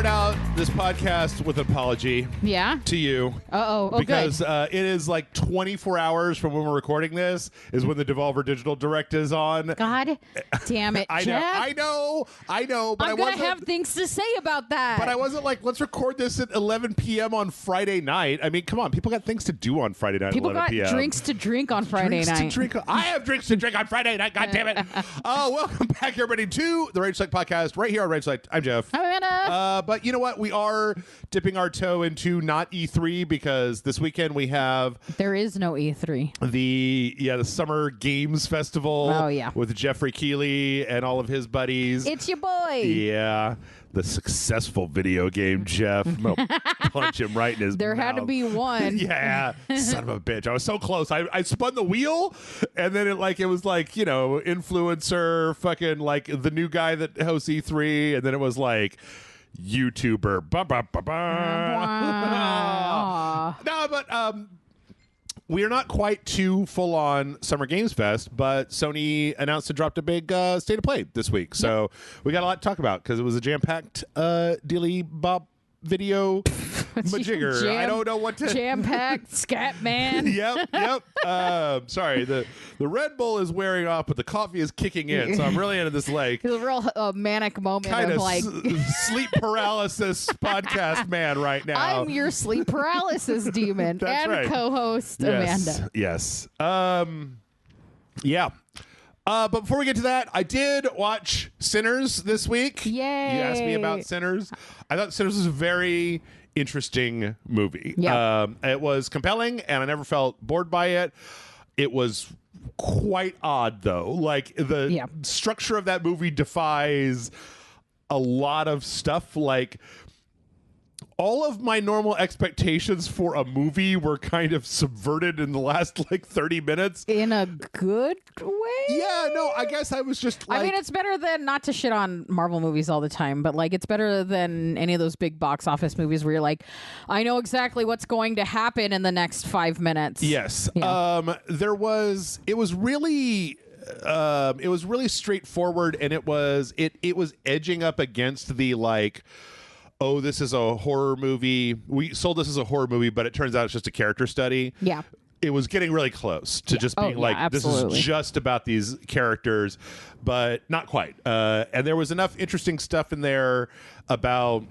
start out this podcast with an apology. Yeah? To you. Uh-oh. Because it is like 24 hours from when we're recording this is when the Devolver Digital Direct is on. God damn it, Jeff. I know. But I'm going to have things to say about that. But I wasn't like, let's record this at 11 p.m. on Friday night. I mean, come on. People got things to do on Friday night People at 11 p.m. got drinks to drink on Friday night. I have drinks to drink on Friday night. God damn it. Welcome back, everybody, to the RageSelect podcast right here on RageSelect. I'm Jeff. I'm Amanda. But you know what? We are dipping our toe into not E3 because this weekend we have There is no E3. the Summer Games Festival. Oh, yeah. With Jeffrey Keighley and all of his buddies. It's your boy. Yeah. The successful video game, Jeff. I'm gonna punch him right in his There mouth. had to be one. Yeah. Son of a bitch. I was so close. I spun the wheel and then it was like, you know, influencer, fucking like the new guy that hosts E3, and then it was like YouTuber. No, but we are not quite to full on Summer Games Fest, but Sony announced and dropped a big state of play this week. So we got a lot to talk about because it was a jam-packed dilly bop video majigger. I don't know what to... Jam-packed scat man. Yep. Sorry, the Red Bull is wearing off, but the coffee is kicking in, so I'm really into this like... It's a real manic moment kind of of like... sleep paralysis podcast man right now. I'm your sleep paralysis demon That's and right. co-host Amanda. Yes. Yeah. But before we get to that, I did watch Sinners this week. Yay. You asked me about Sinners. I thought Sinners was a very interesting movie. Yeah. It was compelling, and I never felt bored by it. It was quite odd, though. Like, the structure of that movie defies a lot of stuff. Like, all of my normal expectations for a movie were kind of subverted in the last like 30 minutes. In a good way? Yeah, no, I guess I was just like... I mean, it's better than, not to shit on Marvel movies all the time, but like it's better than any of those big box office movies where you're like, I know exactly what's going to happen in the next 5 minutes. Yes. Yeah. It was really straightforward, and it was edging up against the like, oh, this is a horror movie. We sold this as a horror movie, but it turns out it's just a character study. Yeah. It was getting really close to just being this is just about these characters, but not quite. And there was enough interesting stuff in there about,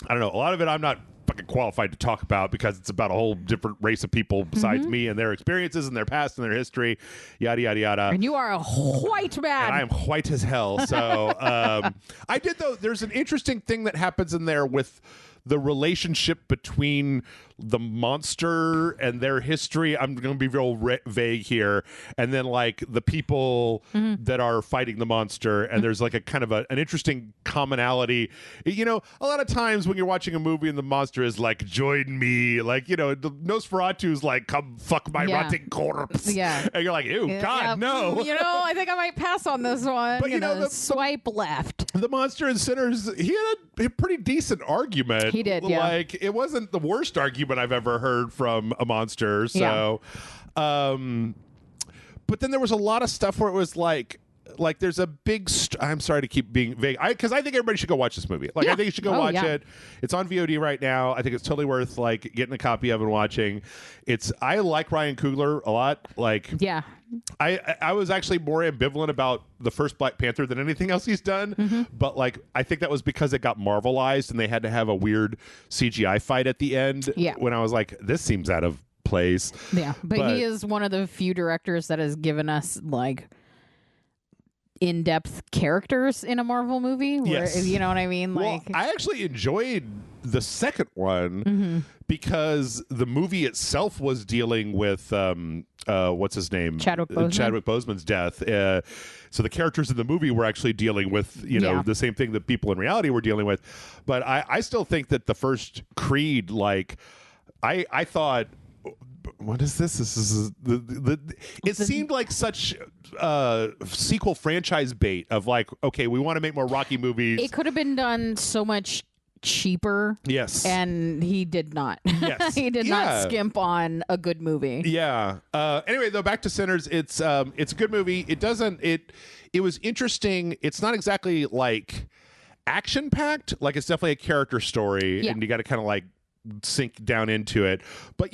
I don't know, a lot of it I'm not fucking qualified to talk about because it's about a whole different race of people besides me and their experiences and their past and their history, yada, yada, yada. And you are a white man. And I am white as hell. So I did, though, there's an interesting thing that happens in there with the relationship between the monster and their history. I'm going to be real vague here. And then like the people that are fighting the monster. And there's like a kind of an interesting commonality. You know, a lot of times when you're watching a movie and the monster is like, join me. Like, you know, Nosferatu's like, come fuck my rotting corpse. Yeah. And you're like, ew, God, no. You know, I think I might pass on this one. But you know, swipe left. The monster in Sinners, he had a pretty decent argument. He did, yeah. Like, it wasn't the worst argument I've ever heard from a monster. So, but then there was a lot of stuff where it was like there's a big I'm sorry to keep being vague because I think everybody should go watch this movie. Like, I think you should go watch it. It's on VOD right now. I think it's totally worth like getting a copy of and watching. I like Ryan Coogler a lot. Like, yeah. I was actually more ambivalent about the first Black Panther than anything else he's done. But like, I think that was because it got Marvelized and they had to have a weird CGI fight at the end. Yeah. When I was like, this seems out of place. Yeah. But he is one of the few directors that has given us like in-depth characters in a Marvel movie. Where, yes. You know what I mean? Like, well, I actually enjoyed the second one because the movie itself was dealing with what's his name? Chadwick Boseman's death. So the characters in the movie were actually dealing with, you know, the same thing that people in reality were dealing with. But I still think that the first Creed, like, I thought, what is this? This is it seemed like such sequel franchise bait of like, okay, we want to make more Rocky movies. It could have been done so much cheaper. Yes. And he did not. Yes. He did not skimp on a good movie. Yeah. Anyway, though, back to Sinners. It's a good movie. It was interesting. It's not exactly like action packed. Like it's definitely a character story, and you got to kind of like sink down into it. But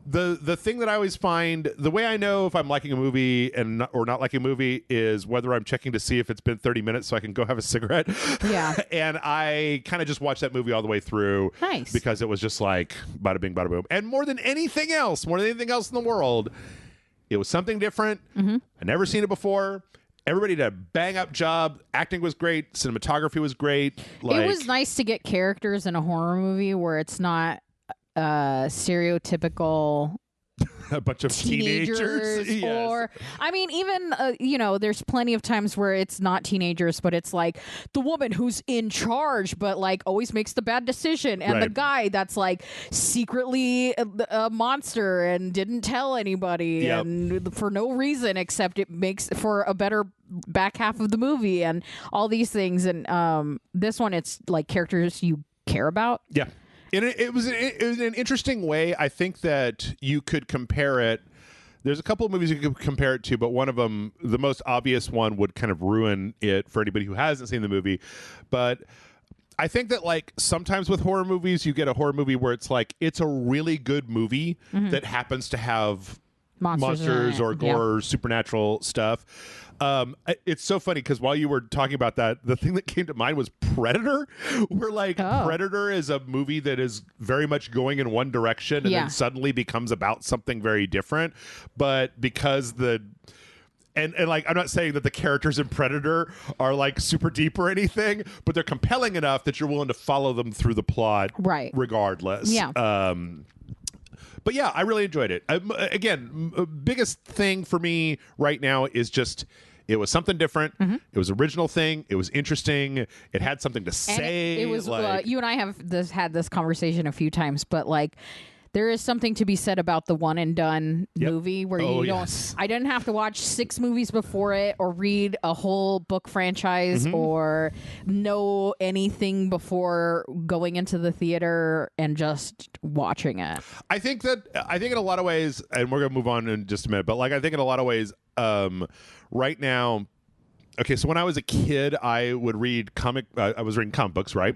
the thing that I always find, the way I know if I'm liking a movie or not liking a movie is whether I'm checking to see if it's been 30 minutes so I can go have a cigarette. Yeah. And I kind of just watched that movie all the way through. Nice. Because it was just like bada bing, bada boom. And more than anything else in the world, it was something different. I'd never seen it before. Everybody did a bang up job. Acting was great. Cinematography was great. It was nice to get characters in a horror movie where it's not stereotypical a bunch of teenagers. Yes. Or I mean, even there's plenty of times where it's not teenagers, but it's like the woman who's in charge but like always makes the bad decision, and the guy that's like secretly a monster and didn't tell anybody and for no reason except it makes for a better back half of the movie and all these things. And this one, it's like characters you care about. Yeah. And it was an interesting way. I think that you could compare it. There's a couple of movies you could compare it to, but one of them, the most obvious one, would kind of ruin it for anybody who hasn't seen the movie. But I think that like sometimes with horror movies, you get a horror movie where it's like it's a really good movie that happens to have monsters or gore or supernatural stuff. It's so funny because while you were talking about that, the thing that came to mind was Predator, where like Predator is a movie that is very much going in one direction and then suddenly becomes about something very different. But because and like I'm not saying that the characters in Predator are like super deep or anything, but they're compelling enough that you're willing to follow them through the plot regardless. Yeah. But yeah, I really enjoyed it. Again, biggest thing for me right now is just it was something different. It was an original thing. It was interesting. It had something to say. It was you and I have had this conversation a few times, but like there is something to be said about the one and done movie where you don't. I didn't have to watch 6 movies before it or read a whole book franchise or know anything before going into the theater and just watching it. I think in a lot of ways, and we're gonna move on in just a minute, but like I think in a lot of ways, right now. Okay, so when I was a kid, I would read I was reading comic books, right?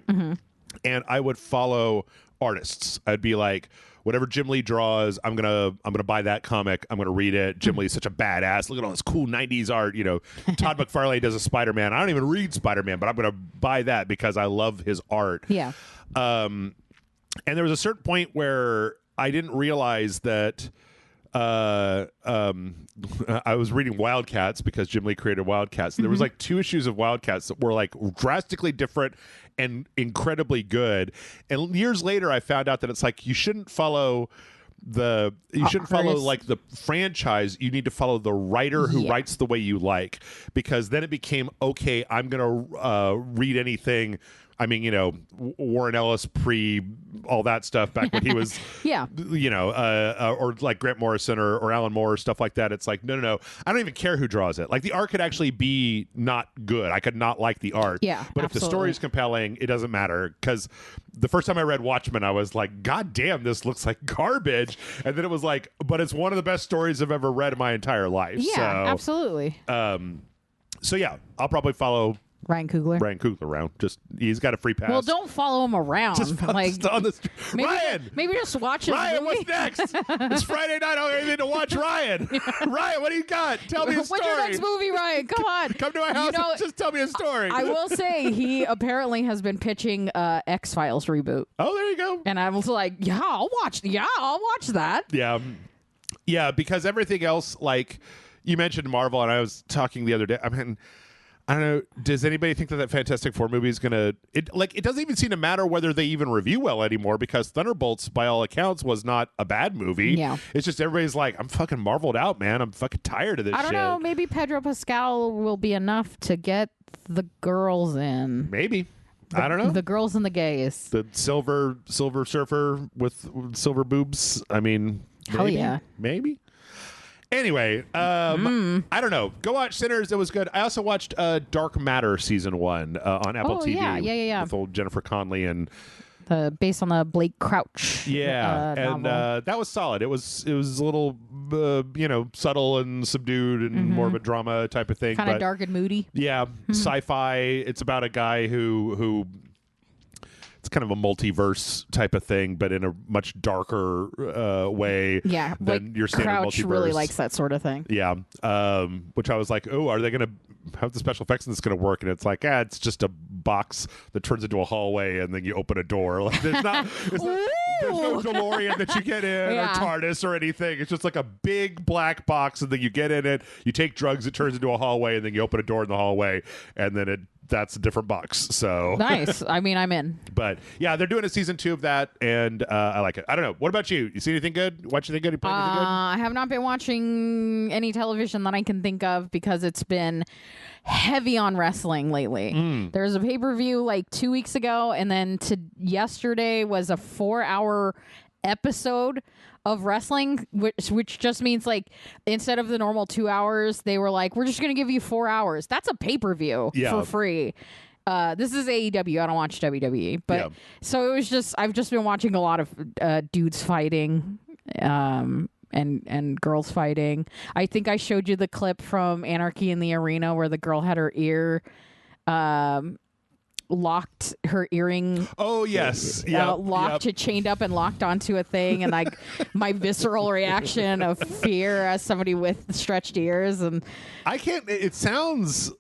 And I would follow artists. I'd be like, whatever Jim Lee draws, I'm gonna buy that comic. I'm gonna read it. Jim Lee's such a badass. Look at all this cool '90s art. Todd McFarlane does a Spider-Man. I don't even read Spider-Man, but I'm gonna buy that because I love his art. Yeah. And there was a certain point where I didn't realize that. I was reading Wildcats because Jim Lee created Wildcats. There was like 2 issues of Wildcats that were like drastically different and incredibly good. And years later, I found out that it's like you shouldn't follow like the franchise. You need to follow the writer who writes the way you like, because then it became okay. I'm gonna read anything. I mean, Warren Ellis pre all that stuff back when he was, or like Grant Morrison or Alan Moore, stuff like that. It's like, no. I don't even care who draws it. Like the art could actually be not good. I could not like the art. Yeah, but if the story is compelling, it doesn't matter. Because the first time I read Watchmen, I was like, God damn, this looks like garbage. And then it was like, but it's one of the best stories I've ever read in my entire life. Yeah, absolutely. So yeah, I'll probably follow Ryan Coogler around. Just he's got a free pass. Well, don't follow him around. Just on the street. Ryan, maybe just watch his Ryan, movie. what's next? It's Friday night. I don't even need to watch Ryan. Ryan, what do you got? Tell me a story. What's your next movie, Ryan? Come on. Come to my house and just tell me a story. I will say he apparently has been pitching X-Files reboot. Oh, there you go. And I was like, I'll watch that. Yeah. Yeah, because everything else, like you mentioned Marvel, and I was talking the other day. I mean, I don't know. Does anybody think that Fantastic Four movie is gonna? It doesn't even seem to matter whether they even review well anymore, because Thunderbolts, by all accounts, was not a bad movie. Yeah, it's just everybody's like, I'm fucking marveled out, man. I'm fucking tired of this. I don't know. Maybe Pedro Pascal will be enough to get the girls in. Maybe. I don't know. The girls and the gays. The silver surfer with silver boobs. I mean, hell yeah, maybe. Anyway, I don't know. Go watch Sinners. It was good. I also watched Dark Matter season 1 on Apple TV. Yeah. With old Jennifer Connelly and based on the Blake Crouch. And novel. that was solid. It was a little subtle and subdued and more of a drama type of thing, Kind of dark and moody. Yeah, sci-fi. It's about a guy who it's kind of a multiverse type of thing, but in a much darker way than your standard Crouch multiverse. really likes that sort of thing. Yeah, which I was like, oh, are they going to have the special effects in this going to work? And it's like, it's just a box that turns into a hallway, and then you open a door. Like there's no DeLorean that you get in or TARDIS or anything. It's just like a big black box, and then you get in it, you take drugs, it turns into a hallway, and then you open a door in the hallway, and then that's a different box. So nice. I mean, I'm in. But yeah, they're doing a season 2 of that, and I like it. I don't know. What about you? You see anything good? Watch anything good? You play anything good? I have not been watching any television that I can think of because it's been heavy on wrestling lately. There was a pay-per-view like 2 weeks ago, and then yesterday was a 4-hour episode of wrestling, which just means like instead of the normal 2 hours, they were like, we're just gonna give you 4 hours. That's a pay-per-view for free. This is AEW. I don't watch WWE, but so it was just I've just been watching a lot of dudes fighting and girls fighting. I think I showed you the clip from Anarchy in the Arena where the girl had her ear locked, her earring. Oh yes, chained up and locked onto a thing, and like my visceral reaction of fear as somebody with stretched ears, and I can't. It sounds.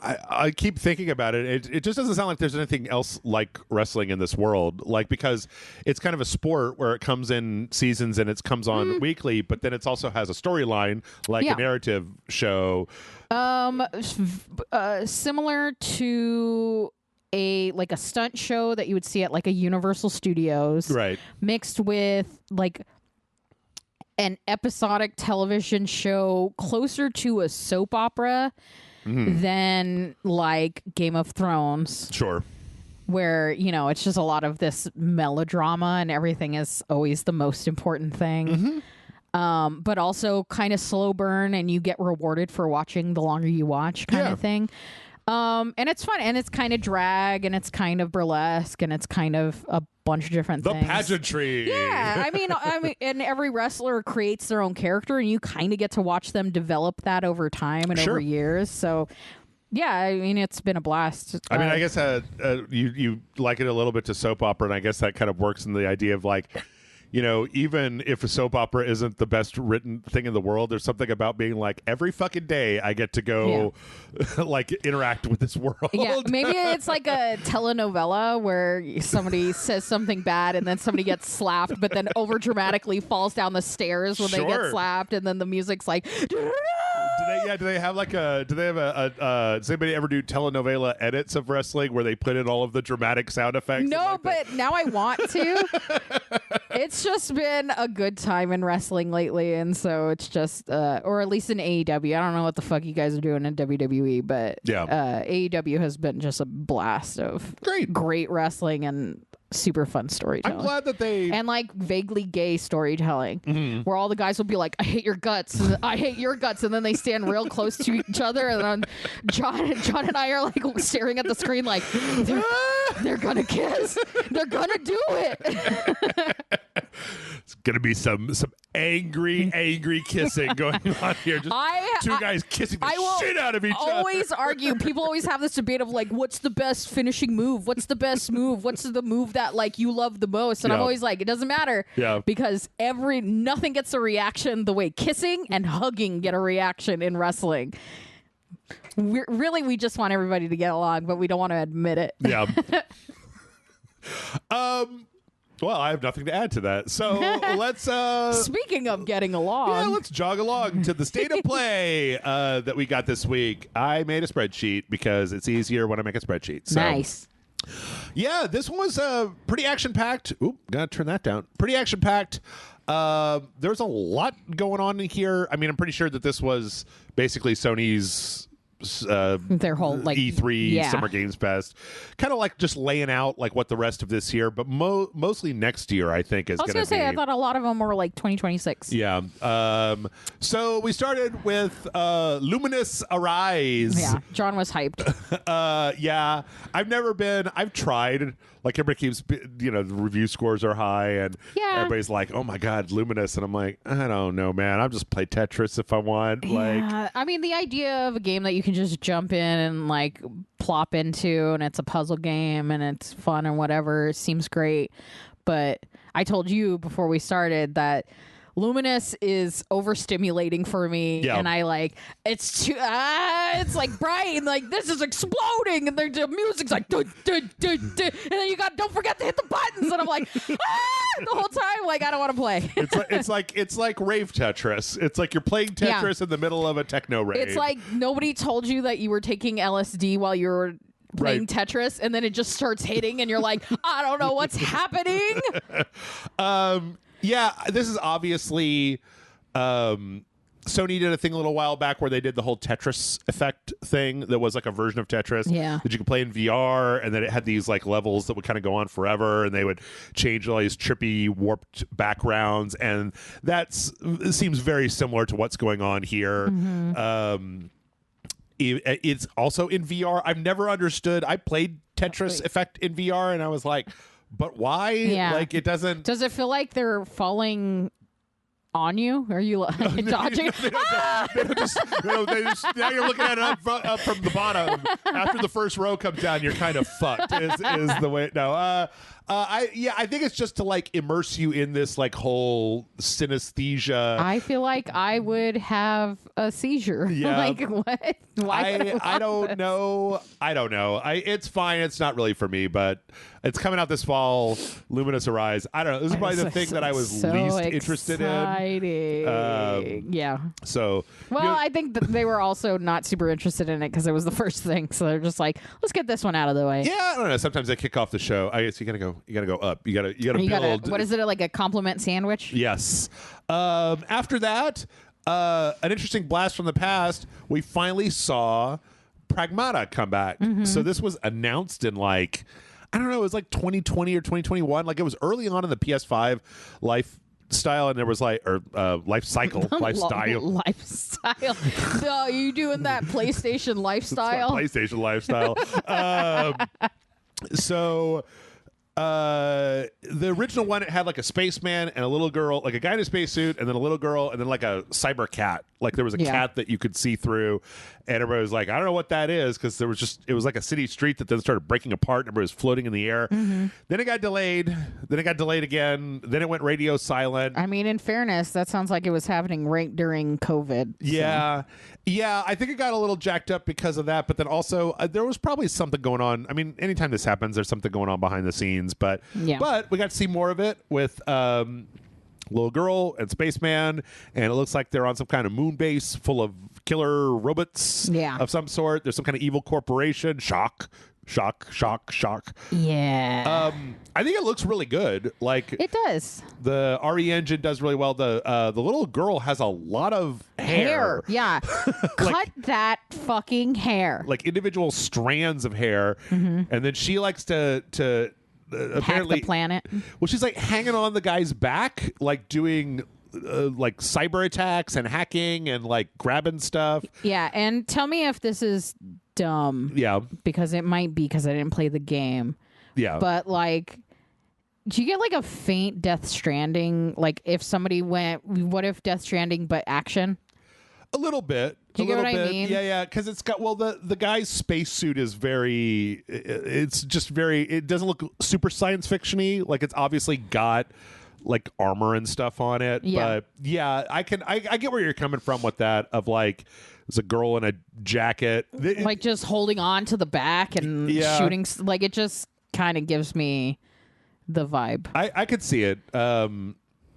I keep thinking about it. It just doesn't sound like there's anything else like wrestling in this world. Like, because it's kind of a sport where it comes in seasons and it comes on weekly, but then it also has a storyline, like a narrative show. Similar to a stunt show that you would see at like a Universal Studios, right? Mixed with like an episodic television show closer to a soap opera. Than like Game of Thrones. Sure. Where, it's just a lot of this melodrama and everything is always the most important thing. But also kind of slow burn, and you get rewarded for watching the longer you watch kind of thing. And it's fun, and it's kind of drag, and it's kind of burlesque, and it's kind of a bunch of different things. The pageantry. Yeah, I mean, and every wrestler creates their own character, and you kind of get to watch them develop that over time and over years. So, yeah, I mean, it's been a blast. I mean, I guess you like it a little bit to soap opera, and I guess that kind of works in the idea of like, even if a soap opera isn't the best written thing in the world, there's something about being like, every fucking day I get to go like interact with this world. Yeah, maybe it's like a telenovela where somebody says something bad and then somebody gets slapped, but then over dramatically falls down the stairs when they get slapped, and then the music's like. Do they have does anybody ever do telenovela edits of wrestling where they put in all of the dramatic sound effects? No, but now I want to. It's just been a good time in wrestling lately, and so it's just, or at least in AEW. I don't know what the fuck you guys are doing in WWE, but AEW has been just a blast of great wrestling and super fun storytelling. I'm glad that they and like vaguely gay storytelling, where all the guys will be like, "I hate your guts," and I hate your guts, and then they stand real close to each other, and then John and I are like staring at the screen like they're gonna kiss, they're gonna do it. It's gonna be some angry kissing going on here. Just two guys kissing the shit out of each other. I always argue. People always have this debate of like, what's the best finishing move? What's the best move? What's the move that like you love the most? And I'm always like, it doesn't matter. Yeah. Because nothing gets a reaction the way kissing and hugging get a reaction in wrestling. We just want everybody to get along, but we don't want to admit it. Yeah. Well, I have nothing to add to that. So let's... Speaking of getting along... let's jog along to the state of play that we got this week. I made a spreadsheet because it's easier when I make a spreadsheet. So, nice. Yeah, this one was pretty action-packed. Oop, gotta turn that down. Pretty action-packed. There's a lot going on in here. I mean, I'm pretty sure that this was basically Sony's their whole like E3 Summer Games Fest, kind of like just laying out like what the rest of this year, but mostly next year I think is going to be. I was going to say I thought a lot of them were like 2026. Yeah. So we started with Luminous Arise. Yeah, John was hyped. Yeah, I've tried. Like everybody keeps, the review scores are high, and everybody's like, "Oh my god, Luminous," and I'm like, I don't know, man. I'll just play Tetris if I want. Yeah, I mean, the idea of a game that you can just jump in and like plop into, and it's a puzzle game, and it's fun and whatever, seems great. But I told you before we started that Luminous is overstimulating for me, and I like it's too. It's like bright, and like this is exploding, and the music's like, dun, dun, dun, dun, and then you don't forget to hit the buttons, and I'm like, the whole time, like I don't want to play. It's like rave Tetris. It's like you're playing Tetris in the middle of a techno rave. It's like nobody told you that you were taking LSD while you were playing Tetris, and then it just starts hitting, and you're like, I don't know what's happening. Yeah, this is obviously Sony did a thing a little while back where they did the whole Tetris effect thing that was like a version of Tetris that you could play in VR, and then it had these like levels that would kind of go on forever, and they would change all these trippy warped backgrounds, and it seems very similar to what's going on here. It's also in VR. I've never understood. I played Tetris Effect in VR, and I was like, but why? Yeah. Like, it doesn't... Does it feel like they're falling on you? Are you dodging? Now you're looking at it up from the bottom. After the first row comes down, you're kind of fucked. Is the way? No. I think it's just to like immerse you in this like whole synesthesia. I feel like I would have a seizure. Yeah. Like what? Why? I don't know. It's fine. It's not really for me, but it's coming out this fall. Luminous Arise. I don't know. This is probably the thing that I was least interested in. Yeah. So. I think that they were also not super interested in it because it was the first thing. So they're just like, let's get this one out of the way. Yeah, I don't know. Sometimes they kick off the show. I guess you gotta go up. You gotta build. What is it, like a compliment sandwich? Yes. After that, an interesting blast from the past. We finally saw Pragmata come back. So this was announced in like, I don't know, it was like 2020 or 2021. Like it was early on in the PS5 lifestyle, and there was like, or life cycle, lifestyle. Lifestyle. So you doing that PlayStation lifestyle? PlayStation lifestyle. So the original one, it had like a spaceman and a little girl, like a guy in a spacesuit, and then a little girl, and then like a cyber cat. Like there was a cat that you could see through, and everybody was like, I don't know what that is, because it was like a city street that then started breaking apart, and everybody was floating in the air. Then it got delayed. Then it got delayed again. Then it went radio silent. I mean, in fairness, that sounds like it was happening right during COVID. Yeah. Yeah, I think it got a little jacked up because of that, but then also there was probably something going on. I mean, anytime this happens, there's something going on behind the scenes, but we got to see more of it with little girl and spaceman, and it looks like they're on some kind of moon base full of killer robots of some sort. There's some kind of evil corporation. Shock. Yeah. I think it looks really good. Like it does. The RE engine does really well. The little girl has a lot of hair. Yeah. Cut that fucking hair. Like individual strands of hair. And then she likes to apparently hack the planet. Well, she's like hanging on the guy's back, like doing like cyber attacks and hacking and like grabbing stuff. Yeah, and tell me if this is dumb. Yeah, because it might be, because I didn't play the game. Yeah, but like, do you get like a faint Death Stranding? Like if somebody went, what if Death Stranding but action? A little bit. Do you get what I mean? Yeah, because it's got, well, the guy's spacesuit is very, it's just very, it doesn't look super science fiction-y. Like it's obviously got like armor and stuff on it. Yeah. But yeah, I get where you're coming from with that, of like, there's a girl in a jacket. Like just holding on to the back and shooting. Like it just kind of gives me the vibe. I could see it.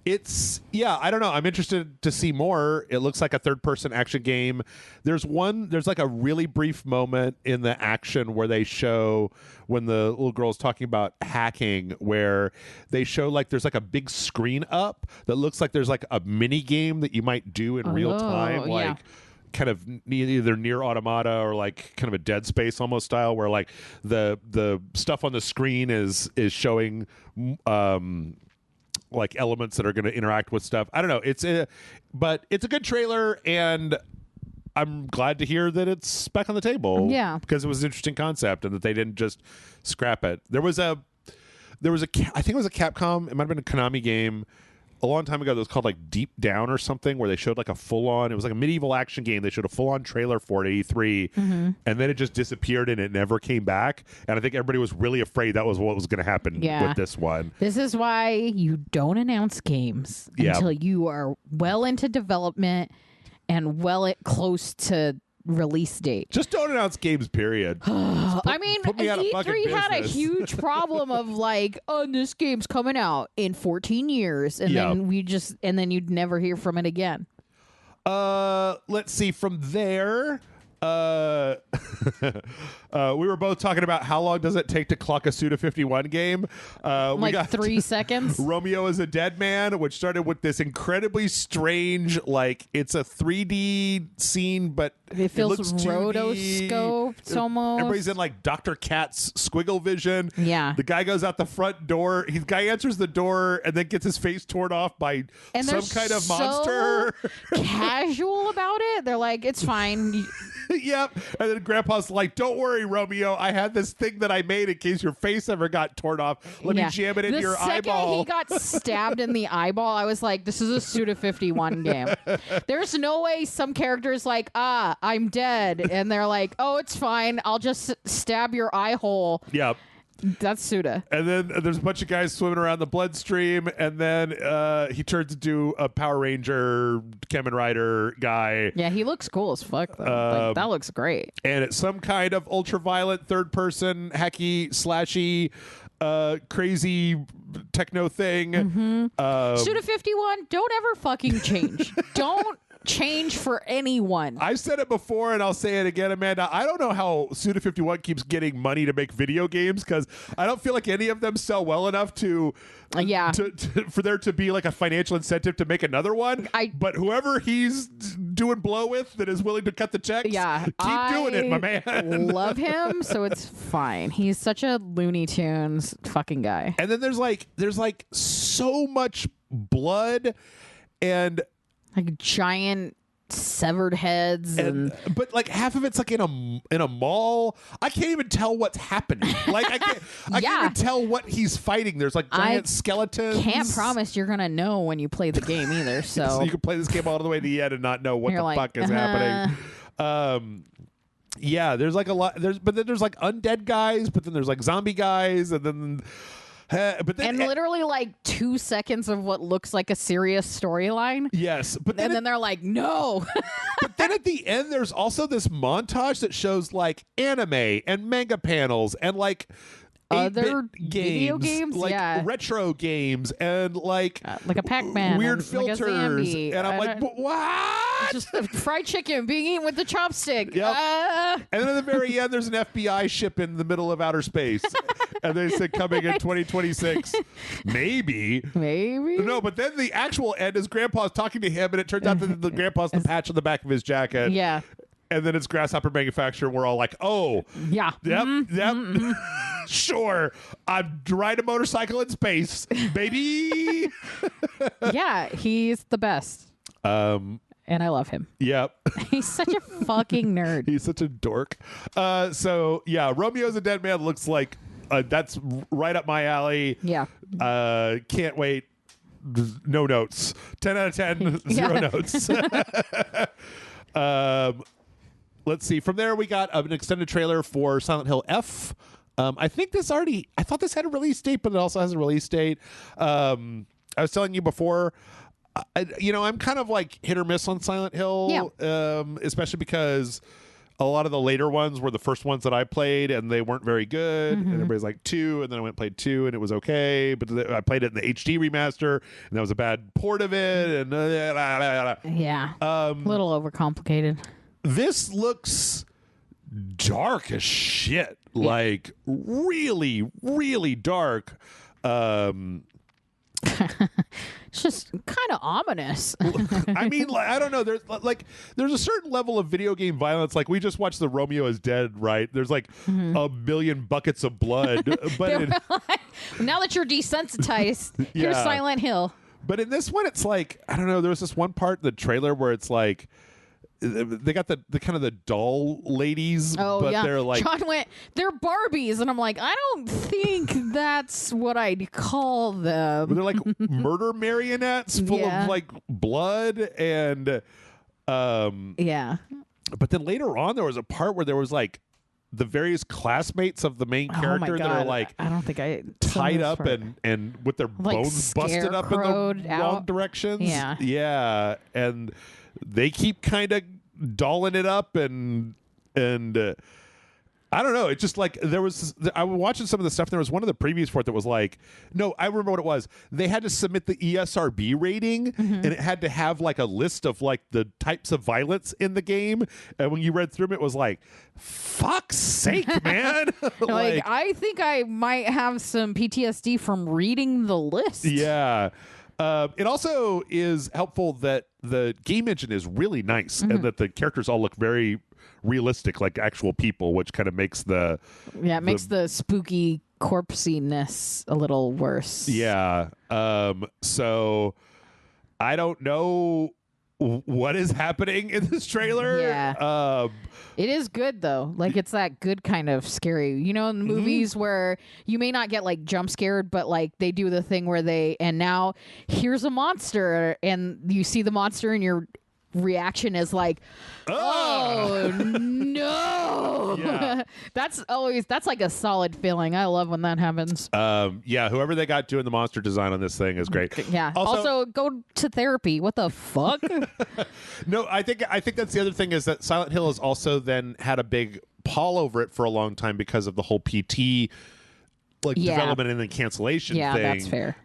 It's, I don't know. I'm interested to see more. It looks like a third-person action game. There's like a really brief moment in the action where they show, when the little girl's talking about hacking, where they show like there's like a big screen up that looks like there's like a mini game that you might do in real time. Like kind of either near Automata or like kind of a Dead Space almost style, where like the stuff on the screen is showing like elements that are going to interact with stuff. I don't know. But it's a good trailer, and I'm glad to hear that it's back on the table. Yeah, because it was an interesting concept, and that they didn't just scrap it. There was a I think it was a Capcom. It might have been a Konami game a long time ago that was called like Deep Down or something, where they showed like a full-on, it was like a medieval action game. They showed a full-on trailer for it at E3, and then it just disappeared and it never came back. And I think everybody was really afraid that was what was going to happen with this one. This is why you don't announce games until you are well into development and close to release date. Just don't announce games, period. I mean, E3 had a huge problem of like, oh, this game's coming out in 14 years, and then you'd never hear from it again. Let's see from there. We were both talking about how long does it take to clock a Suda51 game. We got 3 seconds. Romeo is a Dead Man, which started with this incredibly strange, like it's a 3D scene, but it feels looks rotoscoped almost. Everybody's in like Dr. Kat's squiggle vision. Yeah. The guy goes out the front door. The guy answers the door and then gets his face torn off by some kind of monster. Casual about it. They're like, it's fine. Yep. And then Grandpa's like, don't worry, Romeo. I had this thing that I made in case your face ever got torn off. Let me jam it into your eyeball. The second he got stabbed in the eyeball, I was like, this is a Suda51 game. There's no way some character's like, I'm dead. And they're like, oh, it's fine. I'll just stab your eye hole. Yep. That's Suda. And then there's a bunch of guys swimming around the bloodstream, and then he turns into a Power Ranger Kamen Rider guy. Yeah, he looks cool as fuck, though. Like, that looks great. And it's some kind of ultraviolet third-person, hacky, slashy, crazy techno thing. Suda51, don't ever fucking change. Don't change for anyone. I've said it before and I'll say it again, Amanda. I don't know how Suda51 keeps getting money to make video games, because I don't feel like any of them sell well enough to for there to be like a financial incentive to make another one. But whoever he's doing blow with that is willing to cut the checks, keep doing it, my man. Love him, so it's fine. He's such a Looney Tunes fucking guy. And then there's like so much blood and like giant severed heads, but like half of it's like in a mall. I can't even tell what's happening. Like I can't even tell what he's fighting. There's like giant skeletons. Can't promise you're gonna know when you play the game either. So you can play this game all the way to the end and not know what the fuck is happening. Yeah, there's like a lot. But then there's like undead guys. But then there's like zombie guys, and then. And literally like 2 seconds of what looks like a serious storyline. Yes, but then they're like, no. But then at the end, there's also this montage that shows like anime and manga panels and like other video games, like retro games, and like a Pac-Man, weird and filters, like and I'm like, what? Just fried chicken being eaten with the chopstick. Yep. And then at the very end, there's an FBI ship in the middle of outer space, and they said coming in 2026, maybe. No, but then the actual end is Grandpa's talking to him, and it turns out that the Grandpa's the patch on the back of his jacket. Yeah. And then it's Grasshopper Manufacturer, and we're all like, oh. Yeah. Yep. Sure. I'm riding a motorcycle in space, baby. Yeah, he's the best. And I love him. Yep. He's such a fucking nerd. He's such a dork. So, yeah, Romeo's a Dead Man looks like that's right up my alley. Yeah. Can't wait. No notes. 10 out of 10, zero notes. Let's see. From there, we got an extended trailer for Silent Hill F. I thought this had a release date, but it also has a release date. I was telling you before, I'm kind of like hit or miss on Silent Hill, especially because a lot of the later ones were the first ones that I played, and they weren't very good. And everybody's like 2, and then I went and played 2, and it was okay. But I played it in the HD remaster, and that was a bad port of it. And yeah, a little overcomplicated. This looks dark as shit. Like really, really dark. It's just kind of ominous. I mean, like, I don't know. There's a certain level of video game violence. Like we just watched the Romeo is Dead, right? There's like a million buckets of blood. But now that you're desensitized, here's Silent Hill. But in this one, it's like, I don't know. There was this one part in the trailer where it's like, they got the kind of the doll ladies, but they're like John went, they're Barbies, and I'm like, I don't think that's what I'd call them. They're like murder marionettes full of like blood and yeah. But then later on, there was a part where there was like the various classmates of the main character that are like, I don't think I tied up and with their like bones busted up in the wrong directions. Yeah, and they keep kind of dolling it up and I don't know. It's just like I was watching some of the stuff. And there was one of the previews for it that was like, no, I remember what it was. They had to submit the ESRB rating, and it had to have like a list of like the types of violence in the game. And when you read through them, it was like, fuck's sake, man! like I think I might have some PTSD from reading the list. Yeah. It also is helpful that the game engine is really nice and that the characters all look very realistic, like actual people, which kind of makes the spooky corpsiness a little worse. Yeah. So I don't know what is happening in this trailer. Yeah. It is good though. Like it's that good kind of scary. You know, in the movies where you may not get like jump scared, but like they do the thing where and now here's a monster and you see the monster and your reaction is like, oh no. Yeah. That's like a solid feeling. I love when that happens. Yeah, whoever they got doing the monster design on this thing is great. Yeah. Also go to therapy. What the fuck? No, I think that's the other thing is that Silent Hill has also then had a big pall over it for a long time because of the whole PT development and then cancellation thing. Yeah, that's fair.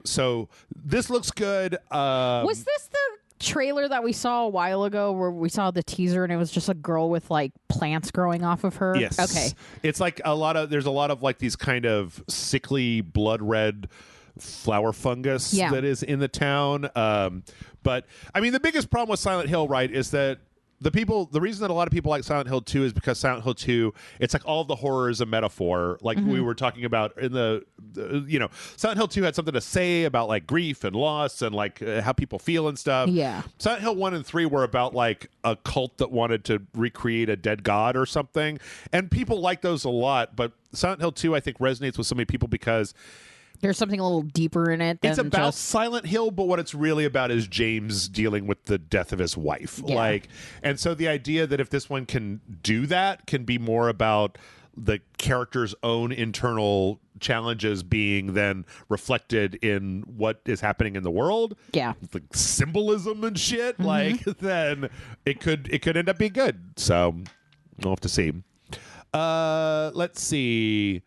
So this looks good. Was this the trailer that we saw a while ago where we saw the teaser and it was just a girl with like plants growing off of her? Yes. Okay. It's like there's a lot of like these kind of sickly blood red flower fungus that is in the town. But I mean, the biggest problem with Silent Hill, right, is that the reason that a lot of people like Silent Hill 2 is because Silent Hill 2, it's like all of the horror is a metaphor. Like we were talking about in the Silent Hill 2 had something to say about like grief and loss and like how people feel and stuff. Yeah. Silent Hill 1 and 3 were about like a cult that wanted to recreate a dead god or something. And people like those a lot. But Silent Hill 2, I think, resonates with so many people because there's something a little deeper in it. It's about Silent Hill, but what it's really about is James dealing with the death of his wife. Yeah. And so the idea that if this one can do that, can be more about the character's own internal challenges being then reflected in what is happening in the world. Yeah. Like symbolism and shit. Then it could end up being good. So we'll have to see. Let's see.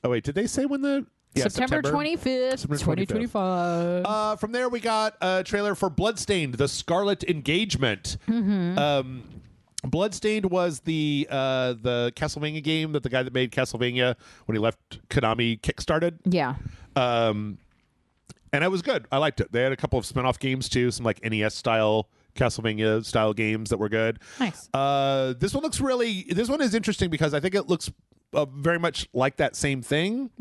Oh wait, did they say when the September 25th, 2025. From there, we got a trailer for Bloodstained, The Scarlet Engagement. Bloodstained was the Castlevania game that the guy that made Castlevania, when he left Konami, kickstarted. Yeah. And it was good. I liked it. They had a couple of spin-off games, too, some like NES-style Castlevania-style games that were good. Nice. This one is interesting because I think it looks very much like that same thing.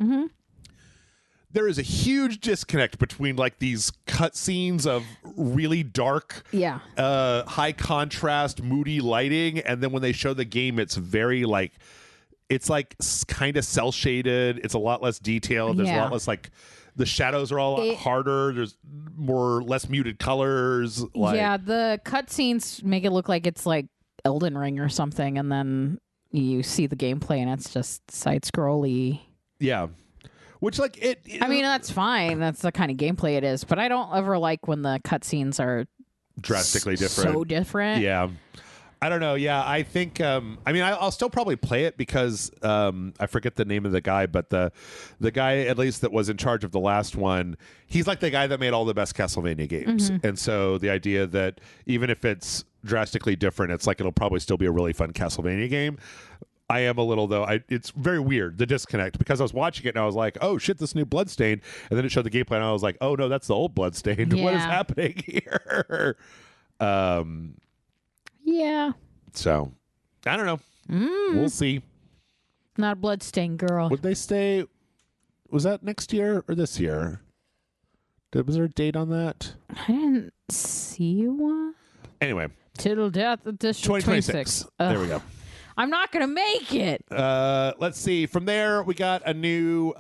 There is a huge disconnect between like these cutscenes of really dark, high contrast, moody lighting, and then when they show the game, it's very like, it's like kind of cel shaded. It's a lot less detailed. There's a lot less like the shadows are all a lot harder. There's less muted colors. The cutscenes make it look like it's like Elden Ring or something, and then you see the gameplay and it's just side scrolly. Yeah. Which, like, I mean, that's fine. That's the kind of gameplay it is. But I don't ever like when the cutscenes are drastically different. So different. Yeah. I don't know. Yeah, I think, I'll still probably play it because I forget the name of the guy, but the guy, at least, that was in charge of the last one, he's like the guy that made all the best Castlevania games. And so the idea that even if it's drastically different, it's like it'll probably still be a really fun Castlevania game. I am a little though. It's very weird, the disconnect, because I was watching it and I was like, "Oh shit, this new Bloodstained," and then it showed the gameplay and I was like, "Oh no, that's the old Bloodstained. What is Yeah. happening here?" Yeah. So I don't know. We'll see. Not a bloodstained girl. Would they stay? Was that next year or this year? Was there a date on that? I didn't see one. Anyway, Tittle Death Edition 2026. There we go. I'm not going to make it. Let's see. From there, we got a new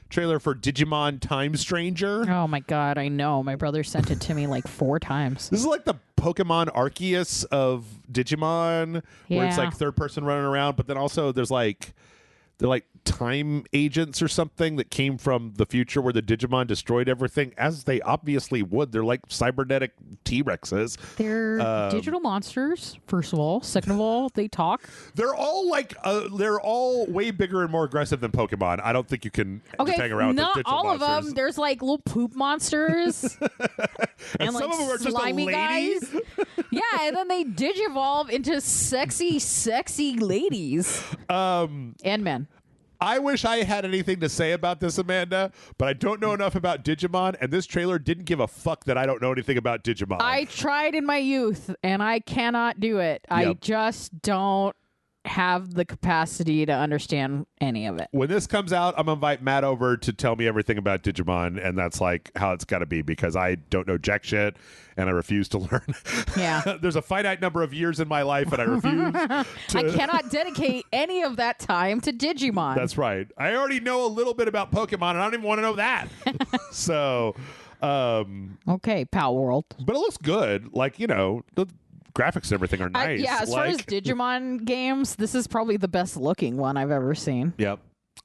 trailer for Digimon Time Stranger. Oh my God, I know. My brother sent it to me like 4 times. This is like the Pokemon Arceus of Digimon, where it's Yeah. like third person running around, but then also they're like time agents or something that came from the future where the Digimon destroyed everything, as they obviously would. They're like cybernetic T-Rexes. They're digital monsters, first of all. Second of all, they talk. They're all they're all way bigger and more aggressive than Pokemon. I don't think you can just hang around with those not digital all monsters. of them. There's like little poop monsters. And like some of them are just a slimy lady. guys. Yeah, and then they digivolve into sexy, sexy ladies. And men. I wish I had anything to say about this, Amanda, but I don't know enough about Digimon, and this trailer didn't give a fuck that I don't know anything about Digimon. I tried in my youth, and I cannot do it. I Yep. just don't have the capacity to understand any of it. When this comes out, I'm going to invite Matt over to tell me everything about Digimon, and that's like how it's got to be, because I don't know jack shit, and I refuse to learn. Yeah. There's a finite number of years in my life, and I refuse to... I cannot dedicate any of that time to Digimon. That's right. I already know a little bit about Pokemon, and I don't even want to know that. So... Okay, Pal World. but it looks good. Like, you know, the graphics and everything are nice. Yeah, as far as Digimon games, this is probably the best looking one I've ever seen. Yep.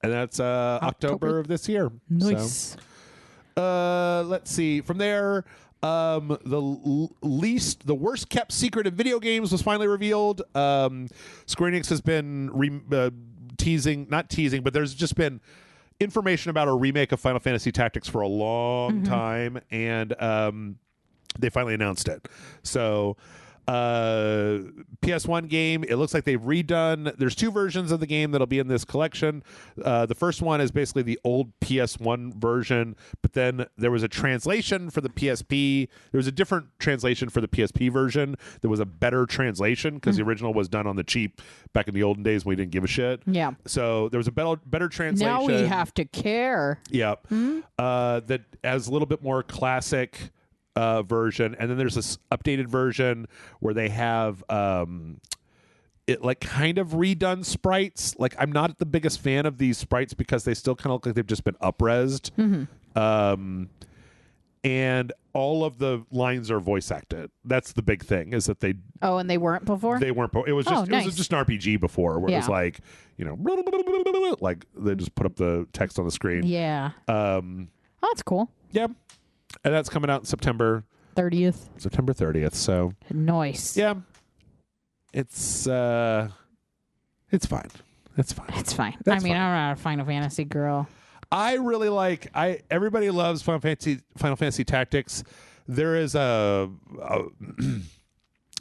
And that's October of this year. Nice. So, let's see. From there, the worst kept secret in video games was finally revealed. Square Enix has been not teasing, but there's just been information about a remake of Final Fantasy Tactics for a long time, and they finally announced it. So PS1 game, it looks like they've redone. There's 2 versions of the game that'll be in this collection. The first one is basically the old PS1 version, but then there was a translation for the PSP. There was a different translation for the PSP version. There was a better translation because the original was done on the cheap back in the olden days when we didn't give a shit. Yeah. So there was a better translation. Now we have to care. Yep. That has a little bit more classic version, and then there's this updated version where they have it like kind of redone sprites. Like, I'm not the biggest fan of these sprites because they still kind of look like they've just been up-resed. And all of the lines are voice acted. That's the big thing, is that Oh, and they weren't before? they weren't. It was just nice. it was just an RPG before, where it was Yeah. like, you know, like they just put up the text on the screen. Yeah. Oh, that's cool. Yeah, and that's coming out in September 30th. So Nice. yeah, it's fine. It's fine. It's fine. That's I'm fine. not a Final Fantasy girl. I really like. Everybody loves Final Fantasy Tactics. There is a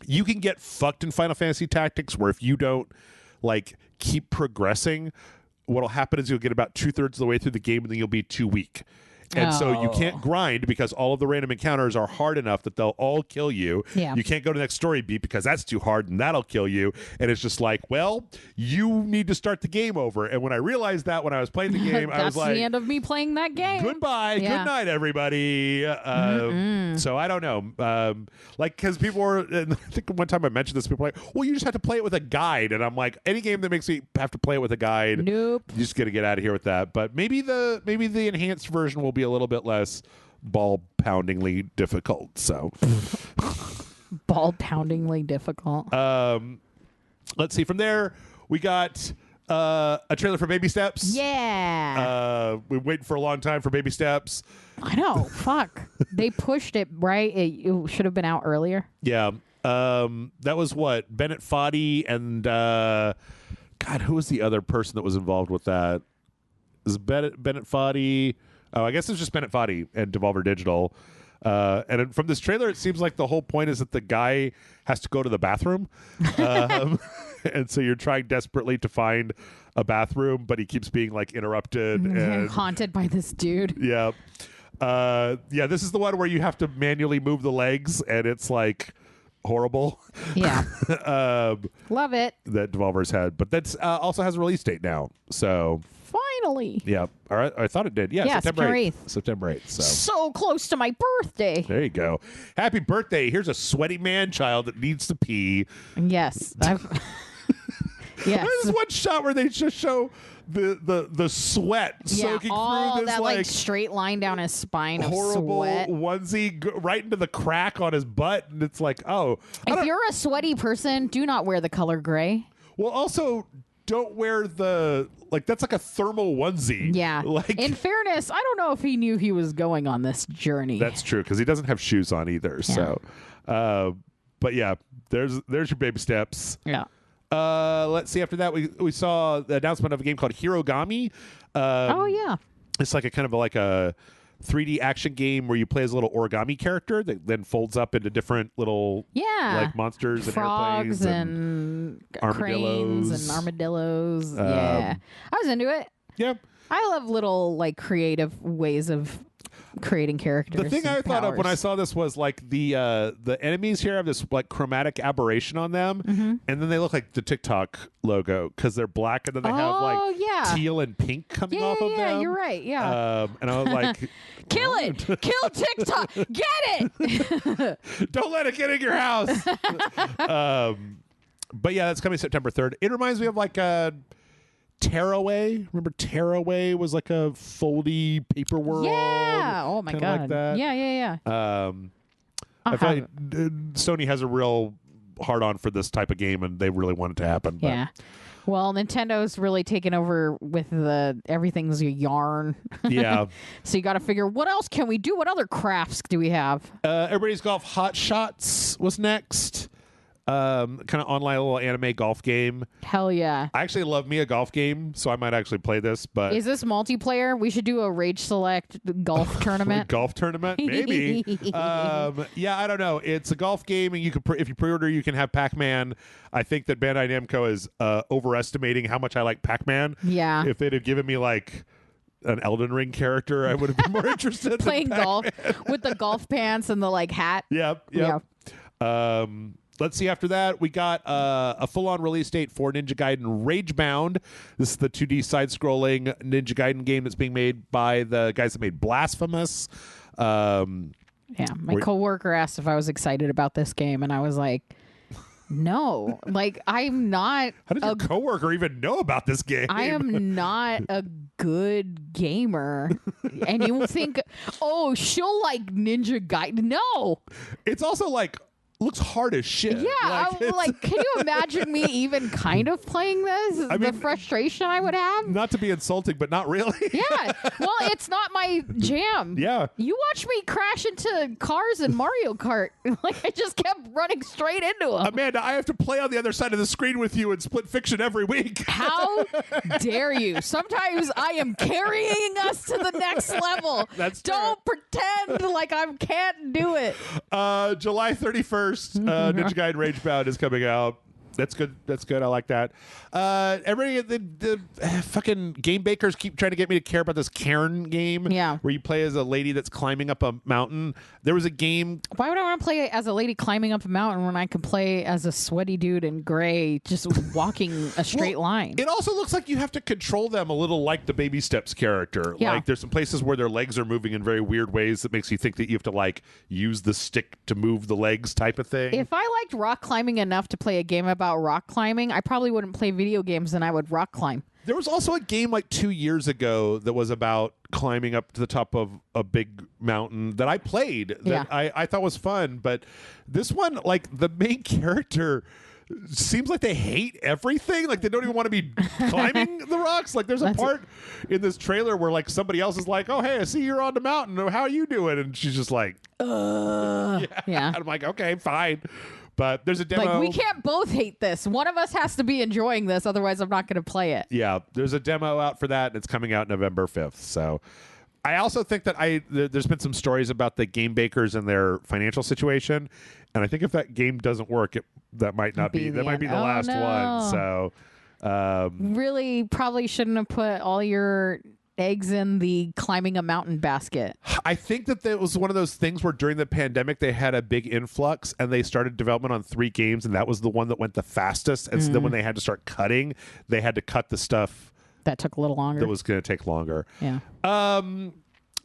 you can get fucked in Final Fantasy Tactics, where if you don't like keep progressing, what'll happen is you'll get about 2/3 of the way through the game, and then you'll be too weak. And so you can't grind because all of the random encounters are hard enough that they'll all kill you. Yeah. You can't go to the next story beat because that's too hard and that'll kill you. And it's just like, well, you need to start the game over. And when I realized that when I was playing the game, I was like, That's the end of me playing that game. goodbye, Yeah. good night, everybody. So I don't know. Like, because people were, and I think one time I mentioned this, people were like, well, you just have to play it with a guide. And I'm like, any game that makes me have to play it with a guide, Nope. you just got to get out of here with that. But maybe the enhanced version will be a little bit less ball poundingly difficult. So Ball poundingly difficult. let's see. From there, we got a trailer for Baby Steps. Yeah. We've waited for a long time for Baby Steps. I know. Fuck. They pushed it, right? It should have been out earlier. Yeah. That was what? Bennett Foddy and God, who was the other person that was involved with that? Is Bennett Foddy? Oh, I guess it's just Bennett Foddy and Devolver Digital. And from this trailer, it seems like the whole point is that the guy has to go to the bathroom. And so you're trying desperately to find a bathroom, but he keeps being like interrupted and haunted by this dude. Yeah. This is the one where you have to manually move the legs, and it's like horrible. Yeah. Love it. That Devolver's had. But that's also has a release date now. So finally. Yeah. All right. I thought it did. Yeah, September 8th. September 8th. So close to my birthday. There you go. Happy birthday. Here's a sweaty man-child that needs to pee. Yes. Yes. There's one shot where they just show the sweat soaking through this that like straight line down his spine of horrible sweat. onesie right into the crack on his butt, and it's like, if you're a sweaty person, do not wear the color gray. Well, also don't wear that's like a thermal onesie. Yeah. Like, in fairness, I don't know if he knew he was going on this journey. That's true, because he doesn't have shoes on either. Yeah. So, but yeah, there's your baby steps. Yeah. Let's see. After that, we saw the announcement of a game called Hirogami. Yeah. It's like a kind of like a 3D action game where you play as a little origami character that then folds up into different little like monsters and frogs airplanes and armadillos cranes and armadillos. Yeah, I was into it. Yeah, I love little like creative ways of creating characters. The thing I thought of when I saw this was like the enemies here have this like chromatic aberration on them, and then they look like the TikTok logo because they're black, and then they have like teal and pink coming off of them. Yeah, you're right. Yeah, and I was like, kill it, kill TikTok, get it. Don't let it get in your house. But yeah, that's coming September 3rd. It reminds me of like a Tearaway. Remember Tearaway was like a foldy paper world? Yeah. Oh my god. Like that. Yeah. I feel like Sony has a real hard on for this type of game, and they really want it to happen. But. Yeah. Well, Nintendo's really taken over with everything's a yarn. Yeah. So you got to figure, what else can we do? What other crafts do we have? Everybody's Golf Hot Shots was next. Kind of online little anime golf game. Hell yeah. I actually love me a golf game, so I might actually play this. But is this multiplayer? We should do a RageSelect golf tournament. Golf tournament? Maybe. Yeah, I don't know. It's a golf game, and you can if you pre-order, you can have Pac-Man. I think that Bandai Namco is overestimating how much I like Pac-Man. Yeah. If they'd have given me like an Elden Ring character, I would have been more interested playing golf with the golf pants and the like hat. Yep. Let's see. After that, we got a full-on release date for Ninja Gaiden Ragebound. This is the 2D side-scrolling Ninja Gaiden game that's being made by the guys that made Blasphemous. My coworker asked if I was excited about this game, and I was like, no. Like, I'm not. How did your coworker even know about this game? I am not a good gamer. And you think, oh, she'll like Ninja Gaiden. No. It's also like... looks hard as shit. Yeah, can you imagine me even kind of playing this? The frustration I would have? Not to be insulting, but not really. Yeah. Well, it's not my jam. Yeah. You watch me crash into cars in Mario Kart. Like, I just kept running straight into them. Amanda, I have to play on the other side of the screen with you in Split Fiction every week. How dare you? Sometimes I am carrying us to the next level. Don't pretend like I can't do it. July 31st. Ninja Gaiden Ragebound is coming out. That's good. That's good. I like that. Everybody, the fucking game bakers keep trying to get me to care about this Cairn game. Yeah. Where you play as a lady that's climbing up a mountain. There was a game. Why would I want to play as a lady climbing up a mountain when I could play as a sweaty dude in gray just walking a straight line? It also looks like you have to control them a little like the Baby Steps character. Yeah. Like there's some places where their legs are moving in very weird ways that makes you think that you have to like use the stick to move the legs type of thing. If I liked rock climbing enough to play a game about rock climbing, I probably wouldn't play video games and I would rock climb. There was also a game like 2 years ago that was about climbing up to the top of a big mountain that I played that I thought was fun. But this one, like the main character seems like they hate everything. Like they don't even want to be climbing the rocks. Like there's a part in this trailer where like somebody else is like, oh, hey, I see you're on the mountain. How are you doing? And she's just like, yeah. And I'm like, okay, fine. But there's a demo. Like, we can't both hate this. One of us has to be enjoying this. Otherwise, I'm not going to play it. Yeah. There's a demo out for that, and it's coming out November 5th. So I also think that there's been some stories about the game bakers and their financial situation, and I think if that game doesn't work, that might not be that might be the last one. So, really, probably shouldn't have put all your eggs in the climbing a mountain basket. I think that was one of those things where during the pandemic they had a big influx and they started development on 3 games, and that was the one that went the fastest. And so then when they had to start cutting, they had to cut the stuff that took a little longer. That was going to take longer. Yeah.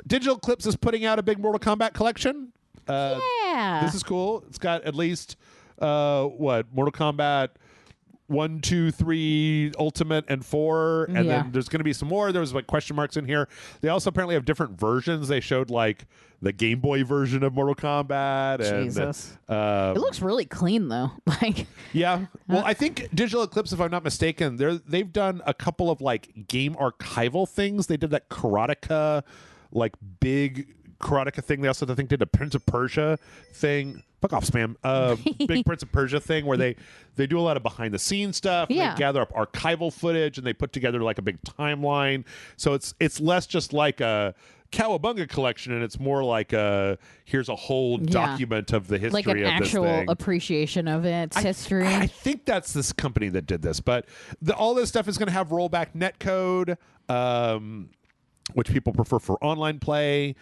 Digital Eclipse is putting out a big Mortal Kombat collection. Yeah. This is cool. It's got at least Mortal Kombat 1, 2, 3, Ultimate, and 4, and then there's going to be some more. There was like question marks in here. They also apparently have different versions. They showed like the Game Boy version of Mortal Kombat. Jesus, it looks really clean though. Like, yeah. Well, I think Digital Eclipse, if I'm not mistaken, they've done a couple of like game archival things. They did that Karateka, like big Karateka thing. They also, I think, did a Prince of Persia thing. Fuck off, spam. Big Prince of Persia thing where they do a lot of behind the scenes stuff. Yeah. They gather up archival footage and they put together like a big timeline. So it's less just like a Cowabunga collection, and it's more like here's a whole document of the history like an of actual this thing. appreciation of its history. I think that's this company that did this, but all this stuff is going to have rollback netcode, which people prefer for online play.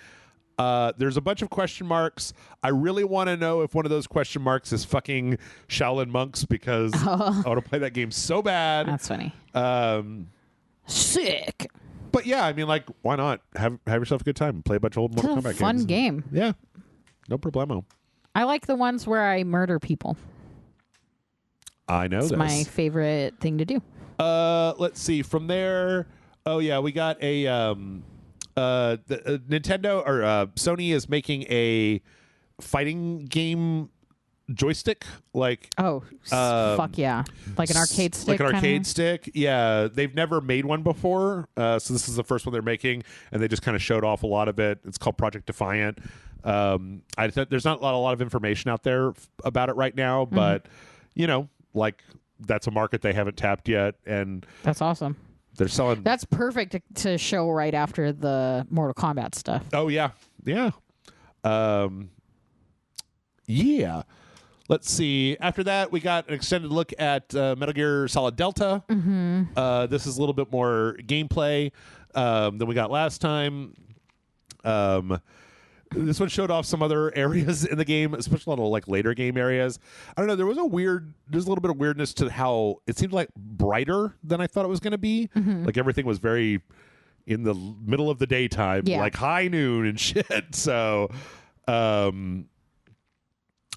There's a bunch of question marks. I really want to know if one of those question marks is fucking Shaolin Monks, because I want to play that game so bad. That's funny. Sick. But yeah, I mean, like, why not have yourself a good time and play a bunch of old Mortal Kombat games? Fun game. Yeah, no problemo. I like the ones where I murder people. I know it's my favorite thing to do. Let's see. From there, oh yeah, we got a Nintendo or Sony is making a fighting game joystick, like fuck yeah, like an arcade stick, stick. Yeah, they've never made one before, so this is the first one they're making, and they just kind of showed off a lot of it. It's called Project Defiant. I think there's not a lot of information out there about it right now, but you know, like, that's a market they haven't tapped yet, and that's awesome. They're selling. That's perfect to show right after the Mortal Kombat stuff. Oh yeah, yeah, yeah. Let's see. After that, we got an extended look at Metal Gear Solid Delta. This is a little bit more gameplay than we got last time. This one showed off some other areas in the game, especially a lot of like later game areas. I don't know. There's a little bit of weirdness to how it seemed like brighter than I thought it was going to be. Like everything was very in the middle of the daytime, like high noon and shit. So, I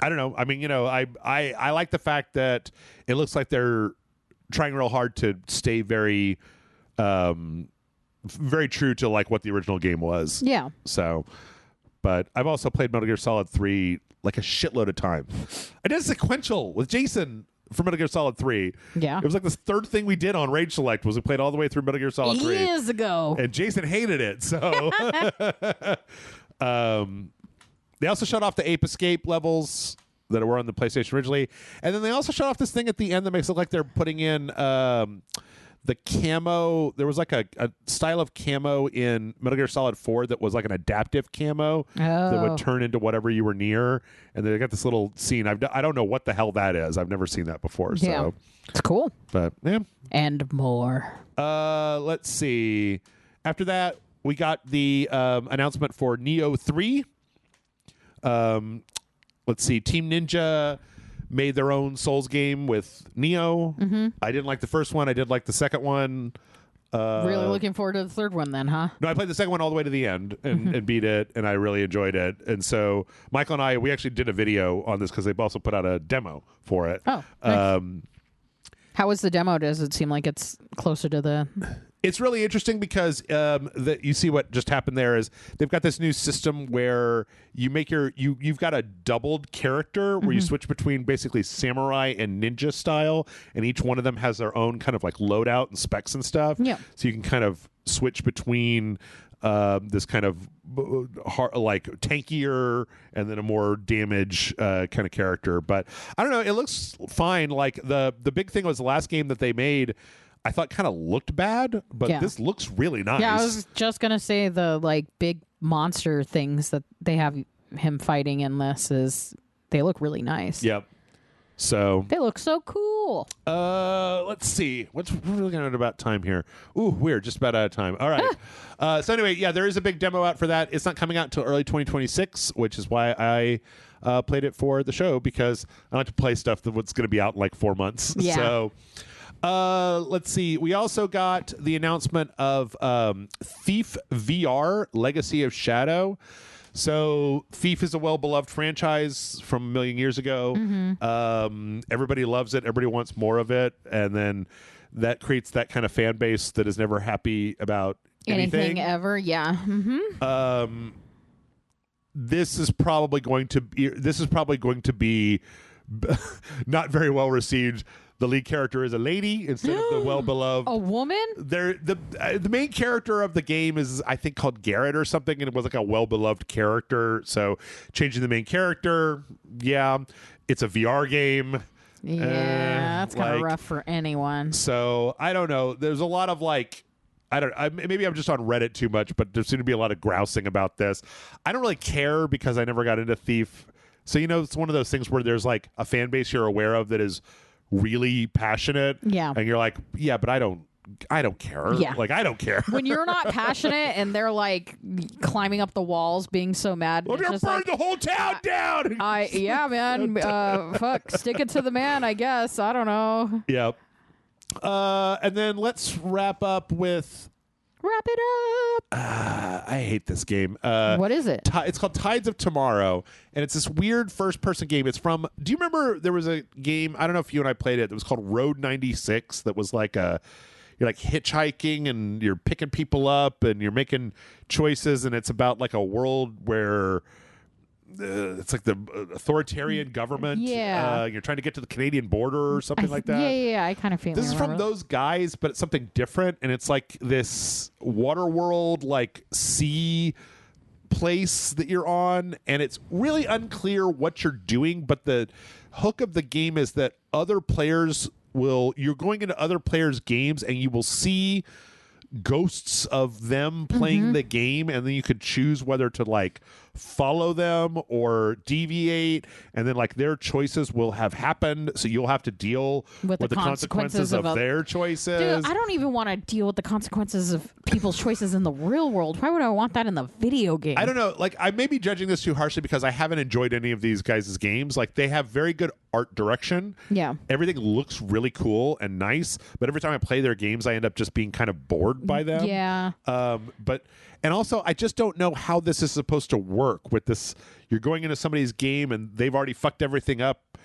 don't know. I mean, you know, I like the fact that it looks like they're trying real hard to stay very, very true to like what the original game was. Yeah. So. But I've also played Metal Gear Solid 3 like a shitload of time. I did a sequential with Jason for Metal Gear Solid 3. Yeah. It was like the third thing we did on RageSelect was we played all the way through Metal Gear Solid 3. Years ago. And Jason hated it. So they also shut off the Ape Escape levels that were on the PlayStation originally. And then they also shut off this thing at the end that makes it look like they're putting in the camo. There was like a style of camo in Metal Gear Solid 4 that was like an adaptive camo that would turn into whatever you were near. And they got this little scene. I don't know what the hell that is. I've never seen that before. So. Yeah, it's cool. But yeah. And more. Let's see. After that, we got the announcement for Neo 3. Let's see. Team Ninja made their own Souls game with Neo. I didn't like the first one. I did like the second one. Really looking forward to the third one then, huh? No, I played the second one all the way to the end and beat it, and I really enjoyed it. And so Michael and we actually did a video on this because they've also put out a demo for it. Oh, nice. How was the demo? Does it seem like it's closer to the... It's really interesting because you see what just happened there is they've got this new system where you make you've got a doubled character where you switch between basically samurai and ninja style, and each one of them has their own kind of like loadout and specs and stuff. Yeah. So you can kind of switch between this kind of like tankier and then a more damage kind of character. But I don't know. It looks fine. Like the big thing was the last game that they made. I thought kind of looked bad, but this looks really nice. Yeah, I was just gonna say the like big monster things that they have him fighting in this they look really nice. Yep. So they look so cool. Let's see. We're looking at about time here. Ooh, we're just about out of time. All right. So anyway, there is a big demo out for that. It's not coming out until early 2026, which is why I played it for the show, because I like to play stuff that's going to be out in like 4 months. Yeah. So let's see. We also got the announcement of Thief VR Legacy of Shadow. So Thief is a well-beloved franchise from a million years ago. Everybody loves it. Everybody wants more of it. And then that creates that kind of fan base that is never happy about anything ever. Yeah. This is probably going to be not very well received. The lead character is a lady instead of the well-beloved. A woman? The main character of the game is, I think, called Garrett or something, and it was like a well-beloved character. So changing the main character, it's a VR game. Yeah, that's kind of rough for anyone. So I don't know. There's a lot of maybe I'm just on Reddit too much, but there seemed to be a lot of grousing about this. I don't really care because I never got into Thief. So, it's one of those things where there's like a fan base you're aware of that is really passionate. Yeah. And you're like, but I don't care. Yeah. Like, I don't care. When you're not passionate and they're like climbing up the walls, being so mad. Well, you're burn the whole town down. Yeah, man. Fuck. Stick it to the man, I guess. I don't know. Yep. And then let's wrap up with. Wrap it up. I hate this game. What is it? It's called Tides of Tomorrow, and it's this weird first-person game. It's from. Do you remember there was a game? I don't know if you and I played it. That was called Road 96. That was like you're like hitchhiking and you're picking people up and you're making choices, and it's about like a world where. It's like the authoritarian government. Yeah. You're trying to get to the Canadian border or something like that. Yeah. I kind of feel this is from those guys, but it's something different, and it's like this water world, like sea place that you're on, and it's really unclear what you're doing. But the hook of the game is that you're going into other players' games, and you will see ghosts of them playing the game, and then you could choose whether to like follow them or deviate, and then like their choices will have happened, so you'll have to deal with the consequences of their choices. Dude, I don't even want to deal with the consequences of people's choices in the real world. Why would I want that in the video game? I don't know. Like, I may be judging this too harshly because I haven't enjoyed any of these guys' games. Like, they have very good art direction. Yeah. Everything looks really cool and nice, but every time I play their games, I end up just being kind of bored by them. Yeah. And also, I just don't know how this is supposed to work with this. You're going into somebody's game and they've already fucked everything up.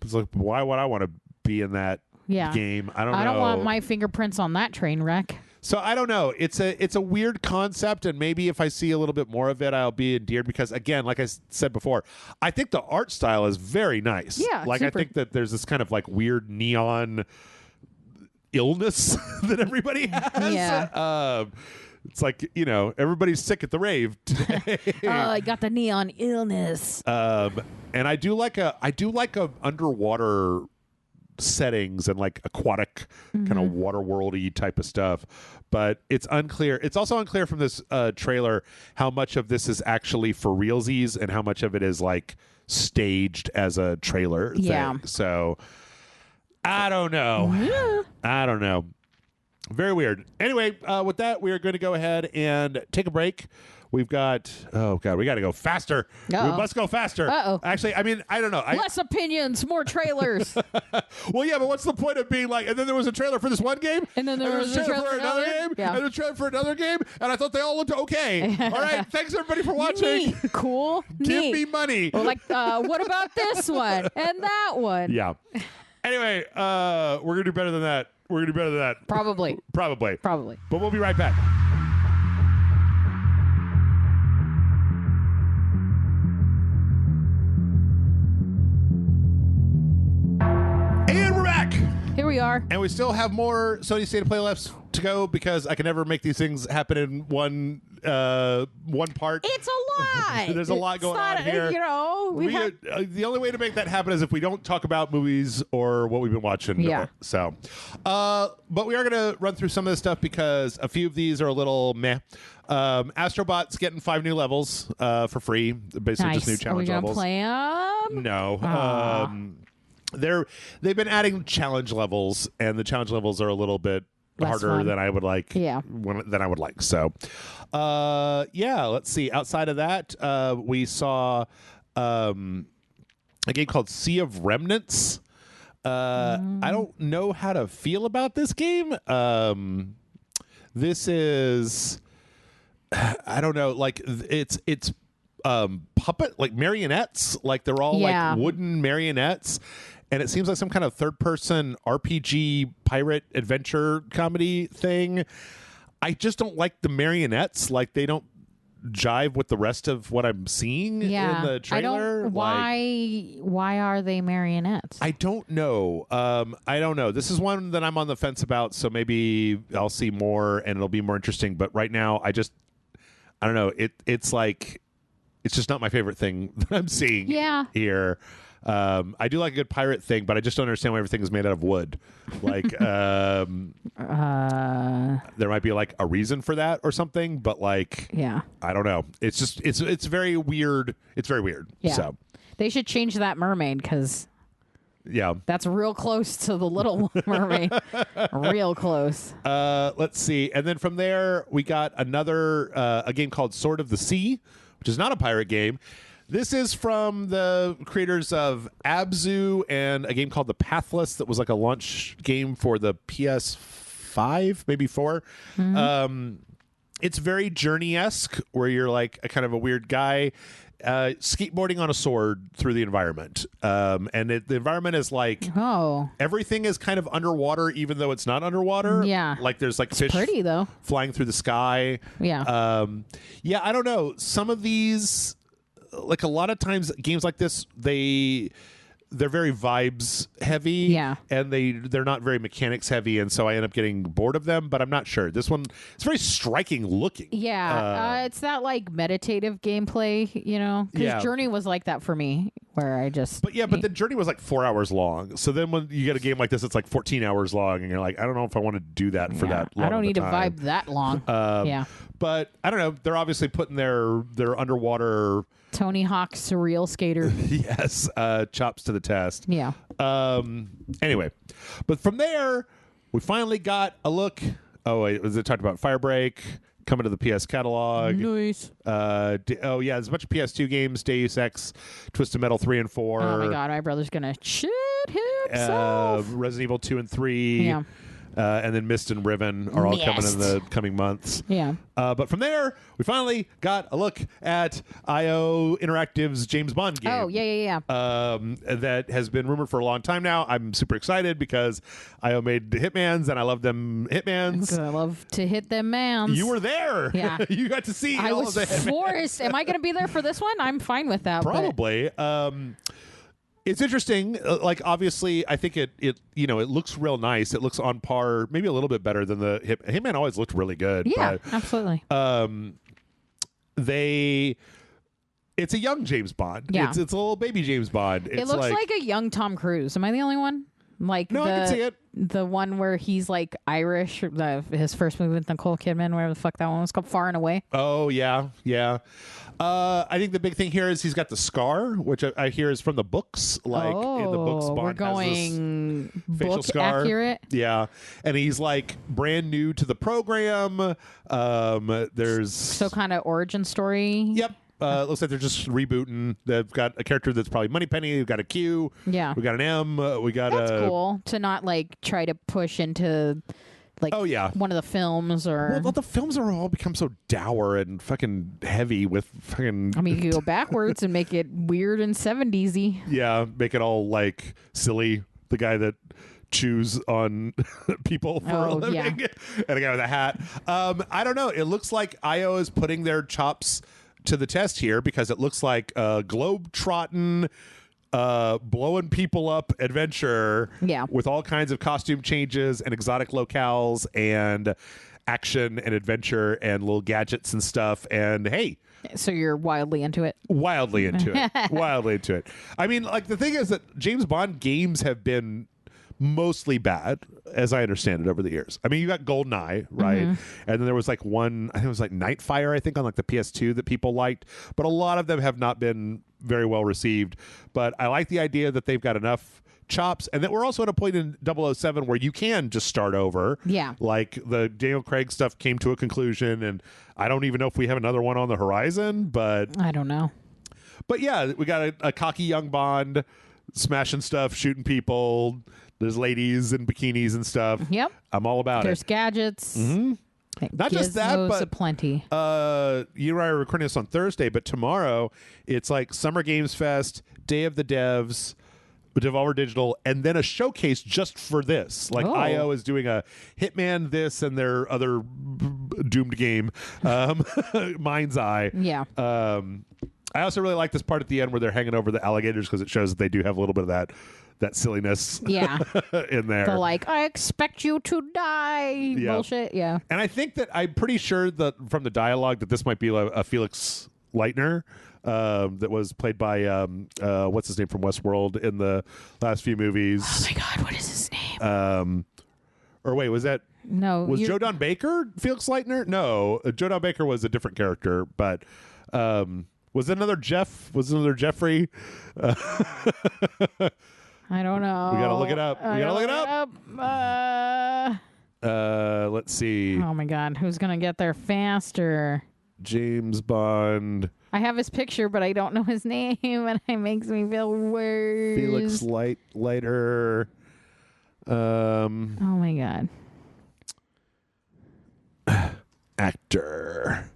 It's like, why would I want to be in that game? I don't know. I don't want my fingerprints on that train wreck. So I don't know. It's a weird concept, and maybe if I see a little bit more of it, I'll be endeared because, again, like I said before, I think the art style is very nice. Yeah, like super. I think that there's this kind of like weird neon illness that everybody has. Yeah. It's like, everybody's sick at the rave today. I got the neon illness. And I do like a underwater settings and like aquatic kind of water worldy type of stuff, but it's unclear. It's also unclear from this trailer how much of this is actually for realsies and how much of it is like staged as a trailer thing. So I don't know. Yeah. I don't know. Very weird. Anyway, with that, we are going to go ahead and take a break. We've got, we got to go faster. Uh-oh. We must go faster. Uh-oh. Actually, I mean, I don't know. Less opinions, more trailers. Well, yeah, but what's the point of being like, and then there was a trailer for this one game, and then there was a trailer for another game, and a trailer for another game, and I thought they all looked okay. All right, thanks everybody for watching. Neat. Cool. Give Neat. me money. Or like, what about this one and that one? Yeah. Anyway, we're going to do better than that. We're going to do better than that. Probably. Probably. Probably. But we'll be right back. And we're back. Here we are. And we still have more Sony State of Play left to go because I can never make these things happen in one one part. It's a lot. There's a lot going on here. You know, The only way to make that happen is if we don't talk about movies or what we've been watching. Yeah. So, but we are going to run through some of this stuff because a few of these are a little meh. Astrobot's getting 5 new levels for free. Basically, just new challenge levels. Play them? No. They've been adding challenge levels, and the challenge levels are a little bit harder fun. than I would like. Yeah. Than I would like. So, let's see. Outside of that, we saw a game called Sea of Remnants. I don't know how to feel about this game. This is, I don't know, like it's puppet, like marionettes, like they're all like wooden marionettes. And it seems like some kind of third-person RPG pirate adventure comedy thing. I just don't like the marionettes. Like, they don't jive with the rest of what I'm seeing in the trailer. Why are they marionettes? I don't know. I don't know. This is one that I'm on the fence about, so maybe I'll see more and it'll be more interesting. But right now, I don't know. It's like, it's just not my favorite thing that I'm seeing here. I do like a good pirate thing, but I just don't understand why everything is made out of wood. Like, there might be like a reason for that or something, but like, I don't know. It's just, it's very weird. It's very weird. Yeah. So they should change that mermaid because that's real close to the Little Mermaid. Real close. Let's see. And then from there, we got another, a game called Sword of the Sea, which is not a pirate game. This is from the creators of Abzu and a game called The Pathless that was like a launch game for the PS5, maybe 4. Mm-hmm. It's very Journey-esque, where you're like a kind of a weird guy skateboarding on a sword through the environment. And the environment is like, everything is kind of underwater, even though it's not underwater. Yeah. Like there's like fish pretty, though. Flying through the sky. Yeah. I don't know. Some of these, like a lot of times games like this, they're very vibes heavy, and they're not very mechanics heavy, and so I end up getting bored of them. But I'm not sure. This one, it's very striking looking. It's that like meditative gameplay, you know. Because Journey was like that for me, where I just. But the Journey was like 4 hours long. So then when you get a game like this, it's like 14 hours long, and you're like, I don't know if I want to do that for that long. I don't need to vibe that long. But I don't know. They're obviously putting their underwater Tony Hawk surreal skater. Yes, chops to the test. Yeah. Anyway, but from there, we finally got a look. Oh, wait, was it talked about Firebreak coming to the PS catalog? Nice. There's a bunch of PS2 games: Deus Ex, Twisted Metal 3 and 4. Oh my god, my brother's gonna shit himself. Resident Evil 2 and 3. Yeah. And then Myst and Riven are all coming in the coming months. Yeah. But from there, we finally got a look at IO Interactive's James Bond game. Oh, yeah. That has been rumored for a long time now. I'm super excited because IO made Hitmans, and I love them Hitmans. I love to hit them mans. You were there. Yeah. You got to see I all was of the forced. Am I going to be there for this one? I'm fine with that. Probably. It's interesting. Like, obviously, I think it looks real nice. It looks on par, maybe a little bit better than the Hitman always looked really good. Yeah, but, absolutely. It's a young James Bond. Yeah. It's a little baby James Bond. It looks like a young Tom Cruise. Am I the only one? Like no, I can see it. The one where he's like Irish, his first movie with Nicole Kidman, whatever the fuck that one was called, Far and Away. Oh, yeah. I think the big thing here is he's got the scar, which I hear is from the books. Like in the books, Bond we're going has this facial book scar. accurate. Yeah, and he's like brand new to the program. There's so kind of origin story. Yep. Looks like they're just rebooting. They've got a character that's probably Moneypenny. We've got a Q. Yeah. We got an M. We got That's cool to not like try to push into like one of the films or. Well, the films are all become so dour and fucking heavy with fucking. I mean, you could go backwards and make it weird and 70s-y. Yeah, make it all like silly. The guy that chews on people for a living, and a guy with a hat. I don't know. It looks like IO is putting their chops to the test here because it looks like a globe-trotting blowing people up adventure with all kinds of costume changes and exotic locales and action and adventure and little gadgets and stuff. And hey, so you're wildly into it. Wildly into it. I mean, like, the thing is that James Bond games have been mostly bad, as I understand it, over the years. I mean, you got GoldenEye, right? And then there was like one, I think it was like Nightfire, I think, on like the PS2 that people liked, but a lot of them have not been very well received. But I like the idea that they've got enough chops, and that we're also at a point in 007 where you can just start over. Yeah. Like the Daniel Craig stuff came to a conclusion, and I don't even know if we have another one on the horizon, but I don't know. But yeah, we got a cocky young Bond smashing stuff, shooting people. There's ladies in bikinis and stuff. Yep. I'm all about There's gadgets. Not just that, but aplenty. You and I are recording this on Thursday, but tomorrow it's like Summer Games Fest, Day of the Devs, Devolver Digital, and then a showcase just for this. Like IO is doing a Hitman this and their other doomed game, Mind's Eye. Yeah. I also really like this part at the end where they're hanging over the alligators, because it shows that they do have a little bit of that silliness in there. The like, I expect you to die bullshit. Yeah. And I think that I'm pretty sure that from the dialogue that this might be a Felix Leitner that was played by what's his name from Westworld in the last few movies. Oh my God, what is his name? Or wait, was that was Joe Don Baker Felix Leitner? No, Joe Don Baker was a different character, but was it another Jeff? Was it another Jeffrey? I don't know. We gotta look it up. Let's see. Oh my God, who's gonna get there faster? James Bond. I have his picture, but I don't know his name, and it makes me feel worse. Felix Leiter. Oh my God. Actor.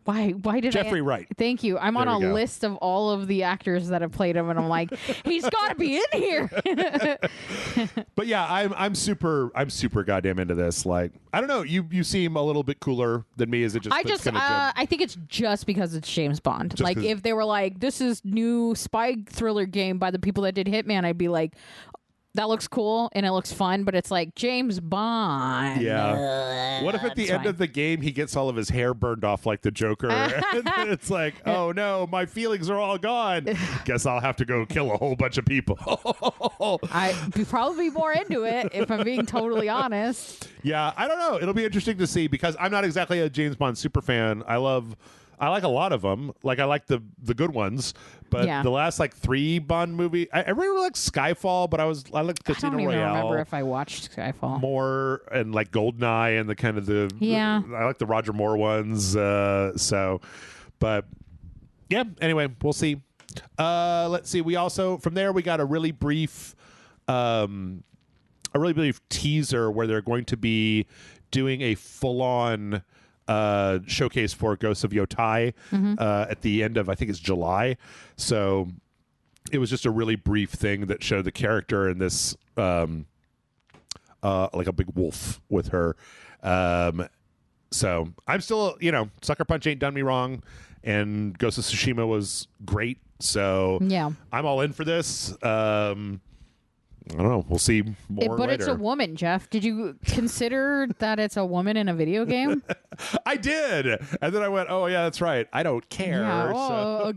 Why did Jeffrey Wright? Thank you. I'm on a list of all of the actors that have played him, and I'm like, he's got to be in here. But yeah, I'm super goddamn into this. Like, I don't know, you seem a little bit cooler than me. Is it just? I think it's just because it's James Bond. Like, if they were like, this is new spy thriller game by the people that did Hitman, I'd be like, that looks cool and it looks fun, but it's like James Bond. Yeah. What if at the end of the game he gets all of his hair burned off like the Joker? And then it's like, oh no, my feelings are all gone. Guess I'll have to go kill a whole bunch of people. I'd probably be more into it if I'm being totally honest. Yeah, I don't know. It'll be interesting to see, because I'm not exactly a James Bond super fan. I like a lot of them. Like, I like the good ones, but the last like 3 Bond movie, I really like Skyfall, but I like Casino Royale. I don't even remember if I watched Skyfall more, and like GoldenEye and the kind of I like the Roger Moore ones. But yeah. Anyway, we'll see. Let's see. We also from there we got a really brief teaser where they're going to be doing a full-on showcase for Ghosts of Yotai at the end of, I think it's July. So it was just a really brief thing that showed the character in this like a big wolf with her. So I'm still, Sucker Punch ain't done me wrong, and Ghost of Tsushima was great. So I'm all in for this. I don't know. We'll see more But later. It's a woman, Jeff. Did you consider that it's a woman in a video game? I did. And then I went, oh, yeah, that's right. I don't care.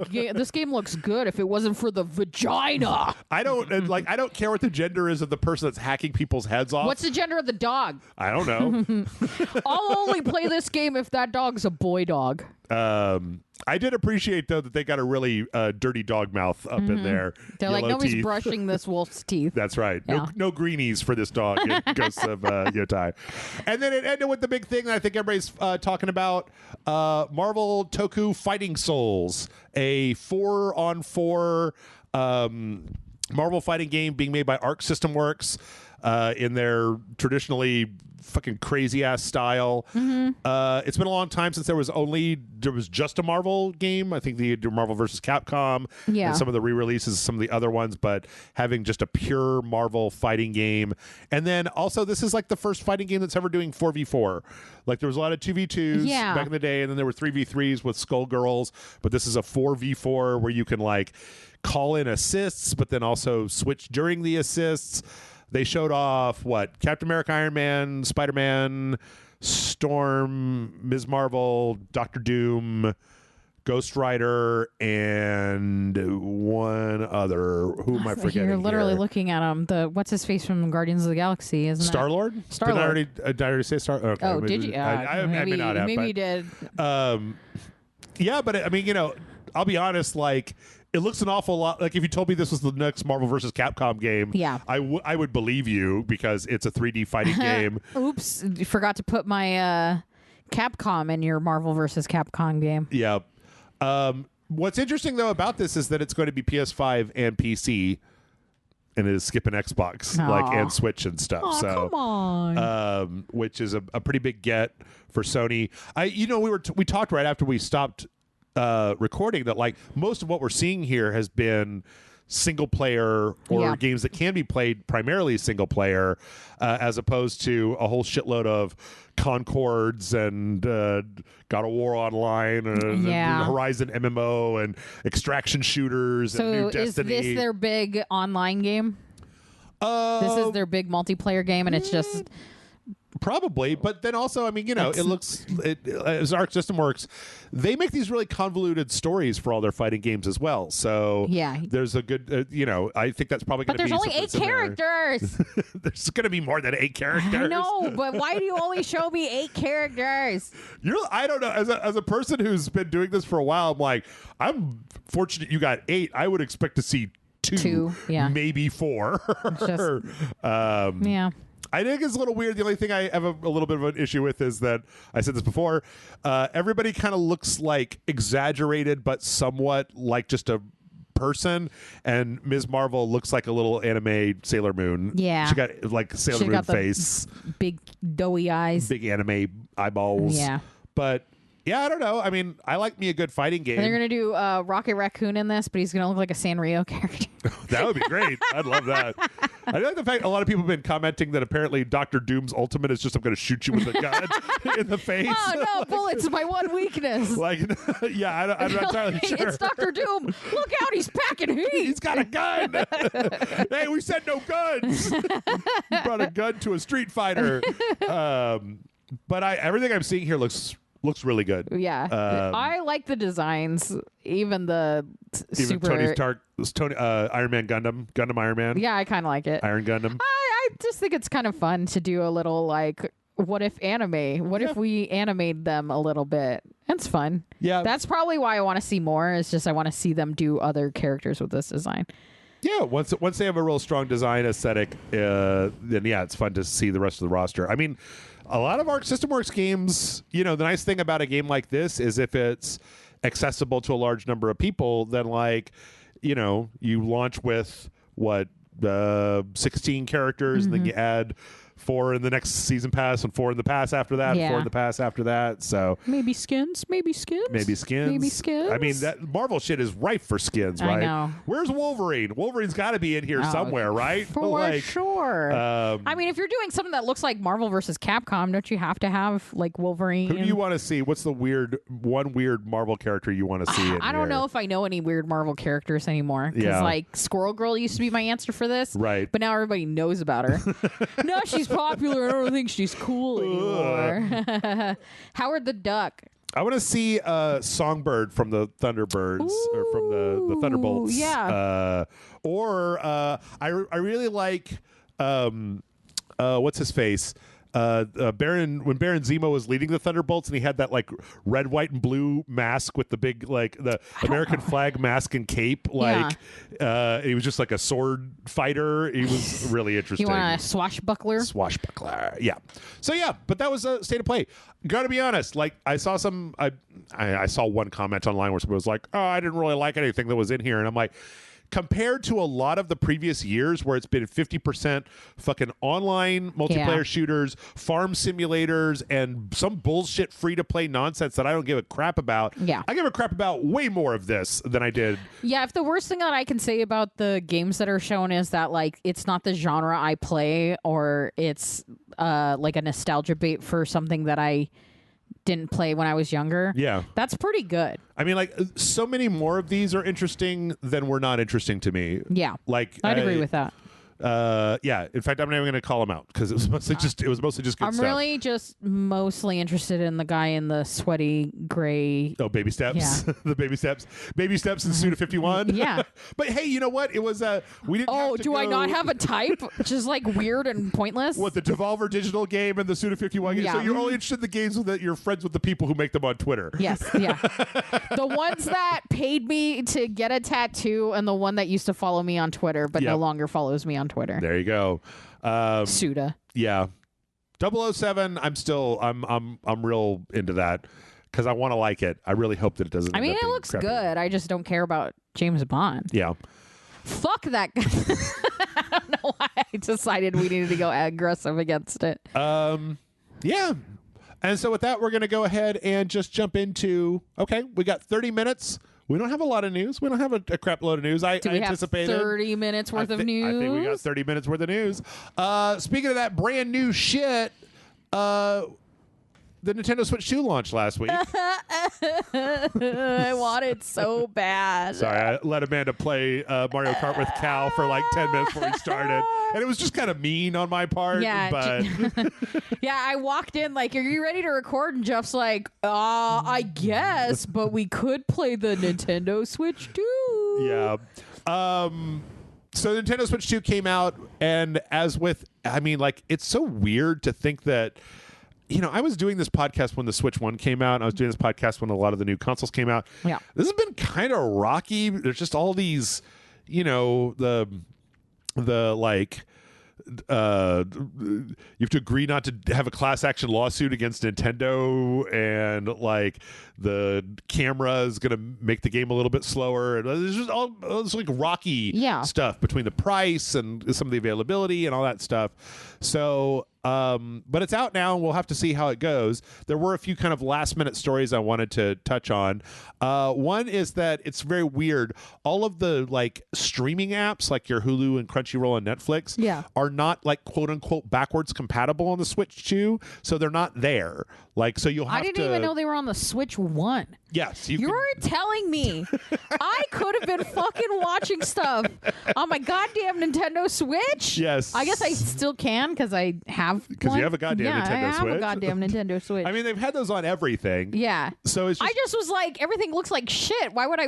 Yeah, this game looks good if it wasn't for the vagina. I don't care what the gender is of the person that's hacking people's heads off. What's the gender of the dog? I don't know. I'll only play this game if that dog's a boy dog. I did appreciate, though, that they got a really dirty dog mouth up in there. They're like, nobody's brushing this wolf's teeth. That's right. No greenies for this dog in Ghosts of Yotai. And then it ended with the big thing that I think everybody's talking about, Marvel Toku Fighting Souls, a 4-on-4 Marvel fighting game being made by Arc System Works. in their traditionally fucking crazy ass style. It's been a long time since there was just a Marvel game. I think the Marvel versus Capcom and some of the re-releases, some of the other ones, but having just a pure Marvel fighting game. And then also this is like the first fighting game that's ever doing 4v4. Like there was a lot of 2v2s back in the day, and then there were 3v3s with Skullgirls, but this is a 4v4 where you can like call in assists, but then also switch during the assists. They showed off Captain America, Iron Man, Spider-Man, Storm, Ms. Marvel, Doctor Doom, Ghost Rider, and one other. Who am I forgetting? You're literally here? looking at him. What's his face from Guardians of the Galaxy? Isn't Star-Lord? Star-Lord. Did I already say Star? Okay. Oh, did you? I may not have. Maybe you did. Yeah, but I mean, I'll be honest. Like, it looks an awful lot like if you told me this was the next Marvel versus Capcom game. Yeah, I would believe you because it's a 3D fighting game. Oops, forgot to put my Capcom in your Marvel versus Capcom game. Yeah. What's interesting though about this is that it's going to be PS5 and PC, and it is skipping Xbox and Switch and stuff. Aw, so come on. Which is a pretty big get for Sony. We talked right after we stopped recording that like most of what we're seeing here has been single player or games that can be played primarily single player, as opposed to a whole shitload of Concords and God of War Online and Horizon MMO and extraction shooters and new Destiny. Is this their big online game? This is their big multiplayer game, and it's just probably, but then also, I mean, as Arc System Works, they make these really convoluted stories for all their fighting games as well. So there's a good, I think that's probably going to be. But there's only 8 characters. There's going to be more than 8 characters. I know, but why do you only show me 8 characters? I don't know. As a person who's been doing this for a while, I'm like, I'm fortunate you got 8. I would expect to see 2 maybe 4. I think it's a little weird. The only thing I have a little bit of an issue with is that I said this before. Everybody kind of looks like exaggerated, but somewhat like just a person. And Ms. Marvel looks like a little anime Sailor Moon. Yeah, she got like Sailor Moon face, big doughy eyes, big anime eyeballs. Yeah, but. Yeah, I don't know. I mean, I like me a good fighting game. And they're going to do Rocket Raccoon in this, but he's going to look like a Sanrio character. That would be great. I'd love that. I like the fact a lot of people have been commenting that apparently Dr. Doom's ultimate is just I'm going to shoot you with a gun in the face. Oh, no, bullets, my one weakness. Like, yeah, I'm not entirely sure. It's Dr. Doom. Look out, he's packing heat. He's got a gun. Hey, we said no guns. He brought a gun to a street fighter. But everything I'm seeing here looks really good. Yeah, I like the designs, even super Tony Iron Man Gundam Iron Man. Yeah, I kind of like it. Iron Gundam. I just think it's kind of fun to do a little like what if anime? What if we animate them a little bit? It's fun. Yeah, that's probably why I want to see more. It's just I want to see them do other characters with this design. Yeah, once they have a real strong design aesthetic, then it's fun to see the rest of the roster. I mean, a lot of Arc System Works games, the nice thing about a game like this is if it's accessible to a large number of people, then you launch with 16 characters, and then you add 4 in the next season pass and 4 in the pass after that, 4 in the pass after that. So maybe skins. I mean, that Marvel shit is rife for skins, right? I know. Where's Wolverine? Wolverine's got to be in here somewhere, right? For sure. I mean, if you're doing something that looks like Marvel versus Capcom, don't you have to have like Wolverine? Who do you want to see? What's the one weird Marvel character you want to see? I don't know if I know any weird Marvel characters anymore. Because like Squirrel Girl used to be my answer for this, right? But now everybody knows about her. No, she's popular. I don't think she's cool anymore. Howard the Duck. I want to see Songbird from the Thunderbirds or from the Thunderbolts. Yeah. I really like what's his face? When Baron Zemo was leading the Thunderbolts and he had that like red, white, and blue mask with the big like the American flag mask and cape, like he was just like a sword fighter. He was really interesting. You want a swashbuckler? Swashbuckler, yeah. So yeah, but that was a state of play. Gotta be honest, like I saw I saw one comment online where somebody was like, "Oh, I didn't really like anything that was in here," and I'm like, compared to a lot of the previous years where it's been 50% fucking online multiplayer shooters, farm simulators, and some bullshit free-to-play nonsense that I don't give a crap about. Yeah. I give a crap about way more of this than I did. Yeah, if the worst thing that I can say about the games that are shown is that, like, it's not the genre I play, or it's like a nostalgia bait for something that I didn't play when I was younger. Yeah. That's pretty good. I mean, like, so many more of these are interesting than were not interesting to me. Yeah. Like, I'd agree with that. Yeah. In fact, I'm not even going to call them out because it was mostly just good I'm stuff. really just mostly interested in the guy in the sweaty gray. Oh, baby steps. Yeah. The baby steps and Suda 51. Yeah. But hey, you know what? It was we didn't. Oh, have to do I go- not have a type? Which is like weird and pointless. What, the Devolver Digital game and the Suda 51 game? Yeah. So you're only interested in the games that you're friends with the people who make them on Twitter. Yes, yeah. The ones that paid me to get a tattoo, and the one that used to follow me on Twitter but no longer follows me on Twitter. There you go. Suda. Yeah. 007, I'm real into that because I want to like it. I really hope that it doesn't. I mean, it looks good. I just don't care about James Bond. Yeah. Fuck that guy. I don't know why I decided we needed to go aggressive against it. Yeah. And so with that, we're going to go ahead and just jump into, okay, we got 30 minutes. We don't have a lot of news. We don't have a crap load of news. I anticipated. Have 30 minutes worth of news? I think we got 30 minutes worth of news. Speaking of that brand new shit, the Nintendo Switch 2 launched last week. I want it so bad. Sorry, I let Amanda play Mario Kart with Cal for like 10 minutes before we started. And it was just kind of mean on my part. Yeah, but yeah, I walked in like, are you ready to record? And Jeff's like, I guess, but we could play the Nintendo Switch 2. Yeah. So Nintendo Switch 2 came out, and as with, I mean, like, it's so weird to think that, you know, I was doing this podcast when the Switch 1 came out, and I was doing this podcast when a lot of the new consoles came out. Yeah. This has been kind of rocky. There's just all these, you know, the like, you have to agree not to have a class action lawsuit against Nintendo, and like the camera is going to make the game a little bit slower. And there's just all this like rocky stuff between the price and some of the availability and all that stuff. So, but it's out now, and we'll have to see how it goes. There were a few kind of last minute stories I wanted to touch on. One is that it's very weird. All of the like streaming apps, like your Hulu and Crunchyroll and Netflix, are not like quote unquote backwards compatible on the Switch 2, so they're not there. Like, so you'll have to. I didn't even know they were on the Switch 1. Yes, you're telling me I could have been fucking watching stuff on my goddamn Nintendo Switch? Yes, I guess I still can because I have. Because you have a goddamn Nintendo Switch. I have a goddamn Nintendo Switch. I mean, they've had those on everything. Yeah. So it's just, I just was like, everything looks like shit. Why would I?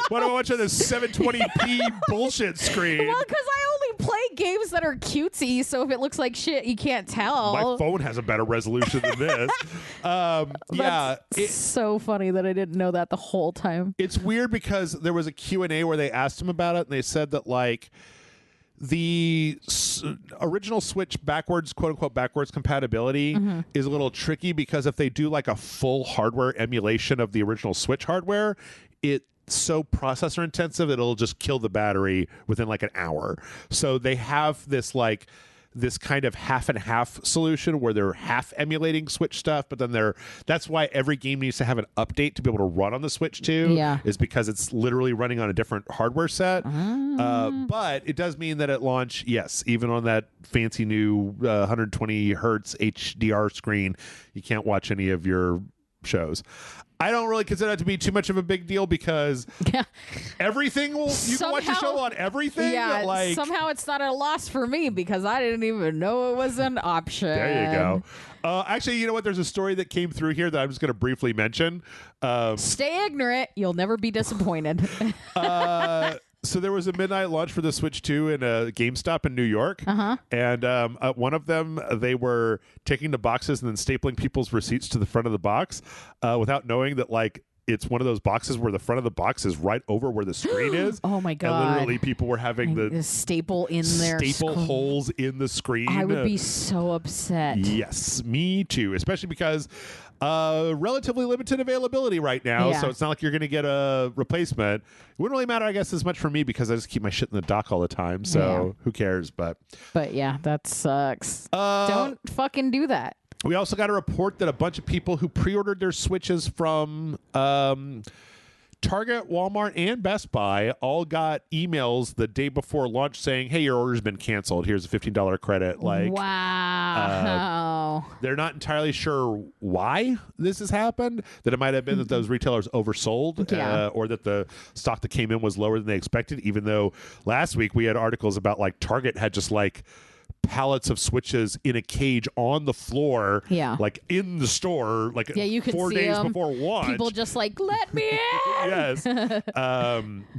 Why do I watch on this 720p bullshit screen? Well, because I only play games that are cutesy, so if it looks like shit, you can't tell. My phone has a better resolution than this. Yeah. It's so funny that I didn't know that the whole time. It's weird because there was a Q&A where they asked him about it, and they said that, like, the original Switch backwards, quote unquote, backwards compatibility is a little tricky because if they do like a full hardware emulation of the original Switch hardware, it's so processor intensive that it'll just kill the battery within like an hour. So they have this like this kind of half and half solution where they're half emulating Switch stuff, but then that's why every game needs to have an update to be able to run on the Switch 2 is because it's literally running on a different hardware set. But it does mean that at launch, yes, even on that fancy new 120 hertz HDR screen, you can't watch any of your shows. I don't really consider that to be too much of a big deal because everything you can watch a show on everything. Yeah, like, somehow it's not a loss for me because I didn't even know it was an option. There you go. Actually, you know what? There's a story that came through here that I'm just going to briefly mention. Stay ignorant. You'll never be disappointed. So there was a midnight launch for the Switch 2 in a GameStop in New York. And at one of them, they were taking the boxes and then stapling people's receipts to the front of the box without knowing that, like, it's one of those boxes where the front of the box is right over where the screen is. Oh, my God. And literally people were having the staple in their holes in the screen. I would be so upset. Yes, me too. Especially because Relatively limited availability right now, Yeah. so it's not like you're going to get a replacement. It wouldn't really matter, I guess, as much for me because I just keep my shit in the dock all the time, so who cares? But yeah, that sucks. Don't fucking do that. we also got a report that a bunch of people who pre-ordered their Switches from Target, Walmart, and Best Buy all got emails the day before launch saying, "Hey, your order's been canceled. Here's a $15 credit." Wow. They're not entirely sure why this has happened. That it might have been that those retailers oversold, or that the stock that came in was lower than they expected. Even though last week we had articles about like Target had just like pallets of Switches in a cage on the floor, like in the store, like you could 4 see days them. before launch. People just like, let me in. Yes.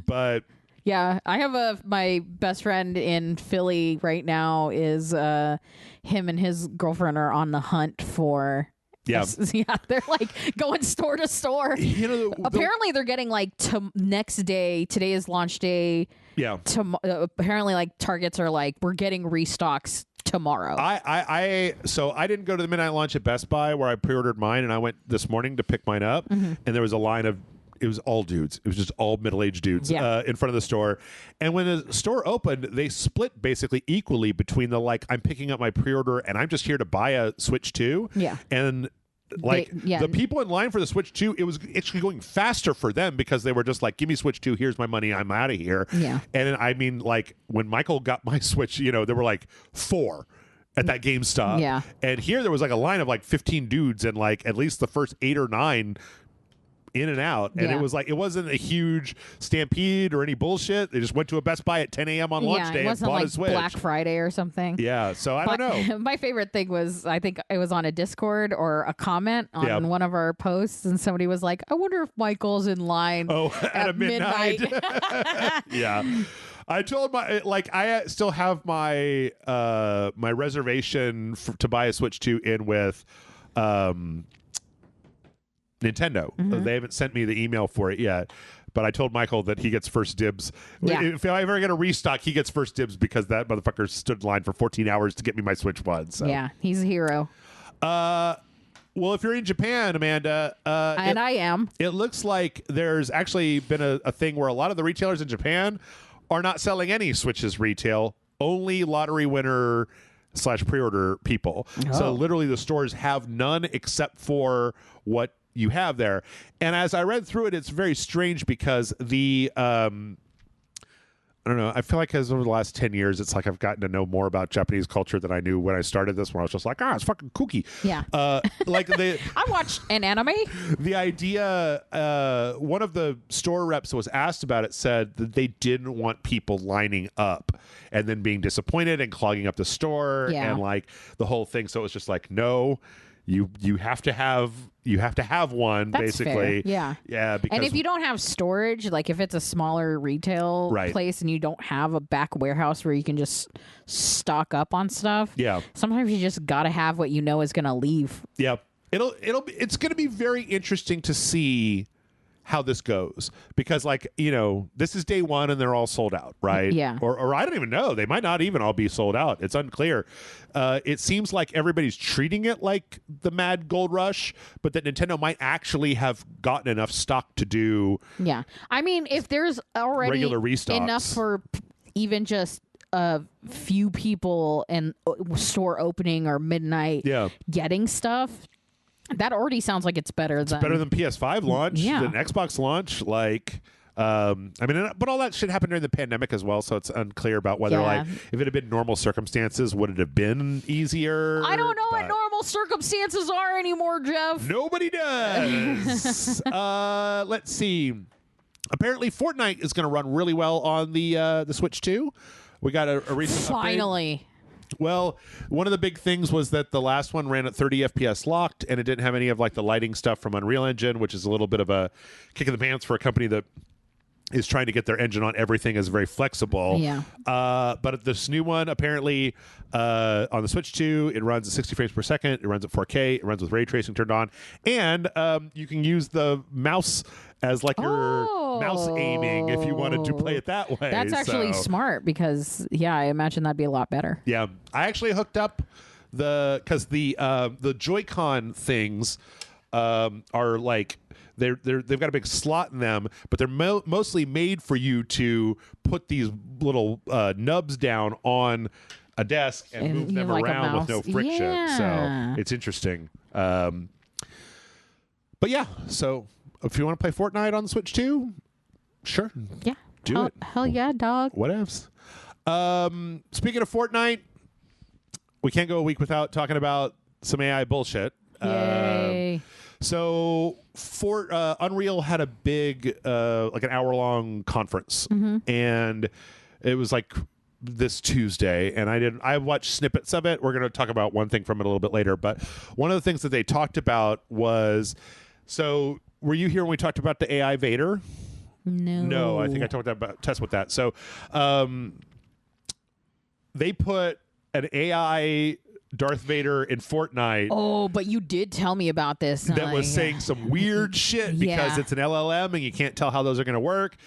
But yeah, I have my best friend in Philly right now is him and his girlfriend are on the hunt for. Yeah, they're like going store to store. You know, apparently they're getting like next day. Today is launch day. Yeah. Apparently, like Targets are like, we're getting restocks tomorrow. So I didn't go to the midnight launch at Best Buy where I pre-ordered mine, and I went this morning to pick mine up, and there was a line of. It was all dudes. It was just all middle-aged dudes in front of the store. And when the store opened, they split basically equally between the like, I'm picking up my pre-order and I'm just here to buy a Switch 2. Yeah. And like the people in line for the Switch 2, it was actually going faster for them because they were just like, give me Switch 2, here's my money, I'm out of here. Yeah. And I mean, like when Michael got my Switch, you know, there were like 4 at that GameStop. Yeah. And here there was like a line of like 15 dudes and like at least the first 8 or 9 in and out, and it was like it wasn't a huge stampede or any bullshit. They just went to a Best Buy at 10 a.m. on launch day and bought like a Switch. Black Friday or something. Yeah, so I don't know. My favorite thing was, I think it was on a Discord or a comment on one of our posts, and somebody was like, "I wonder if Michael's in line." At a midnight. Yeah. I told I still have my my reservation to buy a Switch 2 in with Nintendo. They haven't sent me the email for it yet, but I told Michael that he gets first dibs. If I ever get a restock, he gets first dibs because that motherfucker stood in line for 14 hours to get me my Switch 1. So. Yeah, he's a hero. Well, if you're in Japan, Amanda, and I am. It looks like there's actually been a thing where a lot of the retailers in Japan are not selling any Switches retail, only lottery winner / pre-order people. So literally the stores have none except for what you have there. And as I read through it, it's very strange because the I don't know. I feel like as over the last 10 years, it's like I've gotten to know more about Japanese culture than I knew when I started this, where I was just like, it's fucking kooky. Yeah. Like I watched an anime. The idea, one of the store reps was asked about it, said that they didn't want people lining up and then being disappointed and clogging up the store and like the whole thing. So it was just like, no. You have to have one. That's basically. Fair. Yeah. Because, and if you don't have storage, like if it's a smaller retail place and you don't have a back warehouse where you can just stock up on stuff, sometimes you just gotta have what you know is gonna leave. Yeah. It's gonna be very interesting to see how this goes, because like, you know, this is day 1 and they're all sold out, right? Yeah. Or I don't even know. They might not even all be sold out. It's unclear. It seems like everybody's treating it like the mad gold rush, but that Nintendo might actually have gotten enough stock to do. Yeah. I mean, if there's already regular restocks, enough for even just a few people and store opening or midnight getting stuff, that already sounds like it's better than PS5 launch, than Xbox launch. Like, I mean, but all that shit happened during the pandemic as well, so it's unclear about whether, like, if it had been normal circumstances, would it have been easier? I don't know what normal circumstances are anymore, Jeff. Nobody does. Let's see. Apparently, Fortnite is going to run really well on the Switch 2. We got a recent finally. Update. Well, one of the big things was that the last one ran at 30 FPS locked, and it didn't have any of like the lighting stuff from Unreal Engine, which is a little bit of a kick in the pants for a company that is trying to get their engine on everything is very flexible. Yeah. But this new one, apparently, on the Switch 2, it runs at 60 frames per second. It runs at 4K. It runs with ray tracing turned on, and you can use the mouse as like your mouse aiming if you wanted to play it that way. That's actually smart because, I imagine that'd be a lot better. Yeah. I actually hooked up because the Joy-Con things are like they've got a big slot in them, but they're mostly made for you to put these little nubs down on a desk and move them like around with no friction. Yeah. So it's interesting. But yeah, so if you want to play Fortnite on the Switch too, sure. Yeah. Do it. Hell yeah, dog. What else? Speaking of Fortnite, we can't go a week without talking about some AI bullshit. Yay. So Unreal had a big, like an hour-long conference, and it was like this Tuesday, and I watched snippets of it. We're going to talk about one thing from it a little bit later, but one of the things that they talked about was, so were you here when we talked about the AI Vader? No, I think I talked about test with that. So they put an AI Darth Vader in Fortnite. Oh, but you did tell me about this. That was saying some weird shit because it's an LLM and you can't tell how those are going to work.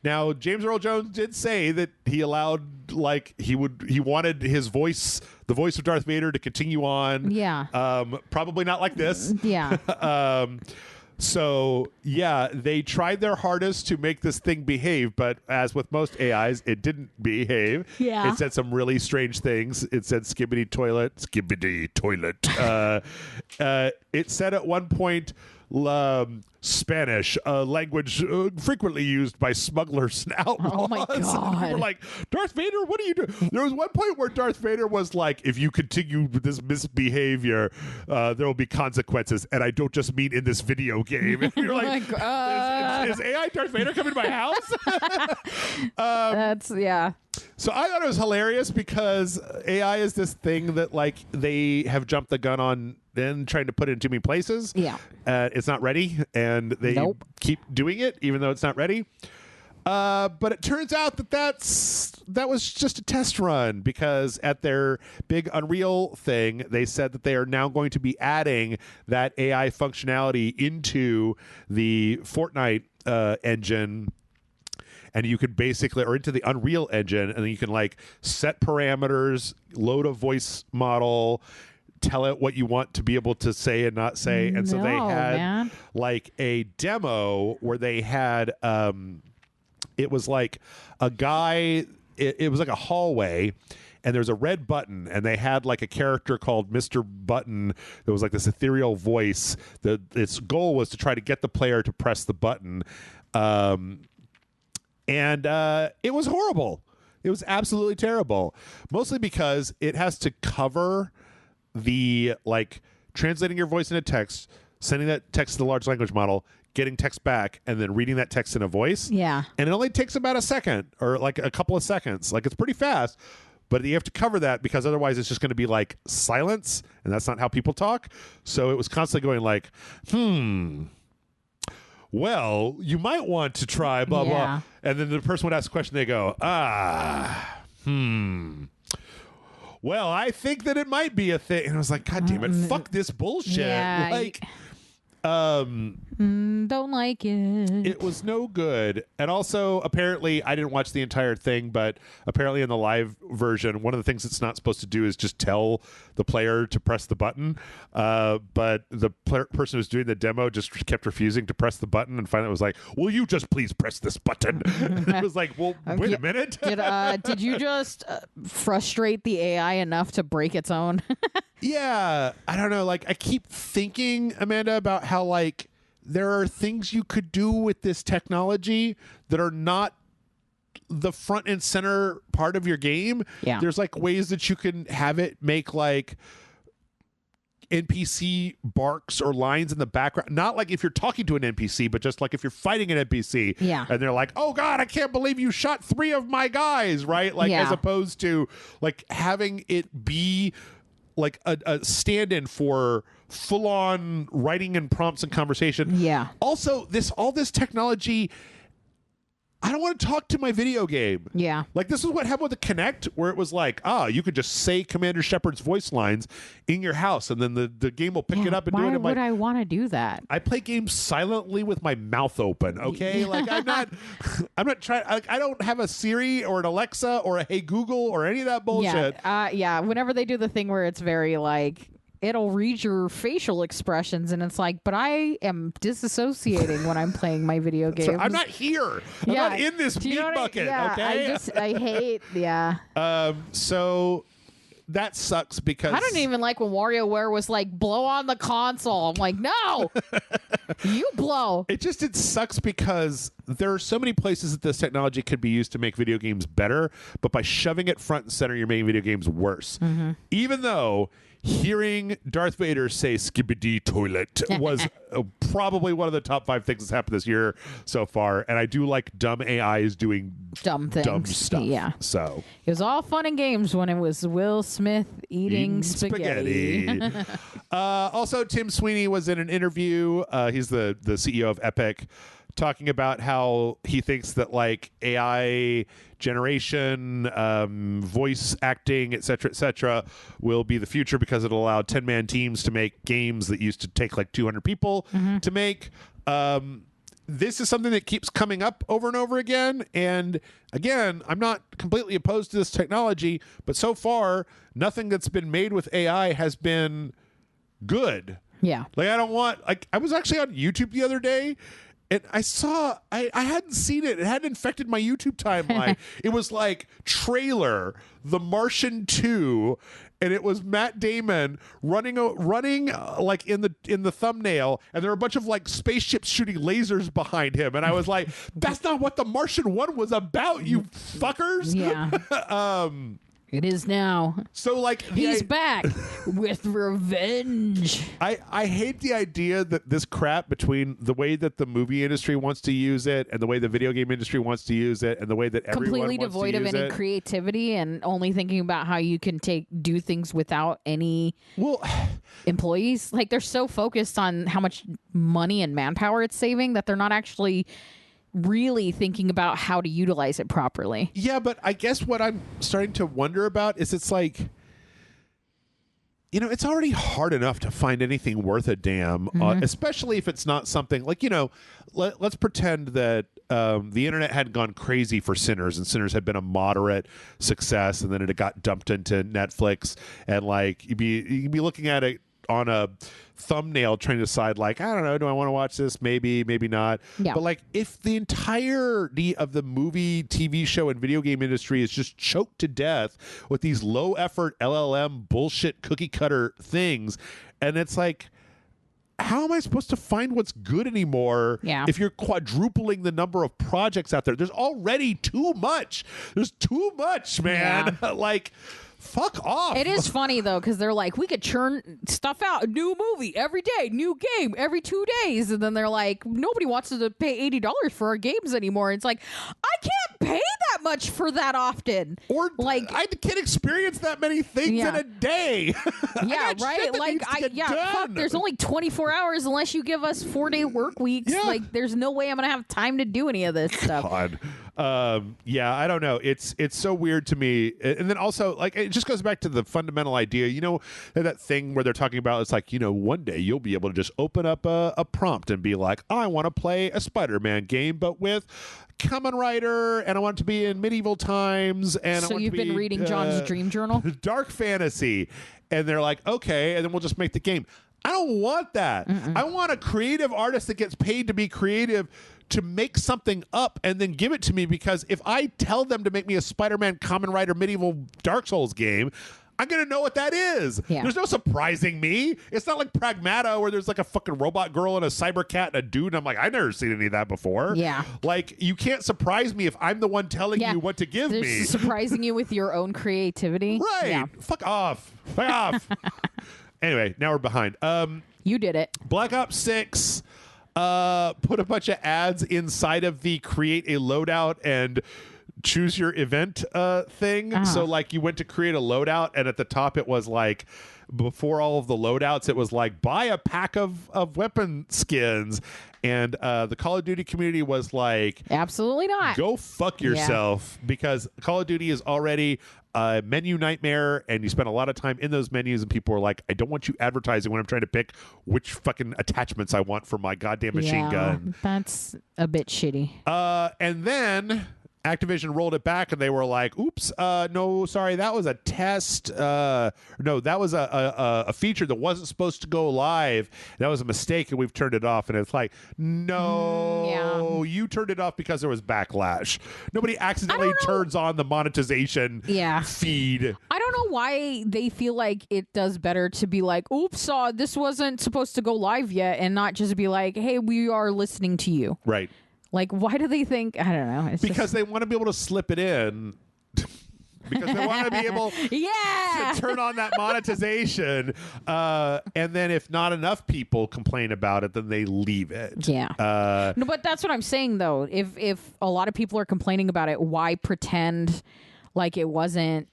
Now, James Earl Jones did say that he allowed, like, he wanted his voice, the voice of Darth Vader, to continue on. Yeah. Probably not like this. Yeah. So, yeah, they tried their hardest to make this thing behave, but as with most AIs, it didn't behave. Yeah. It said some really strange things. It said skibbity toilet. It said at one point, Spanish, a language frequently used by smugglers and outlaws. Oh my God. And we're like, Darth Vader, what are you doing? There was one point where Darth Vader was like, if you continue with this misbehavior, there will be consequences. And I don't just mean in this video game. And you're like, is AI Darth Vader coming to my house? That's, yeah. So I thought it was hilarious because AI is this thing that, like, they have jumped the gun on then trying to put it in too many places. Yeah. It's not ready, and they keep doing it even though it's not ready. But it turns out that was just a test run, because at their big Unreal thing, they said that they are now going to be adding that AI functionality into the Fortnite engine. And you could basically, or into the Unreal Engine, and then you can, like, set parameters, load a voice model, tell it what you want to be able to say and not say. And so they had like a demo where they had, it was like a guy, it was like a hallway, and there's a red button, and they had like a character called Mr. Button that was like this ethereal voice. Its goal was to try to get the player to press the button. And it was horrible. It was absolutely terrible. Mostly because it has to cover the, like, translating your voice into text, sending that text to the large language model, getting text back, and then reading that text in a voice. Yeah. And it only takes about a second, or like a couple of seconds. Like, it's pretty fast. But you have to cover that, because otherwise it's just going to be like silence, and that's not how people talk. So it was constantly going like, well, you might want to try blah, blah. And then the person would ask a question. They go, well, I think that it might be a thing. And I was like, God damn it. Fuck this bullshit. Yeah, like, don't like it. It was no good. And also, apparently, I didn't watch the entire thing, but apparently in the live version, one of the things it's not supposed to do is just tell the player to press the button. But the person who's doing the demo just kept refusing to press the button, and finally was like, will you just please press this button? And it was like, well, wait a minute. Did you just frustrate the AI enough to break its own? Yeah, I don't know. Like, I keep thinking, Amanda, about how, like, there are things you could do with this technology that are not the front and center part of your game. Yeah. There's, like, ways that you can have it make, like, NPC barks or lines in the background. Not like if you're talking to an NPC, but just like if you're fighting an NPC. Yeah. And they're like, oh God, I can't believe you shot 3 of my guys, right? Like, as opposed to, like, having it be like a stand-in for full-on writing and prompts and conversation. Yeah. Also, all this technology, I don't want to talk to my video game. Yeah. Like, this is what happened with the Kinect, where it was like, you could just say Commander Shepard's voice llines in your house, and then the game will pick it up and do it. Why would I want to do that? I play games silently with my mouth open, okay? Like, I'm not trying, I don't have a Siri or an Alexa or a Hey Google or any of that bullshit. Yeah. Whenever they do the thing where it's very, like, it'll read your facial expressions, and it's like, but I am disassociating when I'm playing my video games. So I'm not here. I'm not in this meat bucket. Okay. I hate. Yeah. So that sucks because I don't even like when WarioWare was like, blow on the console. I'm like, no, you blow. It sucks because there are so many places that this technology could be used to make video games better, but by shoving it front and center, you're making video games worse. Mm-hmm. Even though hearing Darth Vader say "skibbity toilet" was probably one of the top 5 things that's happened this year so far, and I do like dumb AIs doing dumb things, dumb stuff. Yeah, so it was all fun and games when it was Will Smith eating spaghetti. Also, Tim Sweeney was in an interview. He's the CEO of Epic, talking about how he thinks that like AI generation, voice acting, et cetera, will be the future because it'll allow 10-man teams to make games that used to take like 200 people to make. This is something that keeps coming up over and over again. And again, I'm not completely opposed to this technology, but so far, nothing that's been made with AI has been good. Yeah. Like, I don't want, like, I was actually on YouTube the other day, and I saw, I hadn't seen it. It hadn't infected my YouTube timeline. It was like trailer, The Martian 2, and it was Matt Damon running like in the thumbnail, and there were a bunch of like spaceships shooting lasers behind him, and I was like, that's not what The Martian 1 was about, you fuckers. Yeah. It is now. So like he's back with revenge. I hate the idea that this crap between the way that the movie industry wants to use it and the way the video game industry wants to use it and the way that everyone completely wants devoid to of use any it. creativity and only thinking about how you can do things without any employees. Like they're so focused on how much money and manpower it's saving that they're not actually really thinking about how to utilize it properly. Yeah, but I guess what I'm starting to wonder about is it's like, you know, it's already hard enough to find anything worth a damn, especially if it's not something like, you know, let's pretend that the internet hadn't gone crazy for Sinners and Sinners had been a moderate success, and then it got dumped into Netflix, and like you'd be looking at it on a thumbnail trying to decide like, I don't know, do I want to watch this? Maybe not. Yeah. But like if the entirety of the movie, TV show, and video game industry is just choked to death with these low effort LLM bullshit cookie cutter things, and it's like, how am I supposed to find what's good anymore if you're quadrupling the number of projects out there? There's already too much. There's too much, man. Yeah. Like, fuck off. It is funny, though, because they're like, we could churn stuff out. New movie every day, new game every 2 days. And then they're like, nobody wants to pay $80 for our games anymore. It's like, I can't pay that much for that often. Or like, I can't experience that many things in a day. Yeah, right? Like, fuck, there's only 24 hours unless you give us 4-day work weeks. Yeah. Like, there's no way I'm going to have time to do any of this stuff. God. Yeah, I don't know. It's so weird to me. And then also, like, it just goes back to the fundamental idea, you know, that thing where they're talking about, it's like, you know, one day you'll be able to just open up a prompt and be like, I want to play a Spider-Man game, but with Kamen Rider, and I want it to be in medieval times. And so you've been reading John's dream journal? Dark fantasy. And they're like, okay, and then we'll just make the game. I don't want that. I want a creative artist that gets paid to be creative to make something up and then give it to me, because if I tell them to make me a Spider-Man, Kamen Rider, medieval Dark Souls game, I'm going to know what that is. Yeah. There's no surprising me. It's not like Pragmata where there's like a fucking robot girl and a cyber cat and a dude. And I'm like, I've never seen any of that before. Yeah. Like, you can't surprise me if I'm the one telling you what to give me. Surprising you with your own creativity. Right. Yeah. Fuck off. Fuck off. Anyway, now we're behind. You did it. Black Ops 6 put a bunch of ads inside of the create a loadout and choose your event thing. So like you went to create a loadout, and at the top it was like, before all of the loadouts, it was like, buy a pack of weapon skins. And the Call of Duty community was like, absolutely not. Go fuck yourself, because Call of Duty is already a menu nightmare, and you spend a lot of time in those menus, and people are like, I don't want you advertising when I'm trying to pick which fucking attachments I want for my goddamn machine gun. That's a bit shitty. And then Activision rolled it back and they were like, oops, no, sorry, that was a test. No, that was a feature that wasn't supposed to go live. That was a mistake and we've turned it off. And it's like, no, you turned it off because there was backlash. Nobody accidentally turns on the monetization feed. I don't know why they feel like it does better to be like, oops, this wasn't supposed to go live yet, and not just be like, hey, we are listening to you. Right. Like, why do they think? I don't know. It's because they want to be able to slip it in. Because they want to be able to turn on that monetization. And then if not enough people complain about it, then they leave it. Yeah. No, but that's what I'm saying, though. If a lot of people are complaining about it, why pretend like it wasn't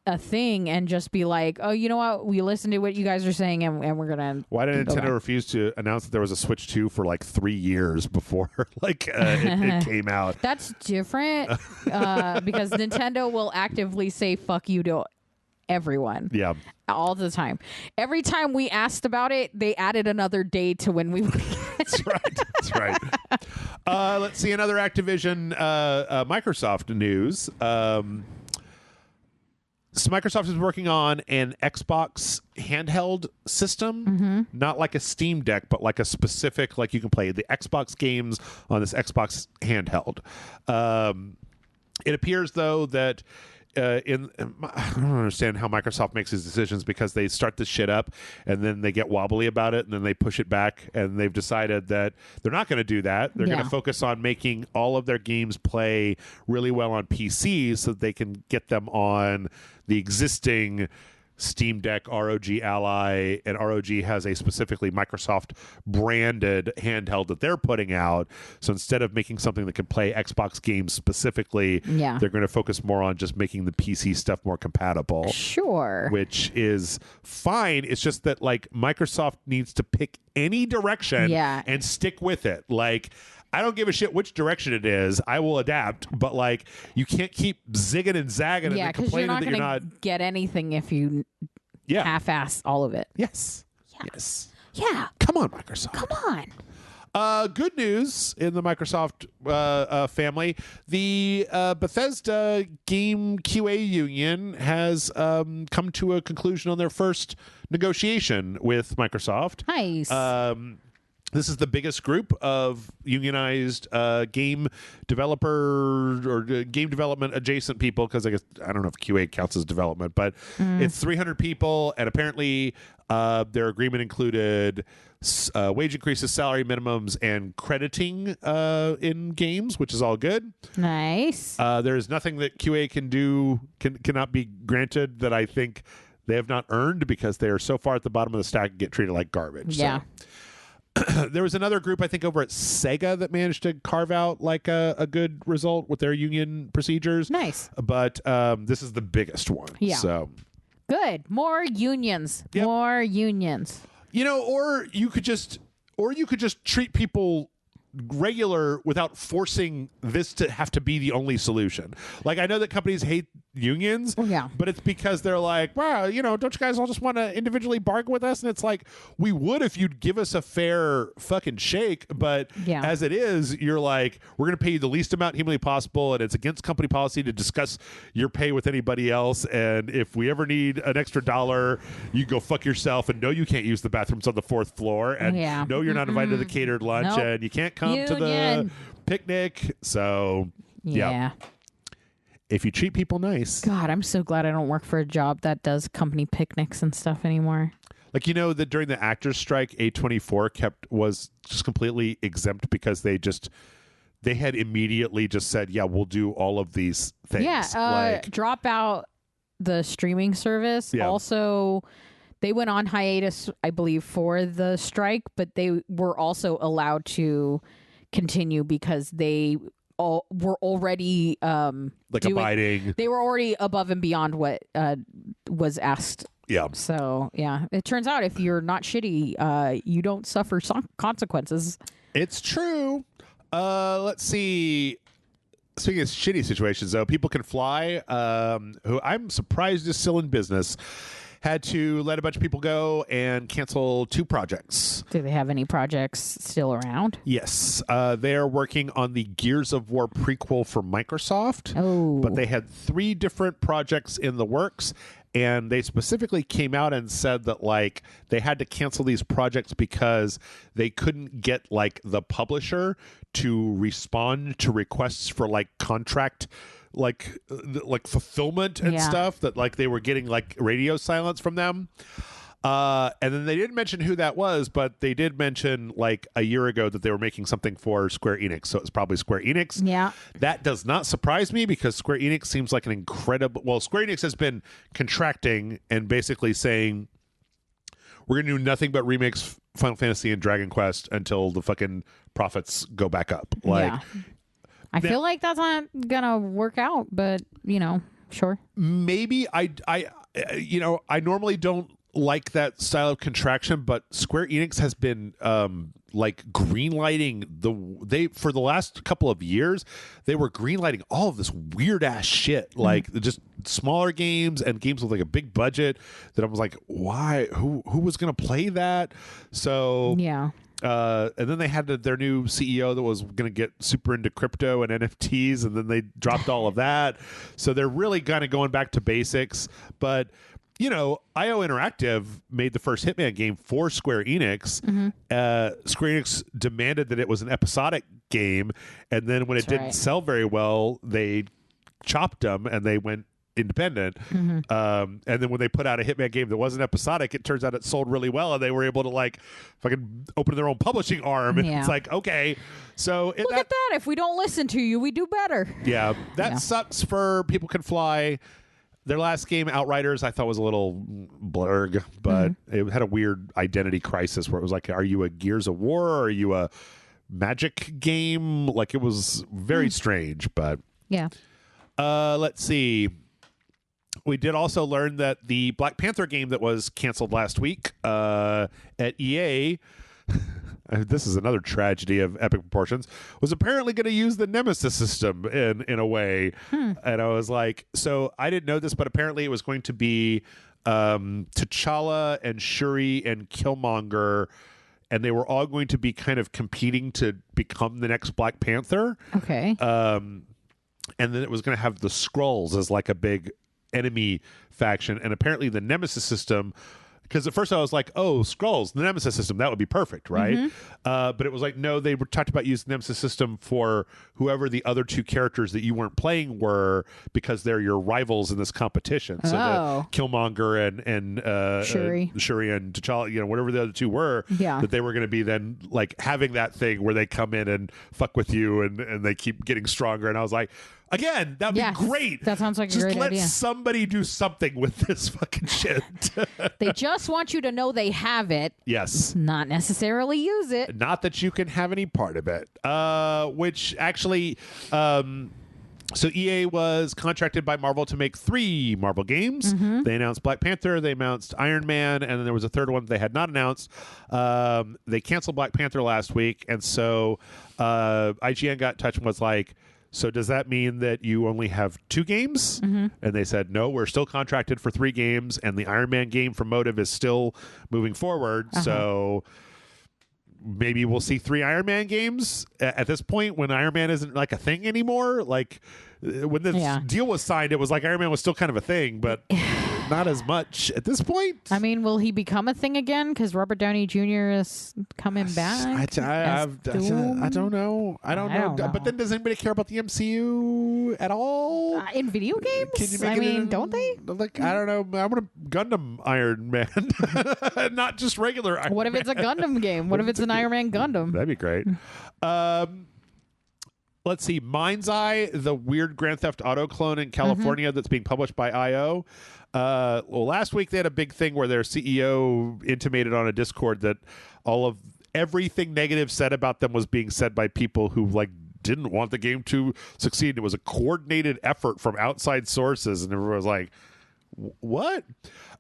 a thing and just be like, oh, you know what? We listened to what you guys are saying and we're going to. Why did Nintendo refuse to announce that there was a Switch 2 for like 3 years before it came out? That's different because Nintendo will actively say fuck you to everyone. Yeah. All the time. Every time we asked about it, they added another day to when we That's right. That's right. Let's see another Activision Microsoft news. So Microsoft is working on an Xbox handheld system, not like a Steam Deck, but like a specific, like you can play the Xbox games on this Xbox handheld. It appears, though, that I don't understand how Microsoft makes these decisions, because they start this shit up and then they get wobbly about it and then they push it back, and they've decided that they're not going to do that. They're going to focus on making all of their games play really well on PC so that they can get them on the existing Steam Deck, ROG Ally, and ROG has a specifically Microsoft branded handheld that they're putting out. So instead of making something that can play Xbox games specifically, they're going to focus more on just making the PC stuff more compatible. Sure. Which is fine. It's just that like Microsoft needs to pick any direction and stick with it. Like, I don't give a shit which direction it is. I will adapt, but like you can't keep zigging and zagging and then complaining that you're not get anything if you half-ass all of it. Yes. Yeah. Yes. Yeah. Come on, Microsoft. Come on. Good news in the Microsoft family. The Bethesda Game QA Union has come to a conclusion on their first negotiation with Microsoft. Nice. This is the biggest group of unionized game developer or game development adjacent people, because I don't know if QA counts as development, but it's 300 people, and apparently their agreement included wage increases, salary minimums, and crediting in games, which is all good. Nice. There's nothing that QA cannot be granted that I think they have not earned, because they are so far at the bottom of the stack and get treated like garbage. Yeah. So. There was another group, I think, over at Sega that managed to carve out like a good result with their union procedures. Nice. But this is the biggest one. Yeah. So good. More unions. Yep. More unions. You know, or you could just treat people regular without forcing this to have to be the only solution. Like, I know that companies hate unions, but it's because they're like, wow, you know, don't you guys all just want to individually bargain with us? And it's like, we would if you'd give us a fair fucking shake, but as it is, you're like, we're going to pay you the least amount humanly possible, and it's against company policy to discuss your pay with anybody else, and if we ever need an extra $1, you go fuck yourself, and no, you can't use the bathrooms on the 4th floor, and no, you're not invited to the catered lunch, and you can't come to the picnic. So if you treat people nice. God, I'm so glad I don't work for a job that does company picnics and stuff anymore. Like, you know, that during the actors strike, A24 was just completely exempt because they had immediately just said, yeah, we'll do all of these things. Yeah, drop out the streaming service. Yeah. Also, they went on hiatus, I believe, for the strike, but they were also allowed to continue because they were already abiding. They were already above and beyond what was asked. Yeah. So it turns out if you're not shitty, you don't suffer consequences. It's true. Let's see. Speaking of shitty situations, though, People Can Fly, who I'm surprised is still in business, had to let a bunch of people go and cancel 2 projects. Do they have any projects still around? Yes. They are working on the Gears of War prequel for Microsoft. Oh. But they had 3 different projects in the works. And they specifically came out and said that, like, they had to cancel these projects because they couldn't get, like, the publisher to respond to requests for, like, contract, like fulfillment and stuff, that, like, they were getting, like, radio silence from them. And then they didn't mention who that was, but they did mention, like, a year ago that they were making something for Square Enix. So it's probably Square Enix. Yeah. That does not surprise me because Square Enix seems like an incredible... Well, Square Enix has been contracting and basically saying, we're going to do nothing but remakes Final Fantasy and Dragon Quest until the fucking profits go back up. Like, yeah. I feel like that's not going to work out, but, you know, sure. Maybe I normally don't like that style of contraction, but Square Enix has been like greenlighting for the last couple of years. They were greenlighting all of this weird ass shit, like just smaller games and games with like a big budget that I was like, why? Who was going to play that? So yeah. And then they had their new CEO that was going to get super into crypto and NFTs, and then they dropped all of that. So they're really kind of going back to basics. But, you know, IO Interactive made the first Hitman game for Square Enix. Square Enix demanded that it was an episodic game, and then when it didn't sell very well, they chopped them and they went independent. And then when they put out a Hitman game that wasn't episodic, it turns out it sold really well, and they were able to like fucking open their own publishing arm. And it's like, okay, so look at that. If we don't listen to you, we do better. Yeah, that sucks for People Can Fly. Their last game, Outriders, I thought was a little blurg, but it had a weird identity crisis where it was like, are you a Gears of War or are you a Magic game? Like, it was very strange, but yeah. Let's see. We did also learn that the Black Panther game that was canceled last week at EA, this is another tragedy of epic proportions, was apparently going to use the Nemesis system in a way. And I was like, so I didn't know this, but apparently it was going to be T'Challa and Shuri and Killmonger, and they were all going to be kind of competing to become the next Black Panther. Okay. And then it was going to have the Skrulls as like a big enemy faction, and apparently the Nemesis system, because at first I was like, oh, Skrulls, the Nemesis system, that would be perfect, right? But it was like, no, they were talked about using the Nemesis system for whoever the other 2 characters that you weren't playing were, because they're your rivals in this competition. So the Killmonger and Shuri and T'Challa, you know, whatever the other 2 were, that they were going to be then like having that thing where they come in and fuck with you, and they keep getting stronger. And I was like, again, that'd be great. That sounds like just a great idea. Let somebody do something with this fucking shit. They just want you to know they have it. Yes. Not necessarily use it. Not that you can have any part of it. Which actually, so EA was contracted by Marvel to make 3 Marvel games. They announced Black Panther, they announced Iron Man, and then there was a third one they had not announced. They canceled Black Panther last week, and so IGN got in touch and was like, so does that mean that you only have 2 games? And they said, no, we're still contracted for 3 games, and the Iron Man game from Motive is still moving forward. So maybe we'll see 3 Iron Man games at this point when Iron Man isn't like a thing anymore. Like when this deal was signed, it was like Iron Man was still kind of a thing, but not as much at this point. I mean, will he become a thing again? Because Robert Downey Jr. is coming back. I don't know. I don't know. But then, does anybody care about the MCU at all? In video games? Don't they? Like, I don't know. I want a Gundam Iron Man, not just regular Iron Man. What if it's a Gundam game? What if it's an Iron Man Gundam? That'd be great. Let's see. Mind's Eye, the weird Grand Theft Auto clone in California that's being published by IO. Well, last week they had a big thing where their CEO intimated on a Discord that everything negative said about them was being said by people who like didn't want the game to succeed. It was a coordinated effort from outside sources, and everyone was like, what?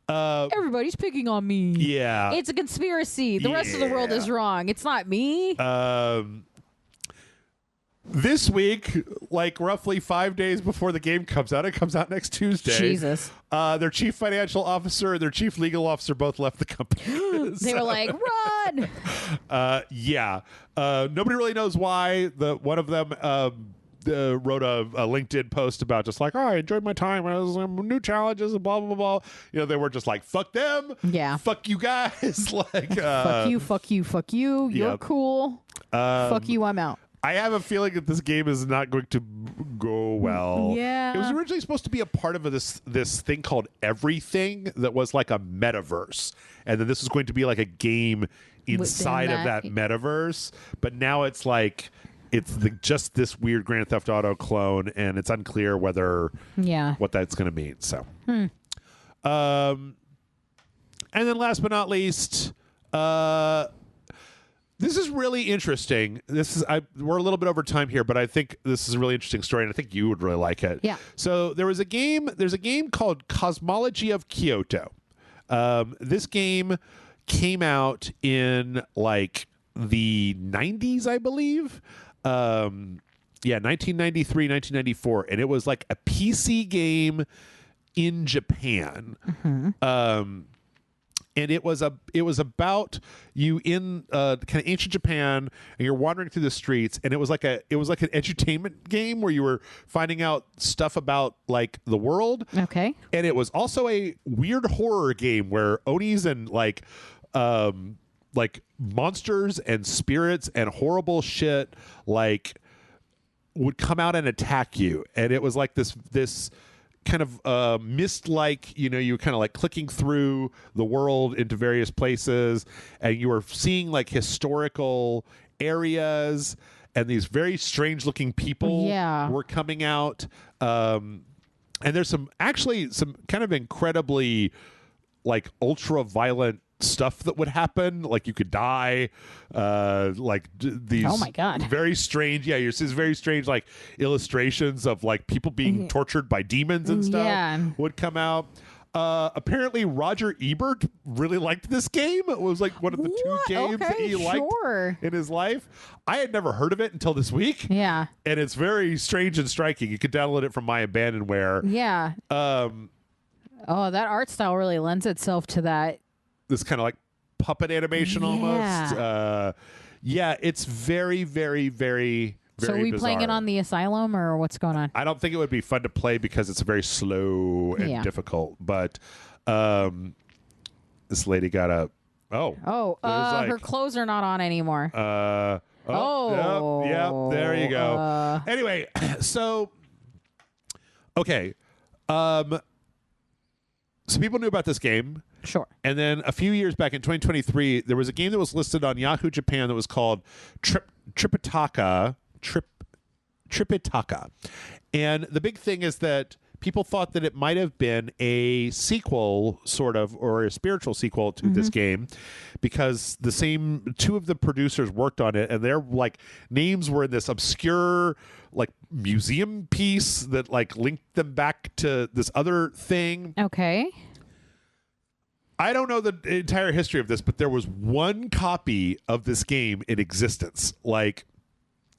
Everybody's picking on me. Yeah. It's a conspiracy. The rest of the world is wrong. It's not me. This week, like roughly 5 days before the game comes out, it comes out next Tuesday. Jesus. Their chief financial officer and their chief legal officer both left the company. They were like, run! Yeah. Nobody really knows why. One of them wrote a LinkedIn post about just like, oh, I enjoyed my time. I was new challenges and blah, blah, blah. You know, they were just like, fuck them. Yeah. Fuck you guys. Like, fuck you, fuck you, fuck you. You're Yep. cool. Fuck you, I'm out. I have a feeling that this game is not going to go well. Yeah. It was originally supposed to be a part of this thing called Everything that was like a metaverse. And then this was going to be like a game inside of that metaverse. But now it's like it's just this weird Grand Theft Auto clone, and it's unclear whether what that's going to mean. So, and then last but not least, this is really interesting. We're a little bit over time here, but I think this is a really interesting story, and I think you would really like it. Yeah. So there's a game called Cosmology of Kyoto. This game came out in like the 90s, I believe. 1993, 1994, and it was like a PC game in Japan. And it was about you in kind of ancient Japan, and you're wandering through the streets, and it was like an edutainment game where you were finding out stuff about like the world. Okay. And it was also a weird horror game where onis and like monsters and spirits and horrible shit like would come out and attack you. And it was like this kind of mist-like, you know, you were kind of like clicking through the world into various places, and you were seeing like historical areas, and these very strange-looking people were coming out. And there's some kind of incredibly like ultra-violent stuff that would happen, like you could die, these oh my god, very strange you're seeing very strange like illustrations of like people being tortured by demons and stuff would come out. Apparently Roger Ebert really liked this game. It was like one of the two games that he liked in his life. I had never heard of it until this week. And it's very strange and striking. You could download it from My Abandonware. That art style really lends itself to that. This kind of like puppet animation almost. It's very, very, very, so are we bizarre. playing it on the Asylum, or what's going on? I don't think it would be fun to play because it's very slow and difficult. But this lady got a her clothes are not on anymore. There you go. Anyway, so okay, so people knew about this game. Sure. And then a few years back in 2023, there was a game that was listed on Yahoo Japan that was called Tripitaka. And the big thing is that people thought that it might have been a sequel, sort of, or a spiritual sequel to this game, because two of the producers worked on it, and their like names were in this obscure like museum piece that like linked them back to this other thing. Okay. I don't know the entire history of this, but there was one copy of this game in existence. Like,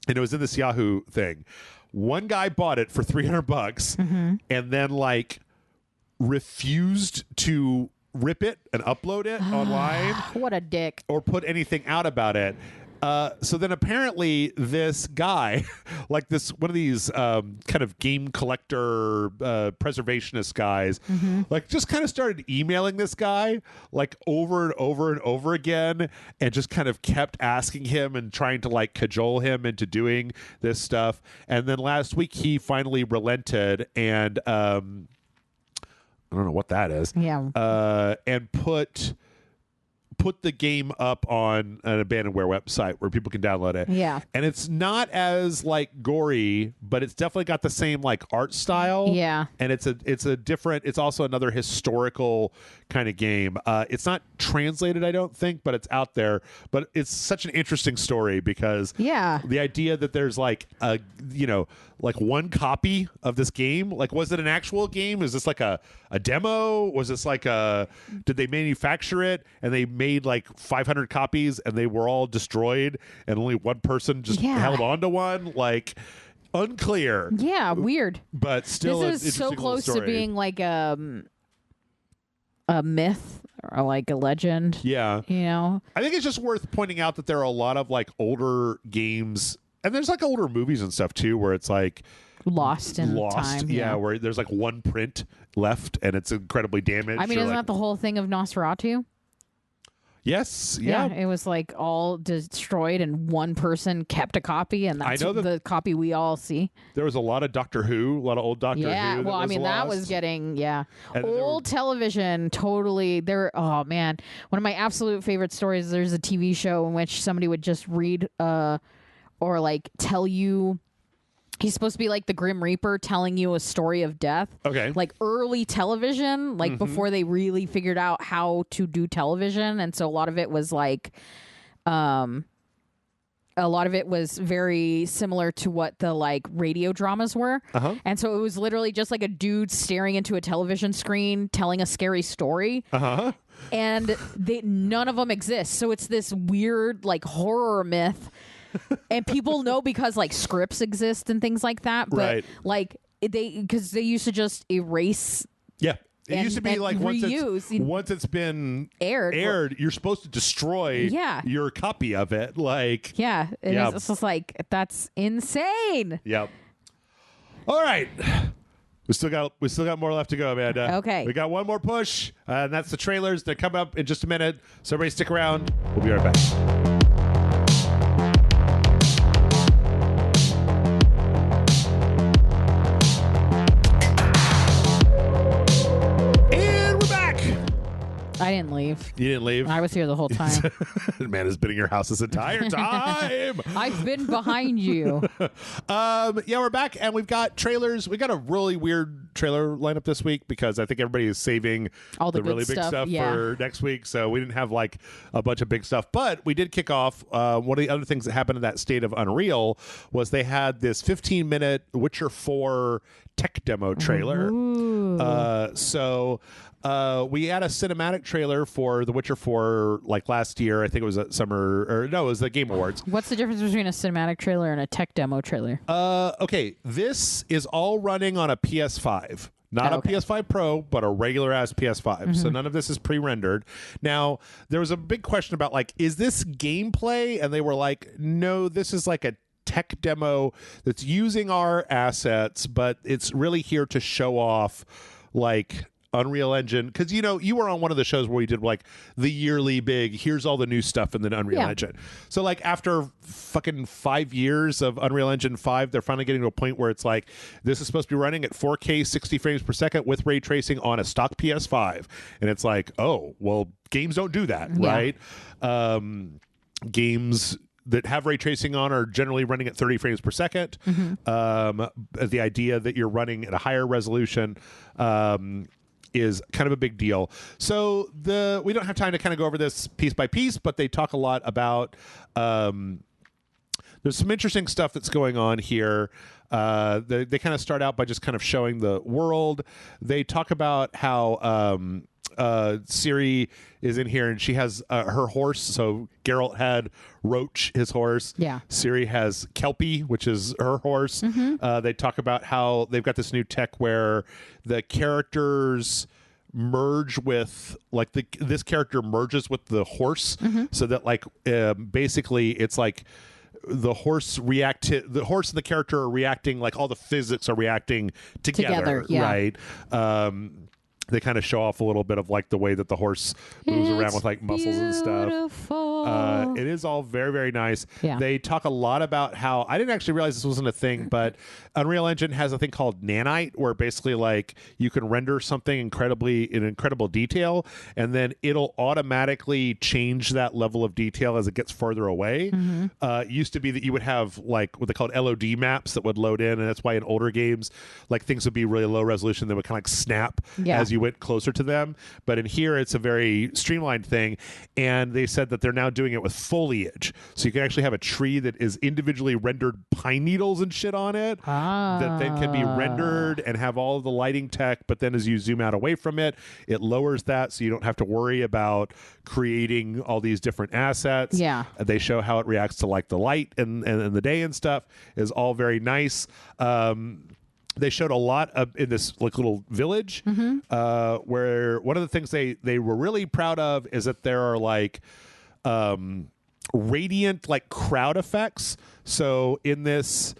and it was in this Yahoo thing. One guy bought it for $300 and then like refused to rip it and upload it online. What a dick. Or put anything out about it. So then apparently this guy, like one of these kind of game collector preservationist guys, like just kind of started emailing this guy like over and over and over again, and just kind of kept asking him and trying to like cajole him into doing this stuff. And then last week he finally relented and I don't know what that is. And put the game up on an abandonware website where people can download it. And it's not as like gory, but it's definitely got the same like art style. And it's a different, it's also another historical kind of game. It's not translated, I don't think, but it's out there. But it's such an interesting story because the idea that there's like like one copy of this game, like was it an actual game? Is this like a demo? Was this like did they manufacture it and they made made like 500 copies and they were all destroyed and only one person just held on to one. Like, unclear. Yeah, weird. But still, this is so close to being like a myth or like a legend. Yeah. You know? I think it's just worth pointing out that there are a lot of like older games, and there's like older movies and stuff too, where it's like lost in time. Yeah, where there's like one print left and it's incredibly damaged. I mean, isn't that the whole thing of Nosferatu? Yes. Yeah. It was like all destroyed and one person kept a copy, and that's the copy we all see. There was a lot of Doctor Who, a lot of old Doctor Who. Yeah, well, I mean, that was getting, old television, totally. Oh, man. One of my absolute favorite stories, there's a TV show in which somebody would just read or like tell you. He's supposed to be like the Grim Reaper telling you a story of death. Okay. Like early television, like before they really figured out how to do television. And so a lot of it was like, a lot of it was very similar to what the like radio dramas were. Uh-huh. And so it was literally just like a dude staring into a television screen telling a scary story. Uh-huh. And none of them exist. So it's this weird like horror myth. And people know because like scripts exist and things like that, but like because they used to just erase. Yeah, it used to be like once it's been aired, you're supposed to destroy your copy of it. Like it's just like that's insane. Yep. All right. We still got more left to go, Amanda. Okay. We got one more push, and that's the trailers. They're coming up in just a minute. So everybody stick around. We'll be right back. I didn't leave. You didn't leave? I was here the whole time. Man has been in your house this entire time. I've been behind you. We're back, and we've got trailers. We got a really weird trailer lineup this week because I think everybody is saving all the really big stuff for next week. So we didn't have like a bunch of big stuff, but we did kick off. One of the other things that happened in that state of Unreal was they had this 15-minute Witcher 4 tech demo trailer. We had a cinematic trailer for The Witcher 4 like last year. I think it was at it was the Game Awards. What's the difference between a cinematic trailer and a tech demo trailer? Okay, this is all running on a PS5. Not a PS5 Pro, but a regular ass PS5. Mm-hmm. So none of this is pre-rendered. Now, there was a big question about like, is this gameplay? And they were like, no, this is like a tech demo that's using our assets, but it's really here to show off like Unreal Engine, because you were on one of the shows where we did like the yearly big here's all the new stuff in the Unreal Engine. So like after fucking 5 years of Unreal Engine 5, they're finally getting to a point where it's like this is supposed to be running at 4K 60 frames per second with ray tracing on a stock PS5, and it's like, oh well, games don't do that, right? Games that have ray tracing on are generally running at 30 frames per second. The idea that you're running at a higher resolution is kind of a big deal. So we don't have time to kind of go over this piece by piece, but they talk a lot about there's some interesting stuff that's going on here. They kind of start out by just kind of showing the world. They talk about how Ciri is in here and she has her horse. So Geralt had Roach, his horse. Yeah. Ciri has Kelpie, which is her horse. They talk about how they've got this new tech where the characters merge with like this character merges with the horse, so that like basically it's like the horse and the character are reacting, like all the physics are reacting together. Right? They kind of show off a little bit of like the way that the horse moves around with like muscles and stuff. It is all very, very nice. Yeah. They talk a lot about how I didn't actually realize this wasn't a thing, but Unreal Engine has a thing called nanite, where basically like you can render something in incredible detail, and then it'll automatically change that level of detail as it gets further away. It used to be that you would have like what they called LOD maps that would load in, and that's why in older games like things would be really low resolution that would kind of like snap as you went closer to them. But in here it's a very streamlined thing, and they said that they're now doing it with foliage. So you can actually have a tree that is individually rendered pine needles and shit on it that then can be rendered and have all of the lighting tech. But then as you zoom out away from it, it lowers that so you don't have to worry about creating all these different assets. Yeah. They show how it reacts to like the light and the day and stuff is all very nice. They showed a lot in this like little village where one of the things they were really proud of is that there are like radiant like crowd effects. So in this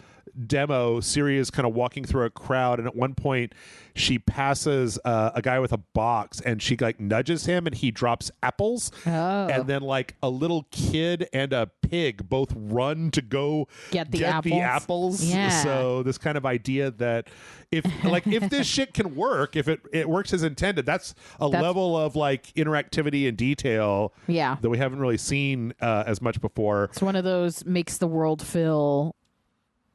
demo, Siri is kind of walking through a crowd, and at one point she passes a guy with a box, and she like nudges him, and he drops apples. And then like a little kid and a pig both run to go get the apples. Yeah. So this kind of idea that if this shit can work, if it works as intended, that's level of like interactivity and detail that we haven't really seen as much before. It's one of those makes the world feel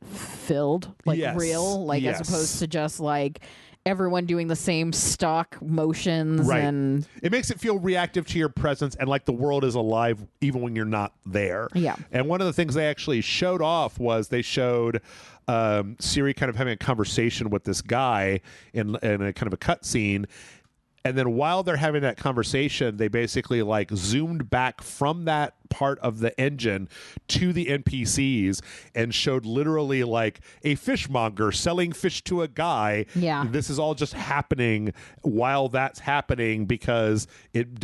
filled, like real, like as opposed to just like everyone doing the same stock motions. Right. And it makes it feel reactive to your presence and like the world is alive even when you're not there. Yeah. And one of the things they actually showed off was they showed Siri kind of having a conversation with this guy in a kind of a cut scene. And then while they're having that conversation, they basically like zoomed back from that part of the engine to the NPCs and showed literally like a fishmonger selling fish to a guy. Yeah. This is all just happening while that's happening because it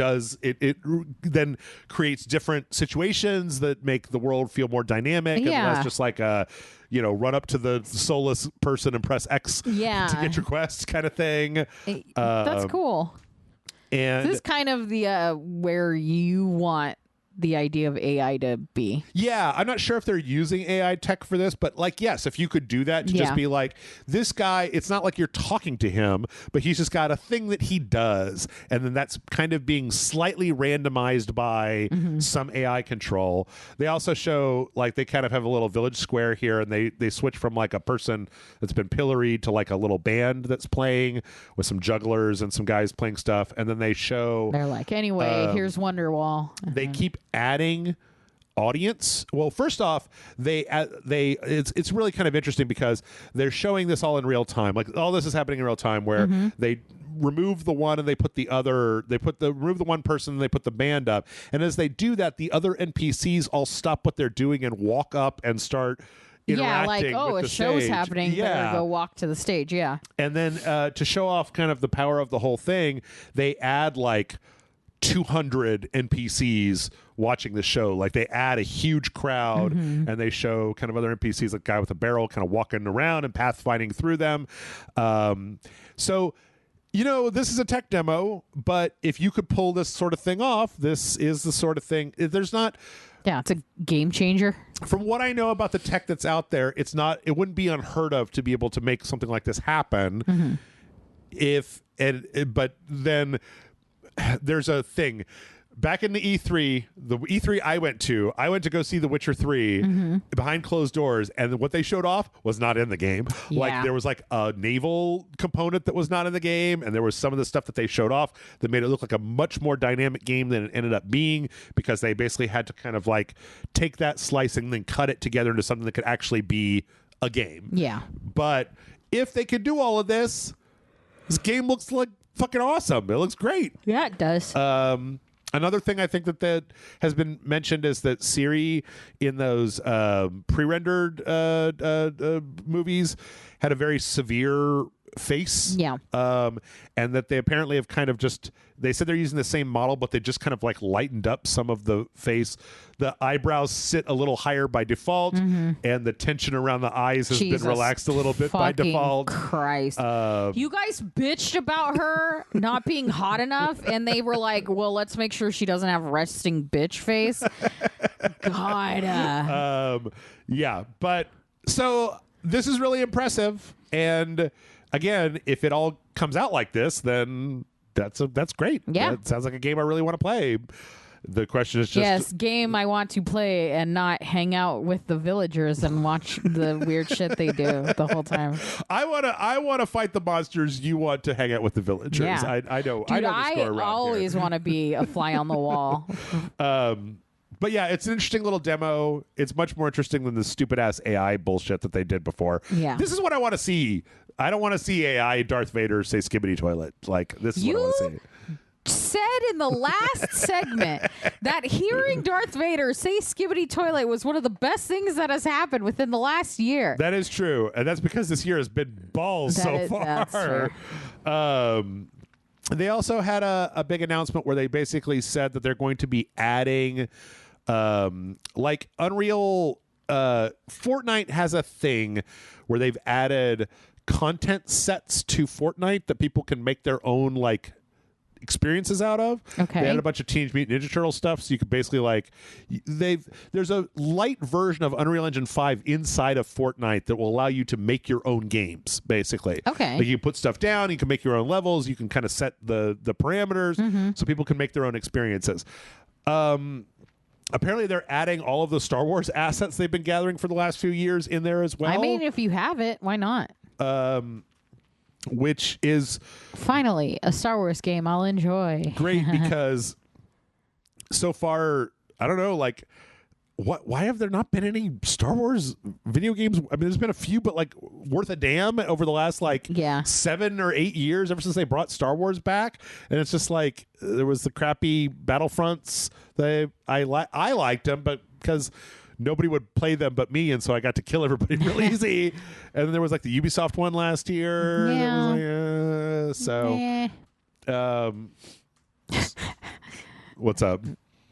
then creates different situations that make the world feel more dynamic and less just like a run up to the soulless person and press X to get your quest kind of thing. That's cool. And this is kind of the where you want the idea of AI to be. Yeah, I'm not sure if they're using AI tech for this, but like, yes, if you could do that to just be like, this guy, it's not like you're talking to him, but he's just got a thing that he does. And then that's kind of being slightly randomized by some AI control. They also show like they kind of have a little village square here, and they switch from like a person that's been pilloried to like a little band that's playing with some jugglers and some guys playing stuff. And then they show, they're like, anyway, here's Wonderwall. They keep adding audience. Well, first off, it's really kind of interesting because they're showing this all in real time. Like all this is happening in real time where they remove the one and they put the other, remove the one person and they put the band up. And as they do that, the other NPCs all stop what they're doing and walk up and start interacting with a show's stage. happening. Better go walk to the stage. Yeah. And then to show off kind of the power of the whole thing, they add like 200 NPCs watching the show. Like they add a huge crowd and they show kind of other NPCs, like guy with a barrel kind of walking around and pathfinding through them. So, this is a tech demo, but if you could pull this sort of thing off, this is the sort of thing. There's not... Yeah, it's a game changer. From what I know about the tech that's out there, it wouldn't be unheard of to be able to make something like this happen. But then there's a thing. Back in the E3 I went to go see The Witcher 3 behind closed doors, and what they showed off was not in the game. Yeah. Like there was like a naval component that was not in the game, and there was some of the stuff that they showed off that made it look like a much more dynamic game than it ended up being, because they basically had to kind of like take that slice and then cut it together into something that could actually be a game. Yeah. But if they could do all of this game looks like fucking awesome. It looks great. Yeah, it does. Another thing I think that has been mentioned is that Siri in those pre-rendered movies had a very severe face. Yeah. And that they apparently have kind of they said they're using the same model, but they just kind of like lightened up some of the face. The eyebrows sit a little higher by default, and the tension around the eyes has been relaxed a little bit by default. Christ. You guys bitched about her not being hot enough, and they were like, well, let's make sure she doesn't have resting bitch face. God. Yeah, but so this is really impressive, and again, if it all comes out like this, then that's great. Yeah, it sounds like a game I really want to play. The question is just game I want to play and not hang out with the villagers and watch the weird shit they do the whole time. I want to fight the monsters. You want to hang out with the villagers. Yeah. I know. Dude, I know the score around always want to be a fly on the wall. But yeah, it's an interesting little demo. It's much more interesting than the stupid ass AI bullshit that they did before. Yeah. This is what I want to see. I don't want to see AI Darth Vader say skibbity toilet. Like, this is what I want to see. Said in the last segment that hearing Darth Vader say skibbity toilet was one of the best things that has happened within the last year. That is true. And that's because this year has been balls so far. They also had a big announcement where they basically said that they're going to be adding like Unreal. Fortnite has a thing where they've added content sets to Fortnite that people can make their own like experiences out of. Okay. They had a bunch of Teenage Mutant Ninja Turtle stuff, so you could basically like there's a light version of Unreal Engine 5 inside of Fortnite that will allow you to make your own games, basically. Okay. Like you put stuff down, you can make your own levels, you can kind of set the parameters so people can make their own experiences. Apparently they're adding all of the Star Wars assets they've been gathering for the last few years in there as well. I mean, if you have it, why not? Which is finally a Star Wars game I'll enjoy. Great, because so far, I don't know, like, why have there not been any Star Wars video games? I mean, there's been a few, but like worth a damn over the last 7 or 8 years, ever since they brought Star Wars back. And it's just like there was the crappy Battlefronts. I liked them, but because nobody would play them but me, and so I got to kill everybody real easy. And then there was like the Ubisoft one last year. Yeah. What's up?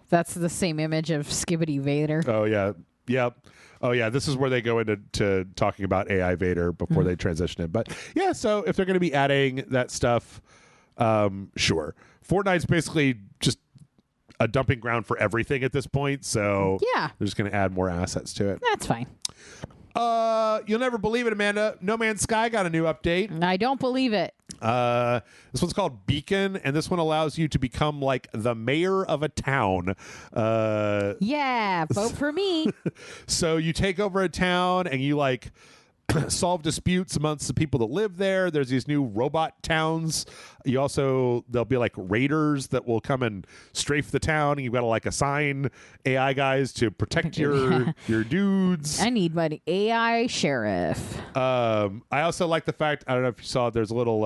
That's the same image of Skibbity Vader. Oh yeah, yep. Oh yeah, this is where they go into talking about AI Vader before they transition it. But yeah, so if they're going to be adding that stuff, sure. Fortnite's basically just a dumping ground for everything at this point, so yeah, they're just going to add more assets to it. That's fine. You'll never believe it, Amanda. No Man's Sky got a new update. I don't believe it. This one's called Beacon, and this one allows you to become like the mayor of a town. Yeah, vote for me. So you take over a town and you like solve disputes amongst the people that live there. There's these new robot towns. There'll be like raiders that will come and strafe the town, and you've got to like assign AI guys to protect your dudes. I need my AI sheriff. I also like the fact, I don't know if you saw, there's a little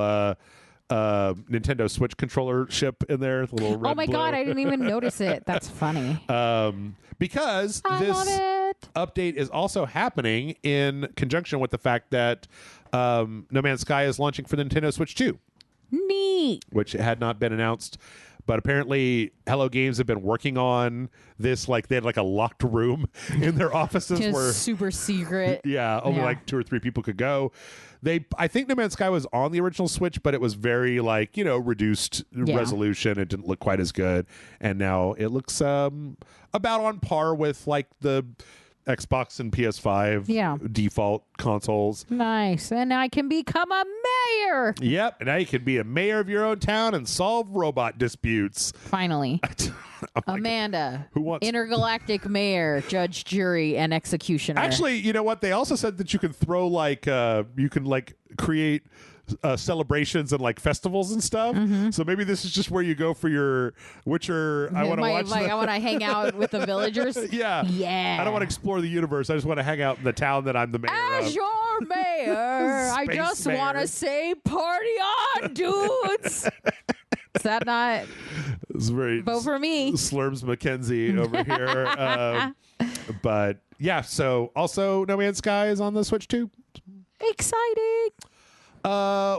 Nintendo Switch controller chip in there. The little red, oh my blue. God, I didn't even notice it. That's funny. Because I this love it. update is also happening in conjunction with the fact that No Man's Sky is launching for the Nintendo Switch 2. Neat. Which had not been announced. But apparently Hello Games have been working on this. Like they had like a locked room in their offices Just where super secret. Yeah, only like 2 or 3 people could go. I think No Man's Sky was on the original Switch, but it was very like, reduced resolution. It didn't look quite as good. And now it looks about on par with like the Xbox and PS5 default consoles. Nice. And I can become a mayor. Yep. And now you can be a mayor of your own town and solve robot disputes. Finally. Oh Amanda, who wants intergalactic mayor, judge, jury, and executioner. Actually, you know what? They also said that you can throw like you can like create celebrations and like festivals and stuff. So maybe this is just where you go for your Witcher. I want to watch. I want to hang out with the villagers. Yeah. I don't want to explore the universe. I just want to hang out in the town that I'm the mayor As of. your mayor, I just want to say, party on, dudes. Is that not? It's very vote for me, Slurms McKenzie over here. But yeah, so also No Man's Sky is on the Switch too. Exciting.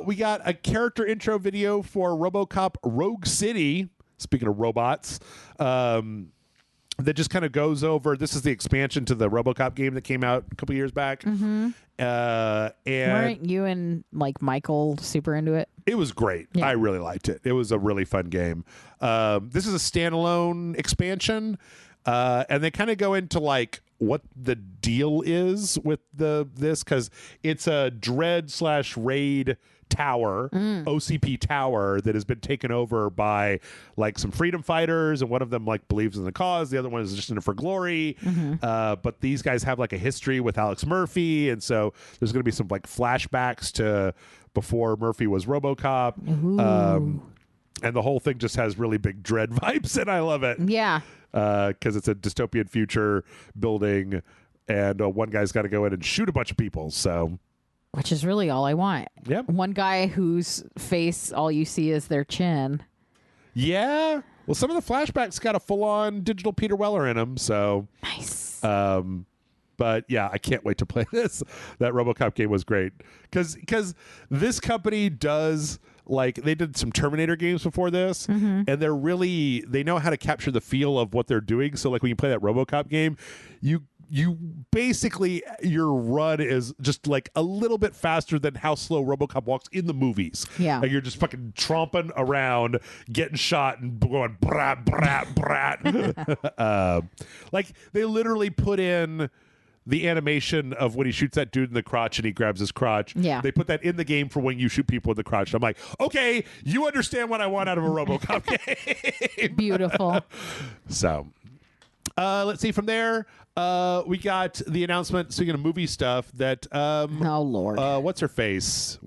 We got a character intro video for RoboCop Rogue City. Speaking of robots, that just kind of goes over. This is the expansion to the RoboCop game that came out a couple years back. And weren't you and like Michael super into it? It was great. I really liked it. It was a really fun game. This is a standalone expansion, and they kind of go into like what the deal is with this, because it's a Dread/Raid tower, OCP tower, that has been taken over by like some freedom fighters, and one of them like believes in the cause, the other one is just in it for glory. But these guys have like a history with Alex Murphy, and so there's going to be some like flashbacks to before Murphy was RoboCop. And the whole thing just has really big Dread vibes, and I love it. Yeah. Because it's a dystopian future building, and one guy's got to go in and shoot a bunch of people. So, which is really all I want. Yep. One guy whose face, all you see is their chin. Yeah. Well, some of the flashbacks got a full-on digital Peter Weller in them. So nice. But yeah, I can't wait to play this. That RoboCop game was great because this company does, like, they did some Terminator games before this, and they know how to capture the feel of what they're doing. So like when you play that RoboCop game, you basically, your run is just like a little bit faster than how slow RoboCop walks in the movies. Yeah. Like you're just fucking tromping around, getting shot and going brat, brat, brat. Like they literally put in the animation of when he shoots that dude in the crotch and he grabs his crotch. Yeah. They put that in the game for when you shoot people in the crotch. I'm like, okay, you understand what I want out of a RoboCop game. Beautiful. So, let's see from there. We got the announcement, speaking of movie stuff, that oh Lord, what's her face?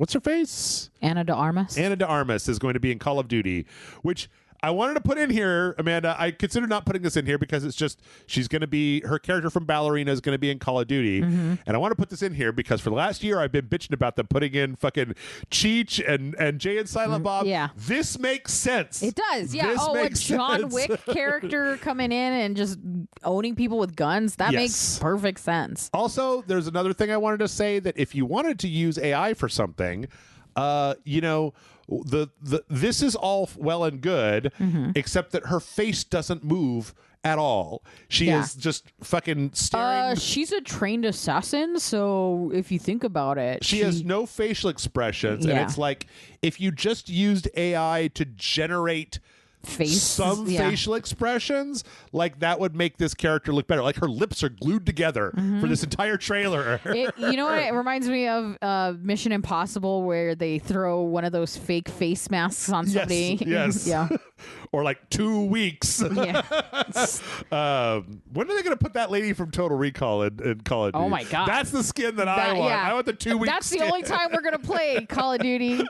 Ana de Armas. Ana de Armas is going to be in Call of Duty, which I wanted to put in here, Amanda. I considered not putting this in here because it's just, her character from Ballerina is going to be in Call of Duty. And I want to put this in here because for the last year I've been bitching about them putting in fucking Cheech and Jay and Silent Bob. Yeah. This makes sense. It does, yeah. This A makes John sense. Wick character coming in and just owning people with guns. That makes perfect sense. Also, there's another thing I wanted to say, that if you wanted to use AI for something, this is all well and good, except that her face doesn't move at all. She is just fucking staring. She's a trained assassin, so if you think about it, she has no facial expressions, and it's like if you just used AI to generate facial expressions, like that would make this character look better. Like her lips are glued together for this entire trailer. You know what it reminds me of? Mission Impossible, where they throw one of those fake face masks on somebody. Yes. Yeah. Or like 2 weeks. Yeah. When are they going to put that lady from Total Recall in Call of Duty? Oh my God. That's the skin that I want. Yeah. I want the 2 weeks. That's the only time we're going to play Call of Duty.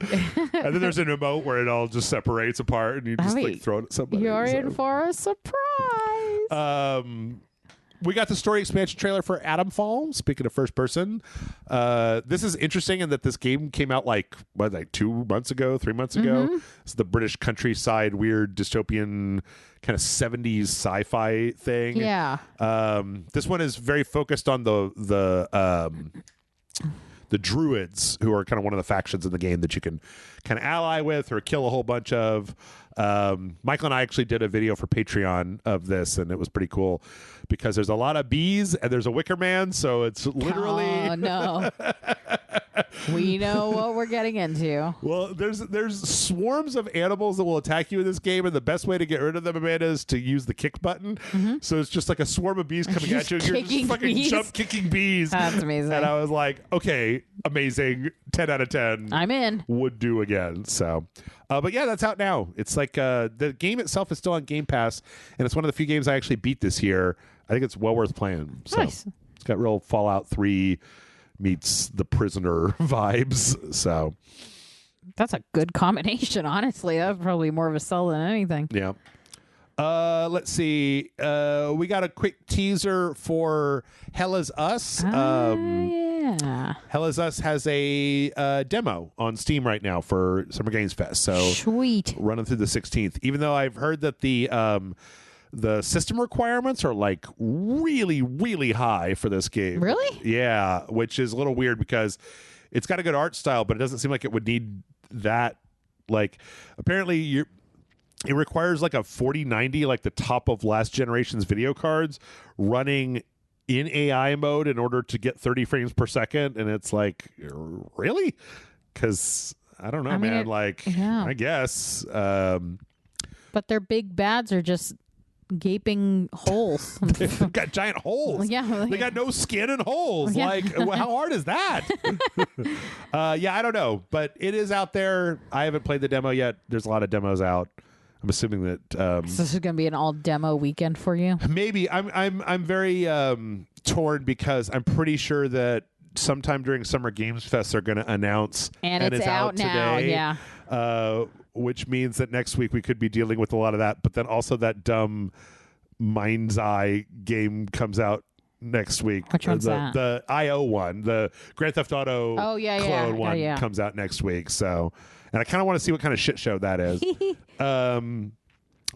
And then there's an emote where it all just separates apart and you just like throw it at somebody. You're in for a surprise. We got the story expansion trailer for Atomfall. Speaking of first person, this is interesting in that this game came out like 2 months ago, 3 months ago. It's the British countryside, weird dystopian kind of 70s sci-fi thing. Yeah. This one is very focused on the druids, who are kind of one of the factions in the game that you can kind of ally with or kill a whole bunch of. Michael and I actually did a video for Patreon of this, and it was pretty cool because there's a lot of bees and there's a wicker man, so it's literally... Oh, no. We know what we're getting into. Well, there's swarms of animals that will attack you in this game, and the best way to get rid of them, Amanda, is to use the kick button. So it's just like a swarm of bees coming at you, and you're just fucking jump kicking bees. That's amazing. And I was like, okay, amazing, 10 out of 10. I'm in. Would do again. So, but yeah, that's out now. It's like the game itself is still on Game Pass, and it's one of the few games I actually beat this year. I think it's well worth playing. So nice. It's got real Fallout 3 meets The Prisoner vibes. So that's a good combination, honestly. That's probably more of a sell than anything. Yeah. Let's see. We got a quick teaser for Hell Is Us. Yeah. Hell Is Us has a demo on Steam right now for Summer Games Fest. So sweet. Running through the 16th. Even though I've heard that the system requirements are like really, really high for this game. Really? Yeah, which is a little weird because it's got a good art style, but it doesn't seem like it would need that. Like, apparently it requires like a 4090, like the top of last generation's video cards, running in AI mode in order to get 30 frames per second. And it's like, really? Because I don't know, man. I guess. But their big bads are just gaping holes. They've got giant holes. Yeah, they got no skin and holes. Yeah. Like, how hard is that? Yeah, I don't know, but it is out there. I haven't played the demo yet. There's a lot of demos out. I'm assuming that so this is going to be an all demo weekend for you. Maybe. I'm very torn because I'm pretty sure that sometime during Summer Games Fest they're going to announce, and it's out now. today. Yeah. which means that next week we could be dealing with a lot of that. But then also that dumb Mind's Eye game comes out next week. Which one's that? The IO one, the Grand Theft Auto clone one yeah. comes out next week. So, and I kind of want to see what kind of shit show that is.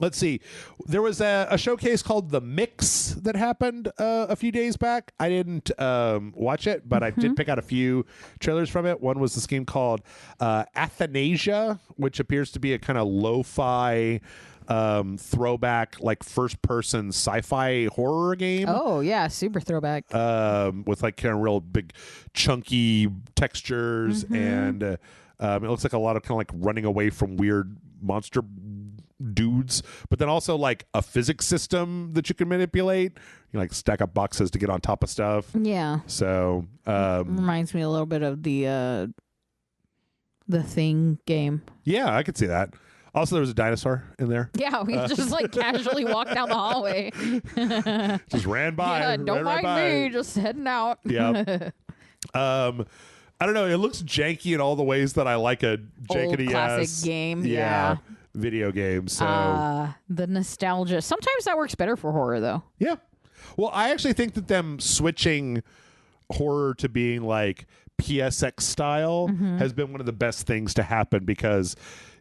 Let's see. There was a showcase called The Mix that happened a few days back. I didn't watch it, but I did pick out a few trailers from it. One was this game called Athanasia, which appears to be a kind of lo-fi throwback, like first-person sci-fi horror game. Oh, yeah, super throwback. With like kind of real big, chunky textures, and it looks like a lot of kind of like running away from weird monster dudes, but then also like a physics system that you can manipulate. You like stack up boxes to get on top of stuff. Yeah. So reminds me a little bit of the Thing game. Yeah, I could see that. Also, there was a dinosaur in there. Yeah, we just like casually walked down the hallway. Just ran by. Yeah, don't mind me, just heading out. Yeah. I don't know. It looks janky in all the ways that I like a jankety classic game. Yeah. Video game. So the nostalgia. Sometimes that works better for horror, though. Yeah. Well, I actually think that them switching horror to being like PSX style has been one of the best things to happen, because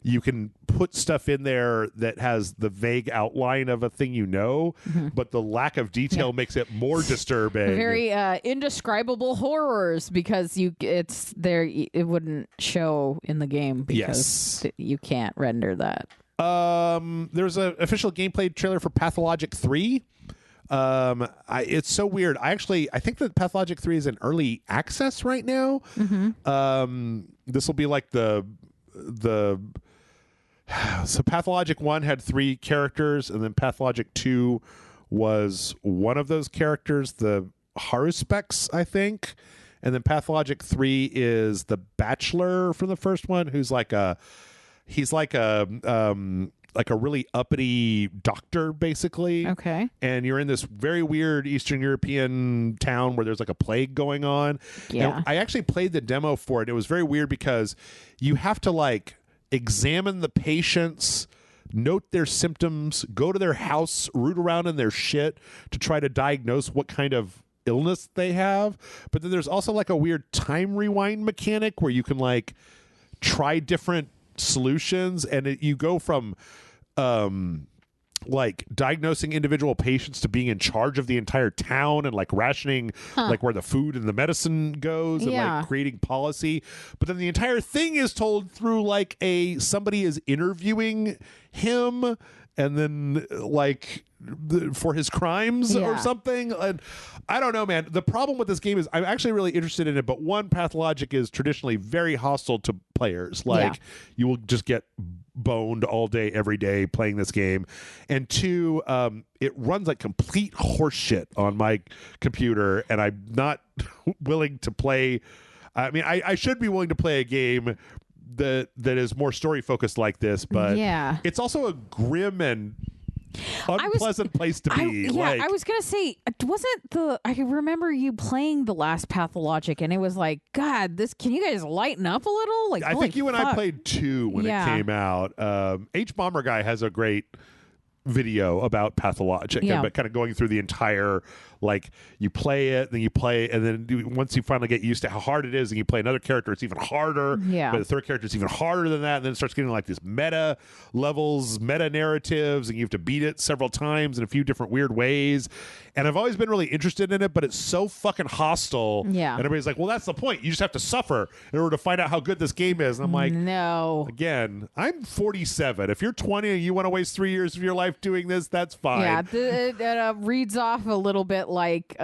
you can put stuff in there that has the vague outline of a thing, but the lack of detail makes it more disturbing. Very indescribable horrors, because it wouldn't show in the game because you can't render that. There's an official gameplay trailer for Pathologic 3. It's so weird. I think that Pathologic 3 is in early access right now. This will be like so Pathologic 1 had 3 characters, and then Pathologic 2 was one of those characters, the Haruspecs, I think. And then Pathologic 3 is the Bachelor from the first one, who's like a really uppity doctor, basically. Okay. And you're in this very weird Eastern European town where there's like a plague going on. Yeah. And I actually played the demo for it. It was very weird because you have to like examine the patients, note their symptoms, go to their house, root around in their shit to try to diagnose what kind of illness they have. But then there's also like a weird time rewind mechanic where you can like try different solutions, and you go from like diagnosing individual patients to being in charge of the entire town and like rationing like where the food and the medicine goes and like creating policy. But then the entire thing is told through like somebody is interviewing him, and then like for his crimes or something. And I don't know, man. The problem with this game is I'm actually really interested in it, but one, Pathologic is traditionally very hostile to players. Like you will just get boned all day, every day playing this game. And two, it runs like complete horseshit on my computer, and I'm not willing to play. I mean, I should be willing to play a game that is more story focused like this, but it's also a grim and unpleasant place to be. I was gonna say, I remember you playing the last Pathologic, and it was like, God, can you guys lighten up a little? Like, I think you and I played 2 when it came out. H Bomber Guy has a great video about Pathologic, but kind of going through the entire, like, you play it, then you play, and then once you finally get used to how hard it is, and you play another character, it's even harder. But the third character is even harder than that, and then it starts getting like this meta levels, meta narratives, and you have to beat it several times in a few different weird ways. And I've always been really interested in it, but it's so fucking hostile. And everybody's like, well, that's the point. You just have to suffer in order to find out how good this game is. And I'm like, no. Again, I'm 47. If you're 20 and you want to waste 3 years of your life doing this, that's fine. Yeah, it reads off a little bit like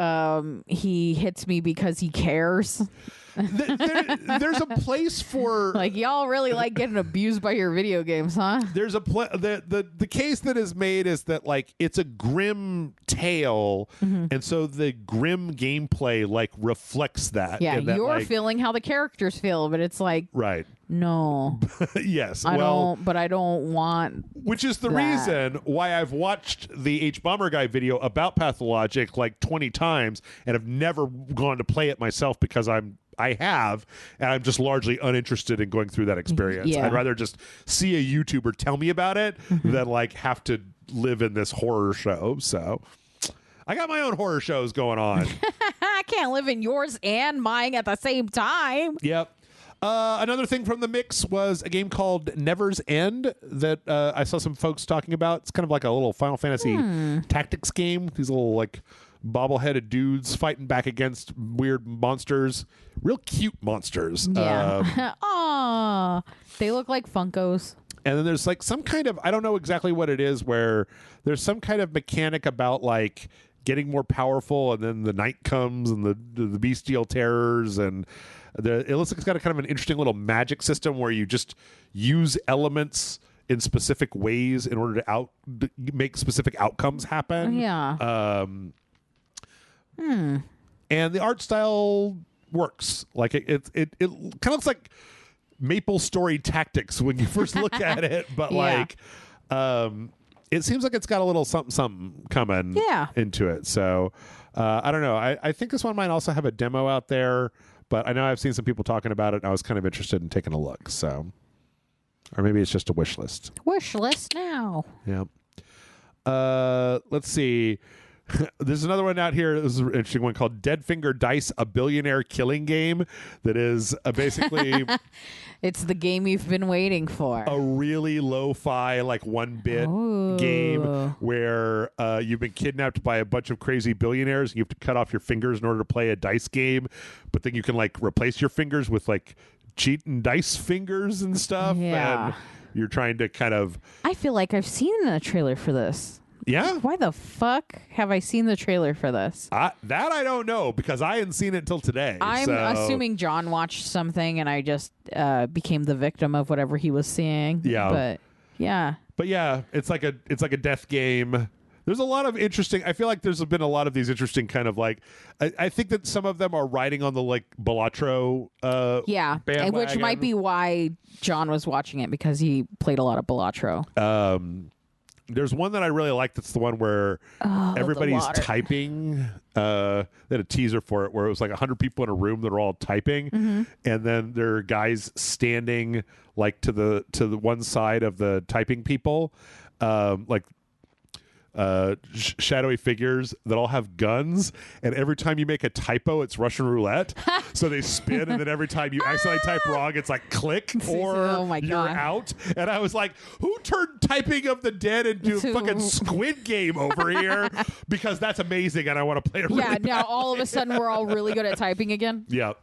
he hits me because he cares. There's a place for, like, y'all really like getting abused by your video games, huh? There's the case that is made is that like it's a grim tale, and so the grim gameplay like reflects that. Yeah, that, you're like, feeling how the characters feel, but it's like, right. No. Yes. I don't want. Which is the reason why I've watched the H Bomber Guy video about Pathologic like 20 times and have never gone to play it myself, because I'm I have, and I'm just largely uninterested in going through that experience. Yeah. I'd rather just see a YouTuber tell me about it than like have to live in this horror show. So I got my own horror shows going on. I can't live in yours and mine at the same time. Yep. Another thing from the mix was a game called Never's End that I saw some folks talking about. It's kind of like a little Final Fantasy tactics game. These little like bobble-headed dudes fighting back against weird monsters. Real cute monsters. Yeah. Aw. They look like Funkos. And then there's like some kind of, I don't know exactly what it is, where there's some kind of mechanic about like getting more powerful, and then the night comes and the bestial terrors, and it looks like it's got a kind of an interesting little magic system where you just use elements in specific ways in order to make specific outcomes happen. Yeah. And the art style works. Like it kind of looks like Maple Story Tactics when you first look at it, but like it seems like it's got a little something coming into it. So I don't know. I think this one might also have a demo out there, but I know I've seen some people talking about it, and I was kind of interested in taking a look. So, or maybe it's just a wish list. Wish list now. Yeah. Let's see. There's another one out here. This is an interesting one called Dead Finger Dice, a billionaire killing game that is basically it's the game you've been waiting for. A really lo-fi, like 1-bit game where you've been kidnapped by a bunch of crazy billionaires, and you have to cut off your fingers in order to play a dice game, but then you can like replace your fingers with like cheating dice fingers and stuff. Yeah. And you're trying to kind of... I feel like I've seen a trailer for this. Yeah? Why the fuck have I seen the trailer for this? That I don't know, because I hadn't seen it until today. I'm assuming John watched something and I just became the victim of whatever he was seeing. Yeah. But yeah, it's like a death game. There's a lot of interesting... I feel like there's been a lot of these interesting kind of like... I think that some of them are riding on the like Balatro bandwagon. which might be why John was watching it, because he played a lot of Balatro. There's one that I really like. That's the one where everybody's typing. They had a teaser for it where it was like 100 people in a room that are all typing, and then there are guys standing like to the one side of the typing people, like shadowy figures that all have guns, and every time you make a typo, it's Russian roulette. So they spin, and then every time you accidentally type wrong, it's like click or you're out. And I was like, who turned Typing of the Dead into fucking Squid Game over here? Because that's amazing, and I want to play it. Really now all of a sudden we're all really good at typing again. Yeah.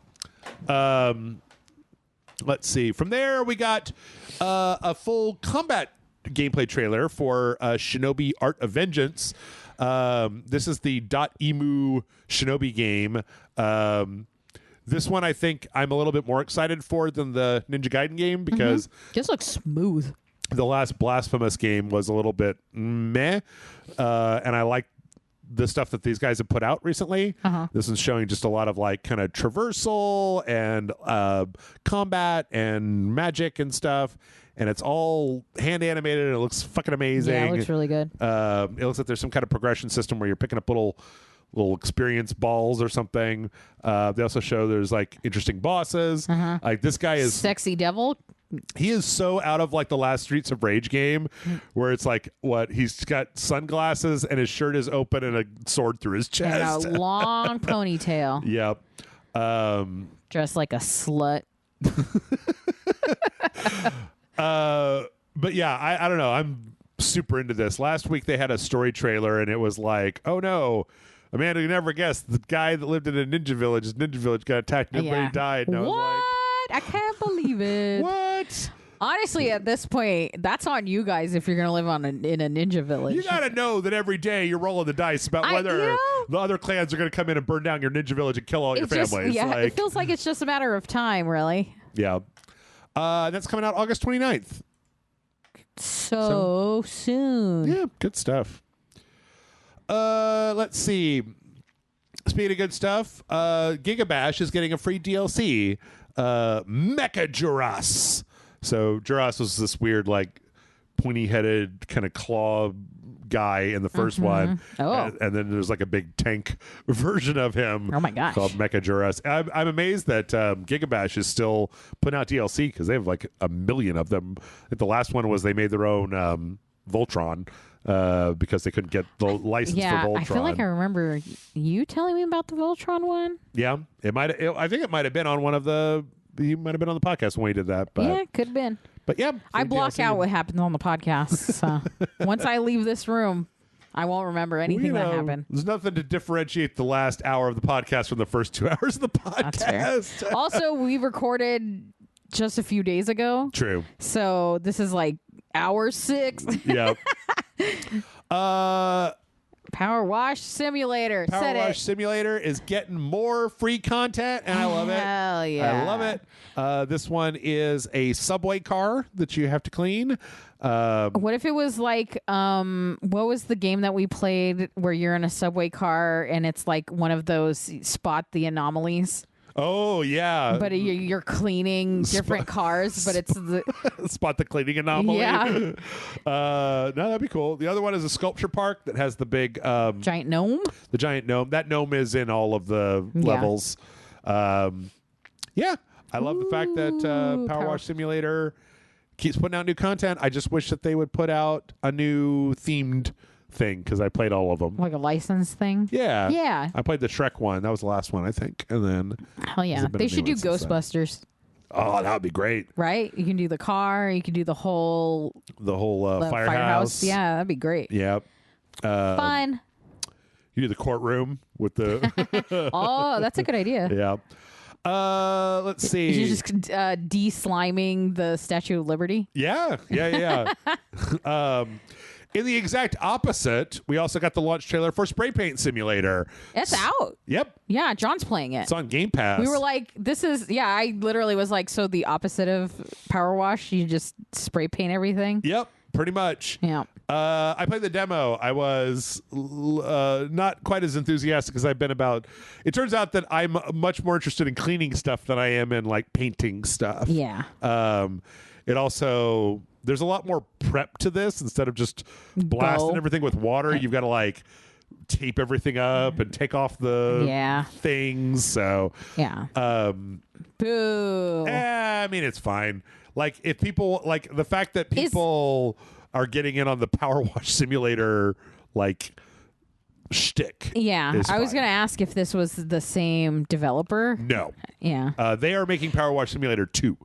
Let's see. From there, we got a full combat gameplay trailer for Shinobi Art of Vengeance. This is the .emu Shinobi game. This one I think I'm a little bit more excited for than the Ninja Gaiden game, because this looks smooth. The last Blasphemous game was a little bit meh, and I like the stuff that these guys have put out recently. This is showing just a lot of like kind of traversal and combat and magic and stuff. And it's all hand animated, and it looks fucking amazing. Yeah, it looks really good. It looks like there's some kind of progression system where you're picking up little experience balls or something. They also show there's like interesting bosses. Like this guy is Sexy Devil. He is so out of like the last Streets of Rage game, where it's like he's got sunglasses and his shirt is open and a sword through his chest and a long ponytail. Yep. Dressed like a slut. But yeah, I don't know. I'm super into this. Last week they had a story trailer, and it was like, oh no, Amanda, you never guessed, the guy that lived in a ninja village, his ninja village got attacked and everybody died. And I was like, I can't believe it. What? Honestly, at this point, that's on you guys if you're going to live in a ninja village. You got to know that every day you're rolling the dice about whether the other clans are going to come in and burn down your ninja village and kill all your families. Yeah, like, it feels like it's just a matter of time, really. Yeah. That's coming out August 29th. So soon. Yeah, good stuff. Let's see. Speaking of good stuff, Gigabash is getting a free DLC. Mecha Juras. So Juras was this weird, like, pointy-headed kind of claw guy in the first one. Oh. And then there's like a big tank version of him. Oh my gosh. Called Mechajuras. I'm amazed that Gigabash is still putting out DLC because they have like 1 million of them. I think the last one was they made their own Voltron because they couldn't get the license for Voltron. I feel like I remember you telling me about the Voltron one. Yeah, I think it might have been on one of the. You might have been on the podcast when we did that. But, yeah, could have been. But yeah, I block out what happens on the podcast. So once I leave this room, I won't remember anything that happened. There's nothing to differentiate the last hour of the podcast from the first 2 hours of the podcast. That's fair. Also, we recorded just a few days ago. True. So this is like hour 6. Yeah. Power Wash Simulator. Power Wash Simulator is getting more free content, and I love it. Hell yeah. I love it. This one is a subway car that you have to clean. What if it was like, what was the game that we played where you're in a subway car and it's like one of those spot the anomalies? Oh, yeah. But you're cleaning different cars, but it's the... Spot the cleaning anomaly. Yeah. No, that'd be cool. The other one is a sculpture park that has the big... giant gnome? The giant gnome. That gnome is in all of the levels. Yeah. I love the fact that Power Wash Simulator keeps putting out new content. I just wish that they would put out a new themed thing because I played all of them. Like a license thing? Yeah. Yeah. I played the Shrek one. That was the last one, I think. And then... Hell yeah. They should do Ghostbusters. Oh, that would be great. Right? You can do the car. You can do the whole firehouse. Yeah, that'd be great. Yep. Fun. You do the courtroom with the... Oh, that's a good idea. Yeah. Let's see. You're just de-sliming the Statue of Liberty? Yeah. In the exact opposite, we also got the launch trailer for Spray Paint Simulator. It's out. Yep. Yeah, John's playing it. It's on Game Pass. We were like, I literally was like, so the opposite of Power Wash, you just spray paint everything? Yep, pretty much. Yeah. I played the demo. I was not quite as enthusiastic as I've been about. It turns out that I'm much more interested in cleaning stuff than I am in like painting stuff. Yeah. It also... There's a lot more prep to this. Instead of just blasting everything with water, you've got to like tape everything up and take off the things. So yeah. Boo. I mean, it's fine. Like if people like the fact that people are getting in on the Power Wash Simulator like shtick. Yeah. I was going to ask if this was the same developer. No. Yeah. They are making Power Wash Simulator 2.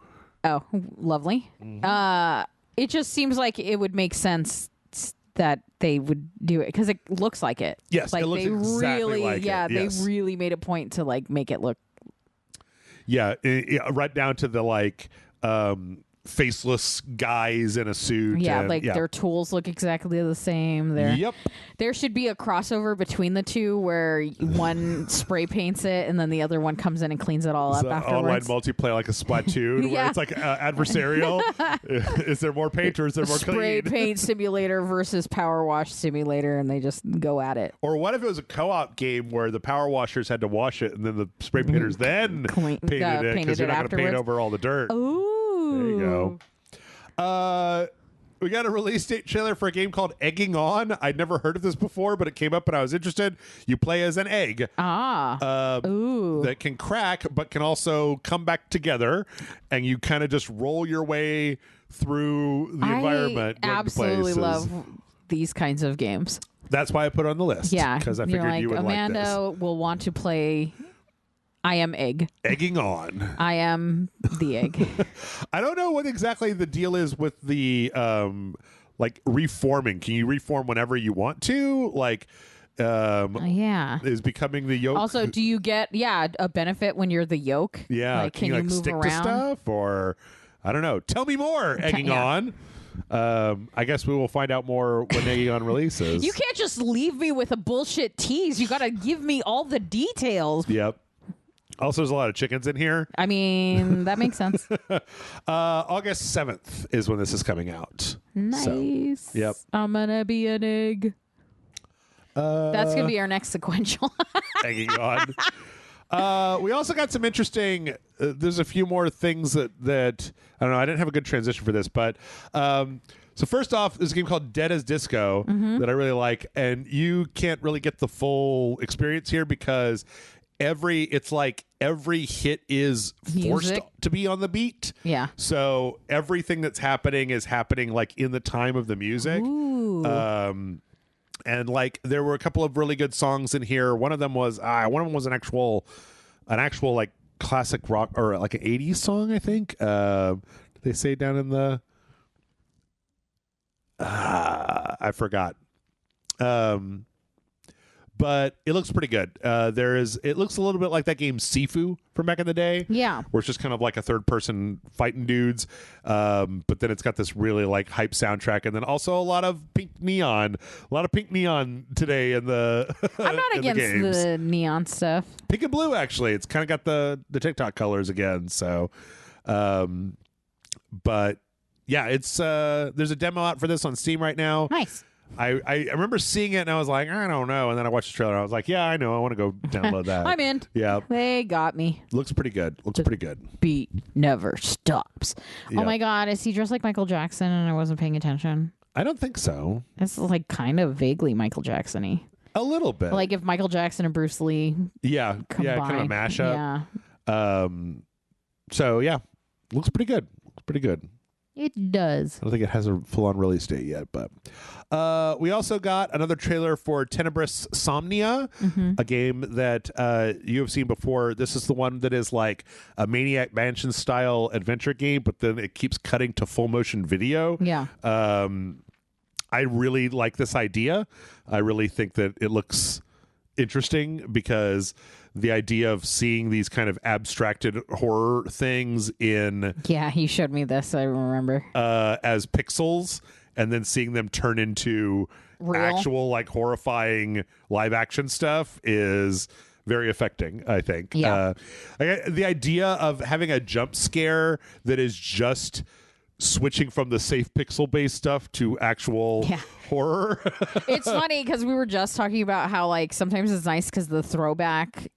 Oh, lovely. Mm-hmm. It just seems like it would make sense that they would do it because it looks like it. Yes, like it looks they exactly really, like it. Yes. They really made a point to like make it look. Yeah, right down to the like faceless guys in a suit. Yeah, their tools look exactly the same. There should be a crossover between the two where one spray paints it and then the other one comes in and cleans it all up afterwards. Online multiplayer like a Splatoon where it's like adversarial. Is there more paint or is there more Spray clean? Paint Simulator versus Power Wash Simulator, and they just go at it. Or what if it was a co-op game where the power washers had to wash it and then the spray painters then painted it because you're not going to paint over all the dirt. Ooh. There you go. We got a release date trailer for a game called Egging On. I'd never heard of this before, but it came up and I was interested. You play as an egg that can crack, but can also come back together, and you kind of just roll your way through the environment. I absolutely love these kinds of games. That's why I put it on the list. Yeah, because I figured you would Amanda like this. Amanda will want to play. I am egg. Egging On. I am the egg. I don't know what exactly the deal is with the like reforming. Can you reform whenever you want to? Like is becoming the yolk. Also, do you get a benefit when you're the yolk? Yeah. Like, can you move stick around to stuff or I don't know. Tell me more, Egging On. I guess we will find out more when Egging On releases. You can't just leave me with a bullshit tease. You got to give me all the details. Yep. Also, there's a lot of chickens in here. I mean, that makes sense. August 7th is when this is coming out. Nice. So, yep. I'm going to be an egg. That's going to be our next sequential. Egging On. We also got some interesting... there's a few more things that... I don't know. I didn't have a good transition for this, but... So first off, there's a game called Dead as Disco that I really like, and you can't really get the full experience here because every hit is forced Music. to be on the beat. Yeah. So everything that's happening is happening like in the time of the music. Ooh. And like there were a couple of really good songs in here. One of them was an actual like classic rock or like an 80s song, I think. They say down in the I forgot. But it looks pretty good. It looks a little bit like that game Sifu from back in the day. Yeah. Where it's just kind of like a third person fighting dudes. But then it's got this really like hype soundtrack, and then also a lot of pink neon. A lot of pink neon today in the I'm not in the against games. the neon stuff. Pink and blue, actually. It's kind of got the TikTok colors again. So but yeah, it's there's a demo out for this on Steam right now. Nice. I remember seeing it and I was like, I don't know. And then I watched the trailer and I was like, yeah, I know. I want to go download that. I'm in. Yeah. They got me. Looks pretty good. Beat never stops. Yeah. Oh my God. Is he dressed like Michael Jackson and I wasn't paying attention? I don't think so. It's like kind of vaguely Michael Jackson-y. A little bit. Like if Michael Jackson and Bruce Lee yeah. combined. Yeah, kind of a mashup. Yeah. So yeah. Looks pretty good. It does. I don't think it has a full-on release date yet, but we also got another trailer for Tenebris Somnia, a game that you have seen before. This is the one that is like a Maniac Mansion style adventure game, but then it keeps cutting to full motion video. Yeah. I really like this idea. I really think that it looks interesting because the idea of seeing these kind of abstracted horror things in Yeah, he showed me this. I remember. as pixels and then seeing them turn into Real. actual like horrifying live action stuff is very affecting, I think. Yeah. The idea of having a jump scare that is just switching from the safe pixel based stuff to actual horror. It's funny because we were just talking about how like sometimes it's nice because the throwback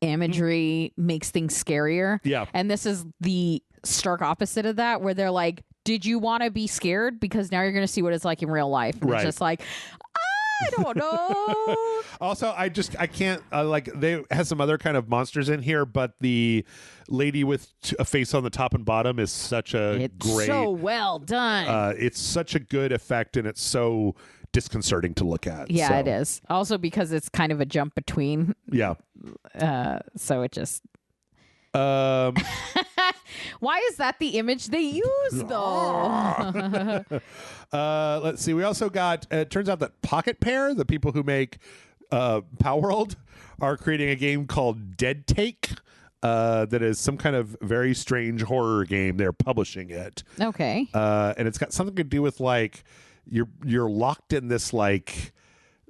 imagery makes things scarier. Yeah. And this is the stark opposite of that, where they're like, did you want to be scared? Because now you're going to see what it's like in real life. And Right. It's just like, I don't know. Also, I can't like they has some other kind of monsters in here, but the lady with a face on the top and bottom is such a It's great. so well done. It's such a good effect, and it's so disconcerting to look at. Yeah, so, it is. Also because it's kind of a jump between. Yeah. So it just. Um, Why is that the image they use, though? let's see. We also got. It turns out that Pocket Pair, the people who make Power World, are creating a game called Dead Take. That is some kind of very strange horror game. They're publishing it. Okay. And it's got something to do with like you're locked in this like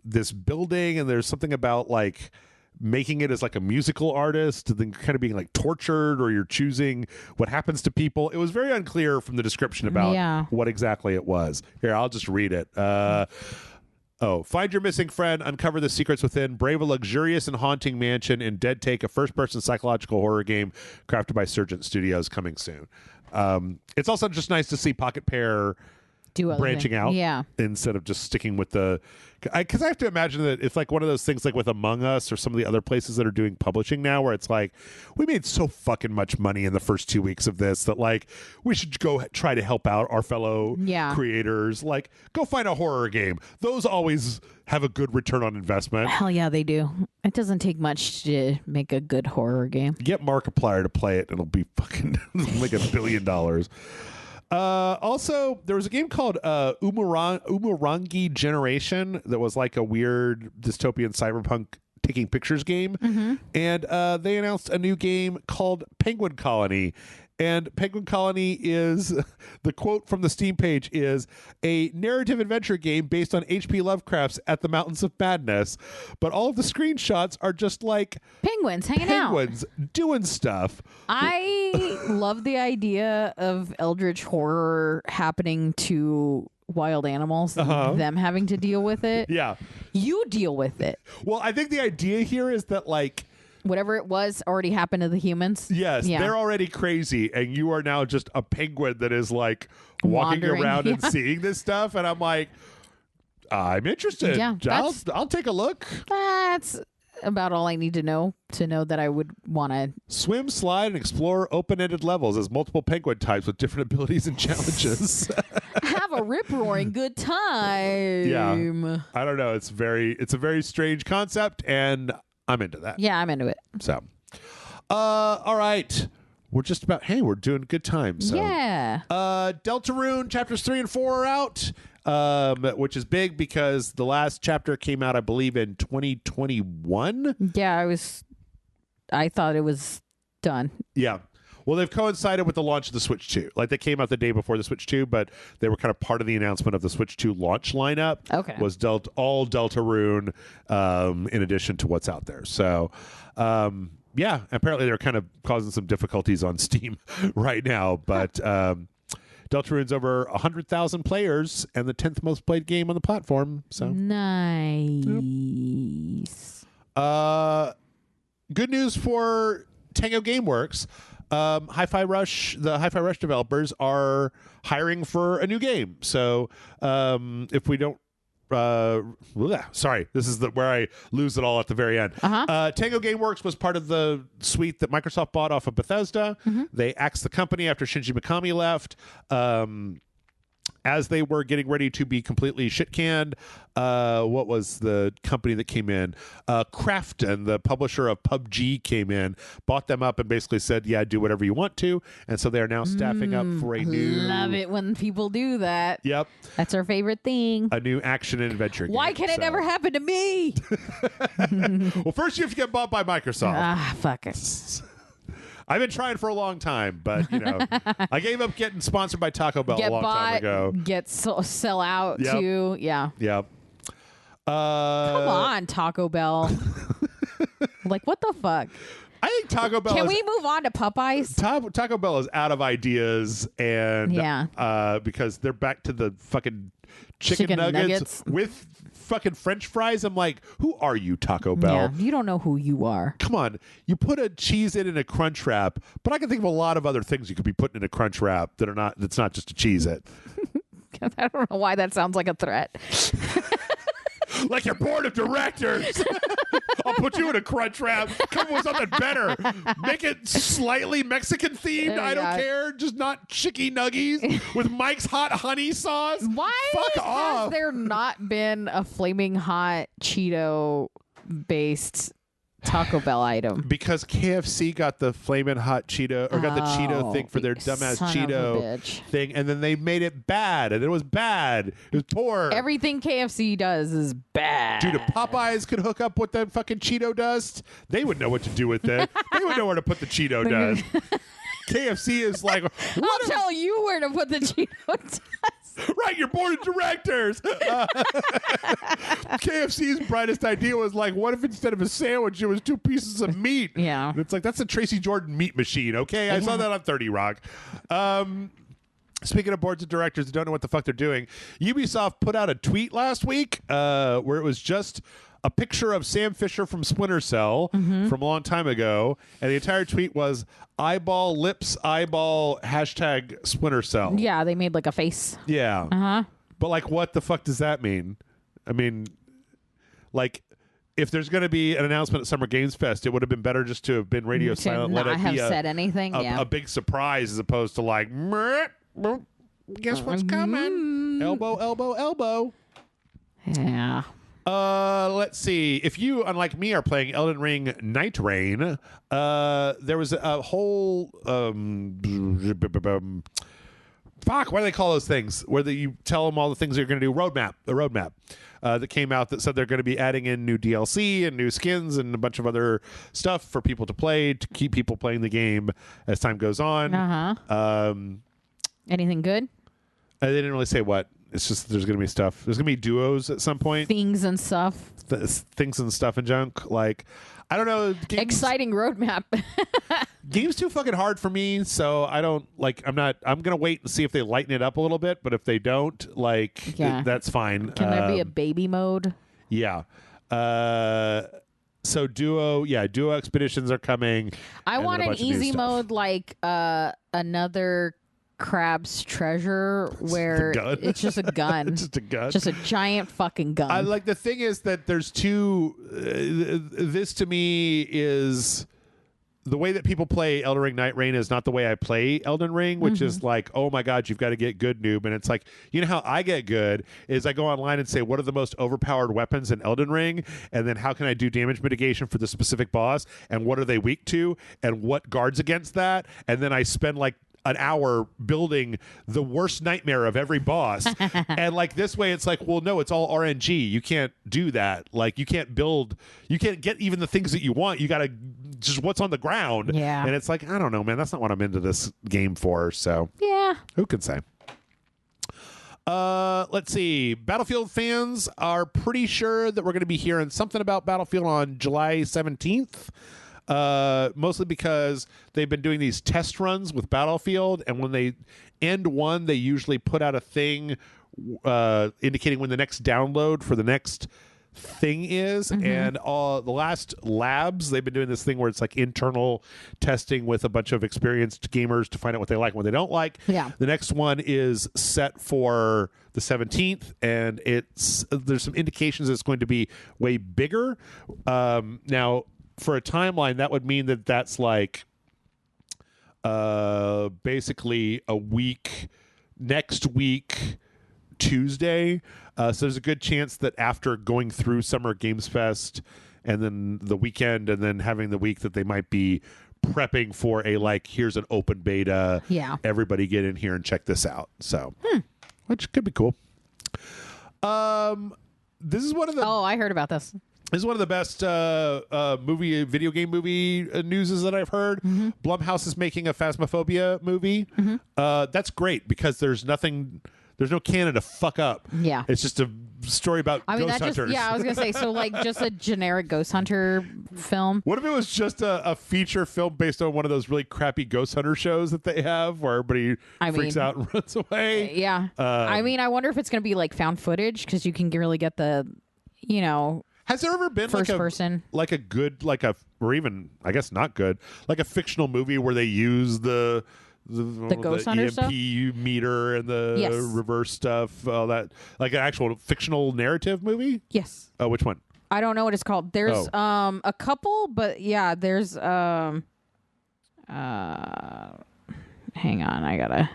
this building, and there's something about like making it as like a musical artist, and then kind of being like tortured, or you're choosing what happens to people. It was very unclear from the description about what exactly it was. Here, I'll just read it. Find your missing friend, uncover the secrets within, brave a luxurious and haunting mansion in Dead Take, a first-person psychological horror game crafted by Surgent Studios, coming soon. It's also just nice to see Pocket Pair branching out instead of just sticking with the... Because I have to imagine that it's like one of those things like with Among Us or some of the other places that are doing publishing now, where it's like, we made so fucking much money in the first 2 weeks of this that like we should go try to help out our fellow creators. Like, go find a horror game. Those always have a good return on investment. Hell yeah, they do. It doesn't take much to make a good horror game. Get Markiplier to play it and it'll be fucking like $1 billion. Also, there was a game called Umurangi Generation that was like a weird dystopian cyberpunk taking pictures game. And they announced a new game called Penguin Colony. And Penguin Colony is, the quote from the Steam page is, a narrative adventure game based on H.P. Lovecraft's At the Mountains of Madness. But all of the screenshots are just like penguins hanging out. Penguins doing stuff. I love the idea of eldritch horror happening to wild animals, and them having to deal with it. Yeah. You deal with it. Well, I think the idea here is that like whatever it was already happened to the humans. Yes, Yeah. they're already crazy, and you are now just a penguin that is like walking Wandering, around and yeah. seeing this stuff, and I'm like, I'm interested. Yeah, I'll take a look. That's about all I need to know that I would want to Swim, slide, and explore open-ended levels as multiple penguin types with different abilities and challenges. have a rip-roaring good time. Yeah. I don't know. It's a very strange concept, and I'm into that. Yeah, I'm into it. So, all right. We're just about, hey, we're doing good time. So. Yeah. Deltarune chapters 3 and 4 are out, which is big because the last chapter came out, I believe, in 2021. Yeah, I thought it was done. Yeah. Well, they've coincided with the launch of the Switch 2. Like, they came out the day before the Switch 2, but they were kind of part of the announcement of the Switch 2 launch lineup. Okay. Was all Deltarune, in addition to what's out there. So, yeah, apparently they're kind of causing some difficulties on Steam right now, but Deltarune's over 100,000 players and the 10th most played game on the platform. So nice. Good news for Tango Gameworks. Hi-Fi Rush, the Hi-Fi Rush developers are hiring for a new game. So if we don't sorry, this is where I lose it all at the very end. Tango Gameworks was part of the suite that Microsoft bought off of Bethesda. They axed the company after Shinji Mikami left. As they were getting ready to be completely shit-canned, what was the company that came in? Krafton, the publisher of PUBG, came in, bought them up, and basically said, yeah, do whatever you want to. And so they are now staffing up for a new... Love it when people do that. Yep. That's our favorite thing. A new action and adventure game. Why can it never happen to me? Well, first you have to get bought by Microsoft. Fuck it. I've been trying for a long time, but, I gave up getting sponsored by Taco Bell a long time ago. Sell out too. Yeah. Yep. Come on, Taco Bell. Like, what the fuck? I think Taco Bell Can we move on to Popeyes? Taco Bell is out of ideas, and because they're back to the fucking chicken nuggets with fucking French fries. I'm like, who are you, Taco Bell? Yeah, you don't know who you are. Come on, you put a cheese in a Crunch Wrap, but I can think of a lot of other things you could be putting in a Crunch Wrap that's not just a Cheez It. I don't know why that sounds like a threat. Like your board of directors. I'll put you in a Crunch Wrap. Come up with something better. Make it slightly Mexican themed. I don't care. Just not chicky nuggies with Mike's hot honey sauce. Why has there not been a flaming hot Cheeto based Taco Bell item? Because KFC got the flaming hot Cheeto, or got the Cheeto thing for their dumbass Cheeto thing, and then they made it bad, and it was bad. It was poor. Everything KFC does is bad. Dude, if Popeyes could hook up with that fucking Cheeto dust, they would know what to do with it. They would know where to put the Cheeto dust. KFC is like, I'll tell you where to put the Cheeto dust. Right, your board of directors. KFC's brightest idea was like, what if instead of a sandwich, it was 2 pieces of meat? Yeah. And it's like, that's a Tracy Jordan meat machine, okay? I saw that on 30 Rock. Speaking of boards of directors that don't know what the fuck they're doing, Ubisoft put out a tweet last week where it was just a picture of Sam Fisher from Splinter Cell from a long time ago, and the entire tweet was eyeball lips eyeball hashtag Splinter Cell. Yeah, they made like a face. Yeah. But like, what the fuck does that mean? I mean, like, if there's going to be an announcement at Summer Games Fest, it would have been better just to have been radio silent. Not let it have be said anything. a big surprise, as opposed to like, guess what's coming? Elbow, elbow, elbow. Yeah. Let's see. If you, unlike me, are playing Elden Ring Night Rain, there was a whole fuck, what do they call those things? Where you tell them all the things you're going to do. The roadmap that came out that said they're going to be adding in new DLC and new skins and a bunch of other stuff for people to play to keep people playing the game as time goes on. Anything good? They didn't really say what. It's just there's going to be stuff. There's going to be duos at some point. Things and stuff. Things and stuff and junk. Like, I don't know. Exciting roadmap. Game's too fucking hard for me, so I don't like. I'm gonna wait and see if they lighten it up a little bit. But if they don't, like, that's fine. Can there be a baby mode? Yeah. So duo expeditions are coming. I want an easy mode like another Crab's Treasure where it's just a gun. Just a gun. Just a giant fucking gun. The thing is that there's two. This to me is the way that people play Elden Ring Night Rain is not the way I play Elden Ring, which is like, oh my God, you've got to get good, noob. And it's like, you know how I get good is I go online and say, what are the most overpowered weapons in Elden Ring? And then how can I do damage mitigation for the specific boss? And what are they weak to? And what guards against that? And then I spend like an hour building the worst nightmare of every boss. And like this way it's like, well, no, it's all RNG. You can't do that. Like you can't get even the things that you want. You got to just what's on the ground. Yeah. And it's like, I don't know, man, that's not what I'm into this game for. So yeah, who can say? Let's see. Battlefield fans are pretty sure that we're going to be hearing something about Battlefield on July 17th. Mostly because they've been doing these test runs with Battlefield, and when they end one, they usually put out a thing indicating when the next download for the next thing is. And the last labs, they've been doing this thing where it's like internal testing with a bunch of experienced gamers to find out what they like and what they don't like. Yeah. The next one is set for the 17th, and there's some indications it's going to be way bigger. Now, for a timeline, that would mean that that's like basically a week, next week, Tuesday. So there's a good chance that after going through Summer Games Fest and then the weekend and then having the week that they might be prepping for a like, here's an open beta. Yeah. Everybody get in here and check this out. So, which could be cool. This is one of the... Oh, I heard about this. This is one of the best video game movie newses that I've heard. Blumhouse is making a Phasmophobia movie. That's great because there's no canon to fuck up. Yeah. It's just a story about ghost hunters. I was going to say, so like just a generic ghost hunter film. What if it was just a feature film based on one of those really crappy ghost hunter shows that they have where everybody freaks out and runs away? Yeah. I wonder if it's going to be like found footage because you can really get the, Has there ever been first person, like a good, or even I guess not good, like a fictional movie where they use the ghost hunter EMP stuff? meter and the reverse stuff, all that, like an actual fictional narrative movie? Yes. Oh, which one? I don't know what it's called. There's a couple, but yeah, there's hang on, I gotta.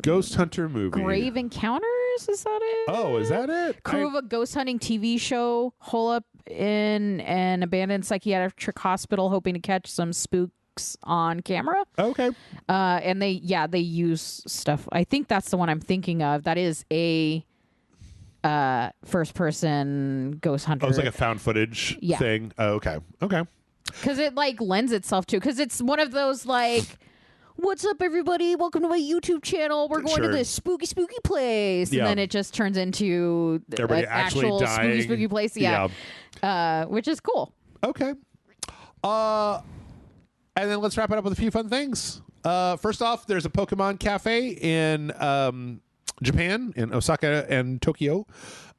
Ghost Hunter movie. Grave Encounters, is that it? Oh, is that it? Crew of a ghost hunting TV show hole up in an abandoned psychiatric hospital hoping to catch some spooks on camera. Okay. And they use stuff. I think that's the one I'm thinking of. That is a first person ghost hunter. Oh, it's like a found footage thing. Oh, okay. Okay. Because it like lends itself to, because it's one of those like, what's up, everybody? Welcome to my YouTube channel. We're going to this spooky place. And then it just turns into everybody an actually actual dying. spooky place. Yeah. Which is cool. Okay. And then let's wrap it up with a few fun things. First off, there's a Pokemon Cafe in Japan, in Osaka and Tokyo,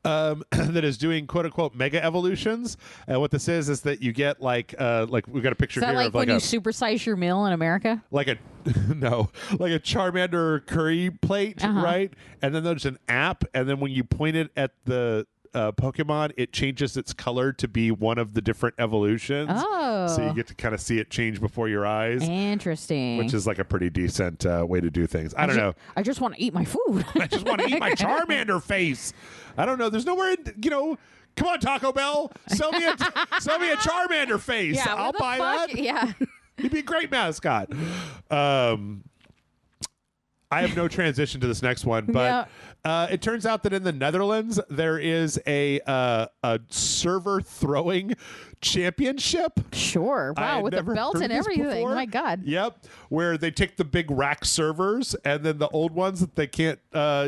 that is doing quote unquote mega evolutions. And what this is that you get like we've got a picture here like of when you supersize your meal in America? Like a Charmander curry plate, right? And then there's an app, and then when you point it at the Pokemon, it changes its color to be one of the different evolutions. Oh. So you get to kind of see it change before your eyes. Interesting. Which is like a pretty decent way to do things. I don't know. I just want to eat my food. I just want to eat my Charmander face. I don't know. There's nowhere, come on, Taco Bell. Sell me a Charmander face. Yeah, I'll buy that. Yeah. He'd be a great mascot. I have no transition to this next one, but it turns out that in the Netherlands there is a server throwing Championship. Sure. I Wow, had with the never belt heard and of this everything. before. My God. Yep. Where they take the big rack servers and then the old ones that they can't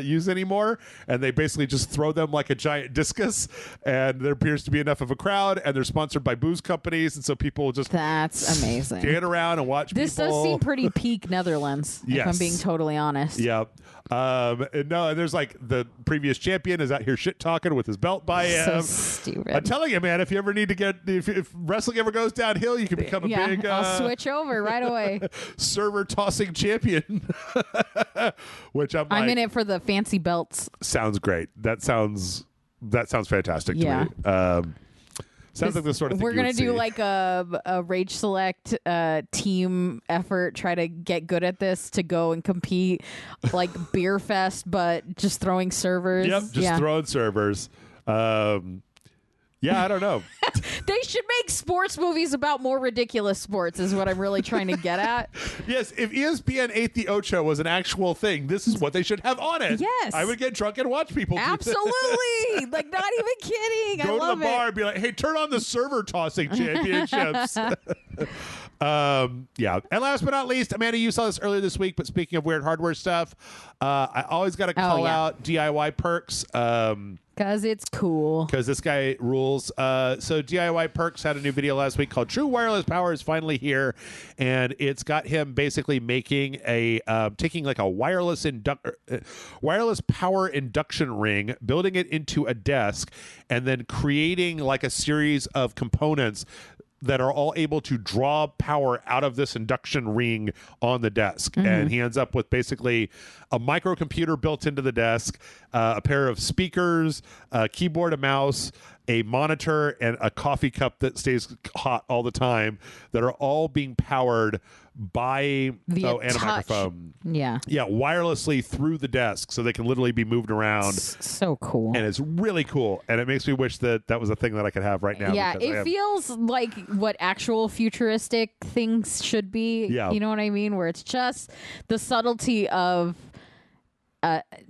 use anymore, and they basically just throw them like a giant discus, and there appears to be enough of a crowd, and they're sponsored by booze companies, and so people just That's amazing. stand around and watch This people. does seem pretty peak Netherlands, if I'm Yes. being totally honest. Yep. And there's like the previous champion is out here shit talking with his belt by So him. stupid. I'm telling you, man, if you ever need to get, if wrestling ever goes downhill, you can become a Yeah, big I'll switch over right away. server tossing champion. Which I'm I'm like, in it for the fancy belts. sounds great. That sounds fantastic Yeah. to me. Sounds like the sort of thing We're you gonna would do see. like a RageSelect team effort. Try to get good at this to go and compete, like Beer Fest, but just throwing servers. Yep, just throwing servers. Yeah, I don't know. They should make sports movies about more ridiculous sports. Is what I'm really trying to get at. Yes, if ESPN 8 the Ocho was an actual thing, this is what they should have on it. Yes. I would get drunk and watch people do this. Absolutely, like not even kidding. Go I to love the bar it. and be like, hey, turn on the server tossing championships. Yeah. And last but not least, Amanda, you saw this earlier this week, but speaking of weird hardware stuff, I always got to call out DIY Perks. Because it's cool. Because this guy rules. So DIY Perks had a new video last week called True Wireless Power is Finally Here. And it's got him basically making taking like a wireless power induction ring, building it into a desk, and then creating like a series of components that are all able to draw power out of this induction ring on the desk. And he ends up with basically a microcomputer built into the desk, a pair of speakers, a keyboard, a mouse, a monitor, and a coffee cup that stays hot all the time, that are all being powered by Via and a touch. microphone. Yeah. Yeah, wirelessly through the desk, so they can literally be moved around. So cool. And it's really cool, and it makes me wish that that was a thing that I could have right now. Yeah, because I it have- feels like what actual futuristic things should be. Yeah. You know what I mean? Where it's just the subtlety of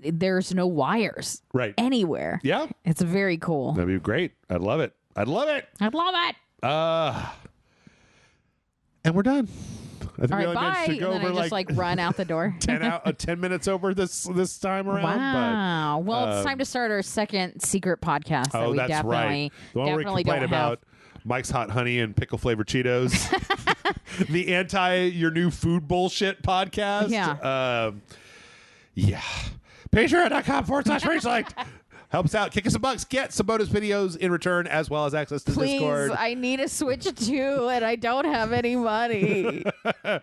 there's no wires right. anywhere. Yeah, It's very cool. that'd be great. I'd love it. I'd love it. I'd love it. And we're done. I think All we right, only managed bye. to And go then over I just like run out the door. 10 minutes over this time around. Wow. Well, it's time to start our second secret podcast that Oh, we that's definitely, right. The one where we definitely complain don't about have. Mike's Hot Honey and pickle flavored Cheetos. The anti your new food bullshit podcast. Yeah. Yeah. Patreon.com/RageSelect. Helps out. Kick us some bucks. Get some bonus videos in return, as well as access to Please, Discord. I need a Switch 2 and I don't have any money.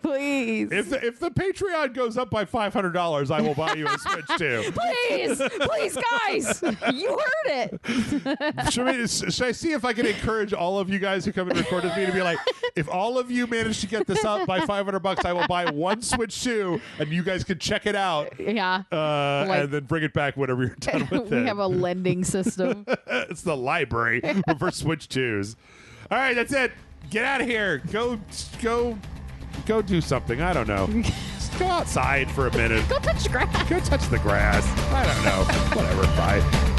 Please. If the Patreon goes up by $500, I will buy you a Switch too. Please, guys. You heard it. Should I see if I can encourage all of you guys who come and record with me to be like, if all of you manage to get this up by $500, I will buy one Switch 2, and you guys can check it out. Yeah. And then bring it back whenever you're done with it. We have a lending system. It's the library for Switch 2s. All right, that's it. Get out of here. Go do something. I don't know. Just go outside for a minute. Go touch the grass. Go touch the grass. I don't know. Whatever. Bye.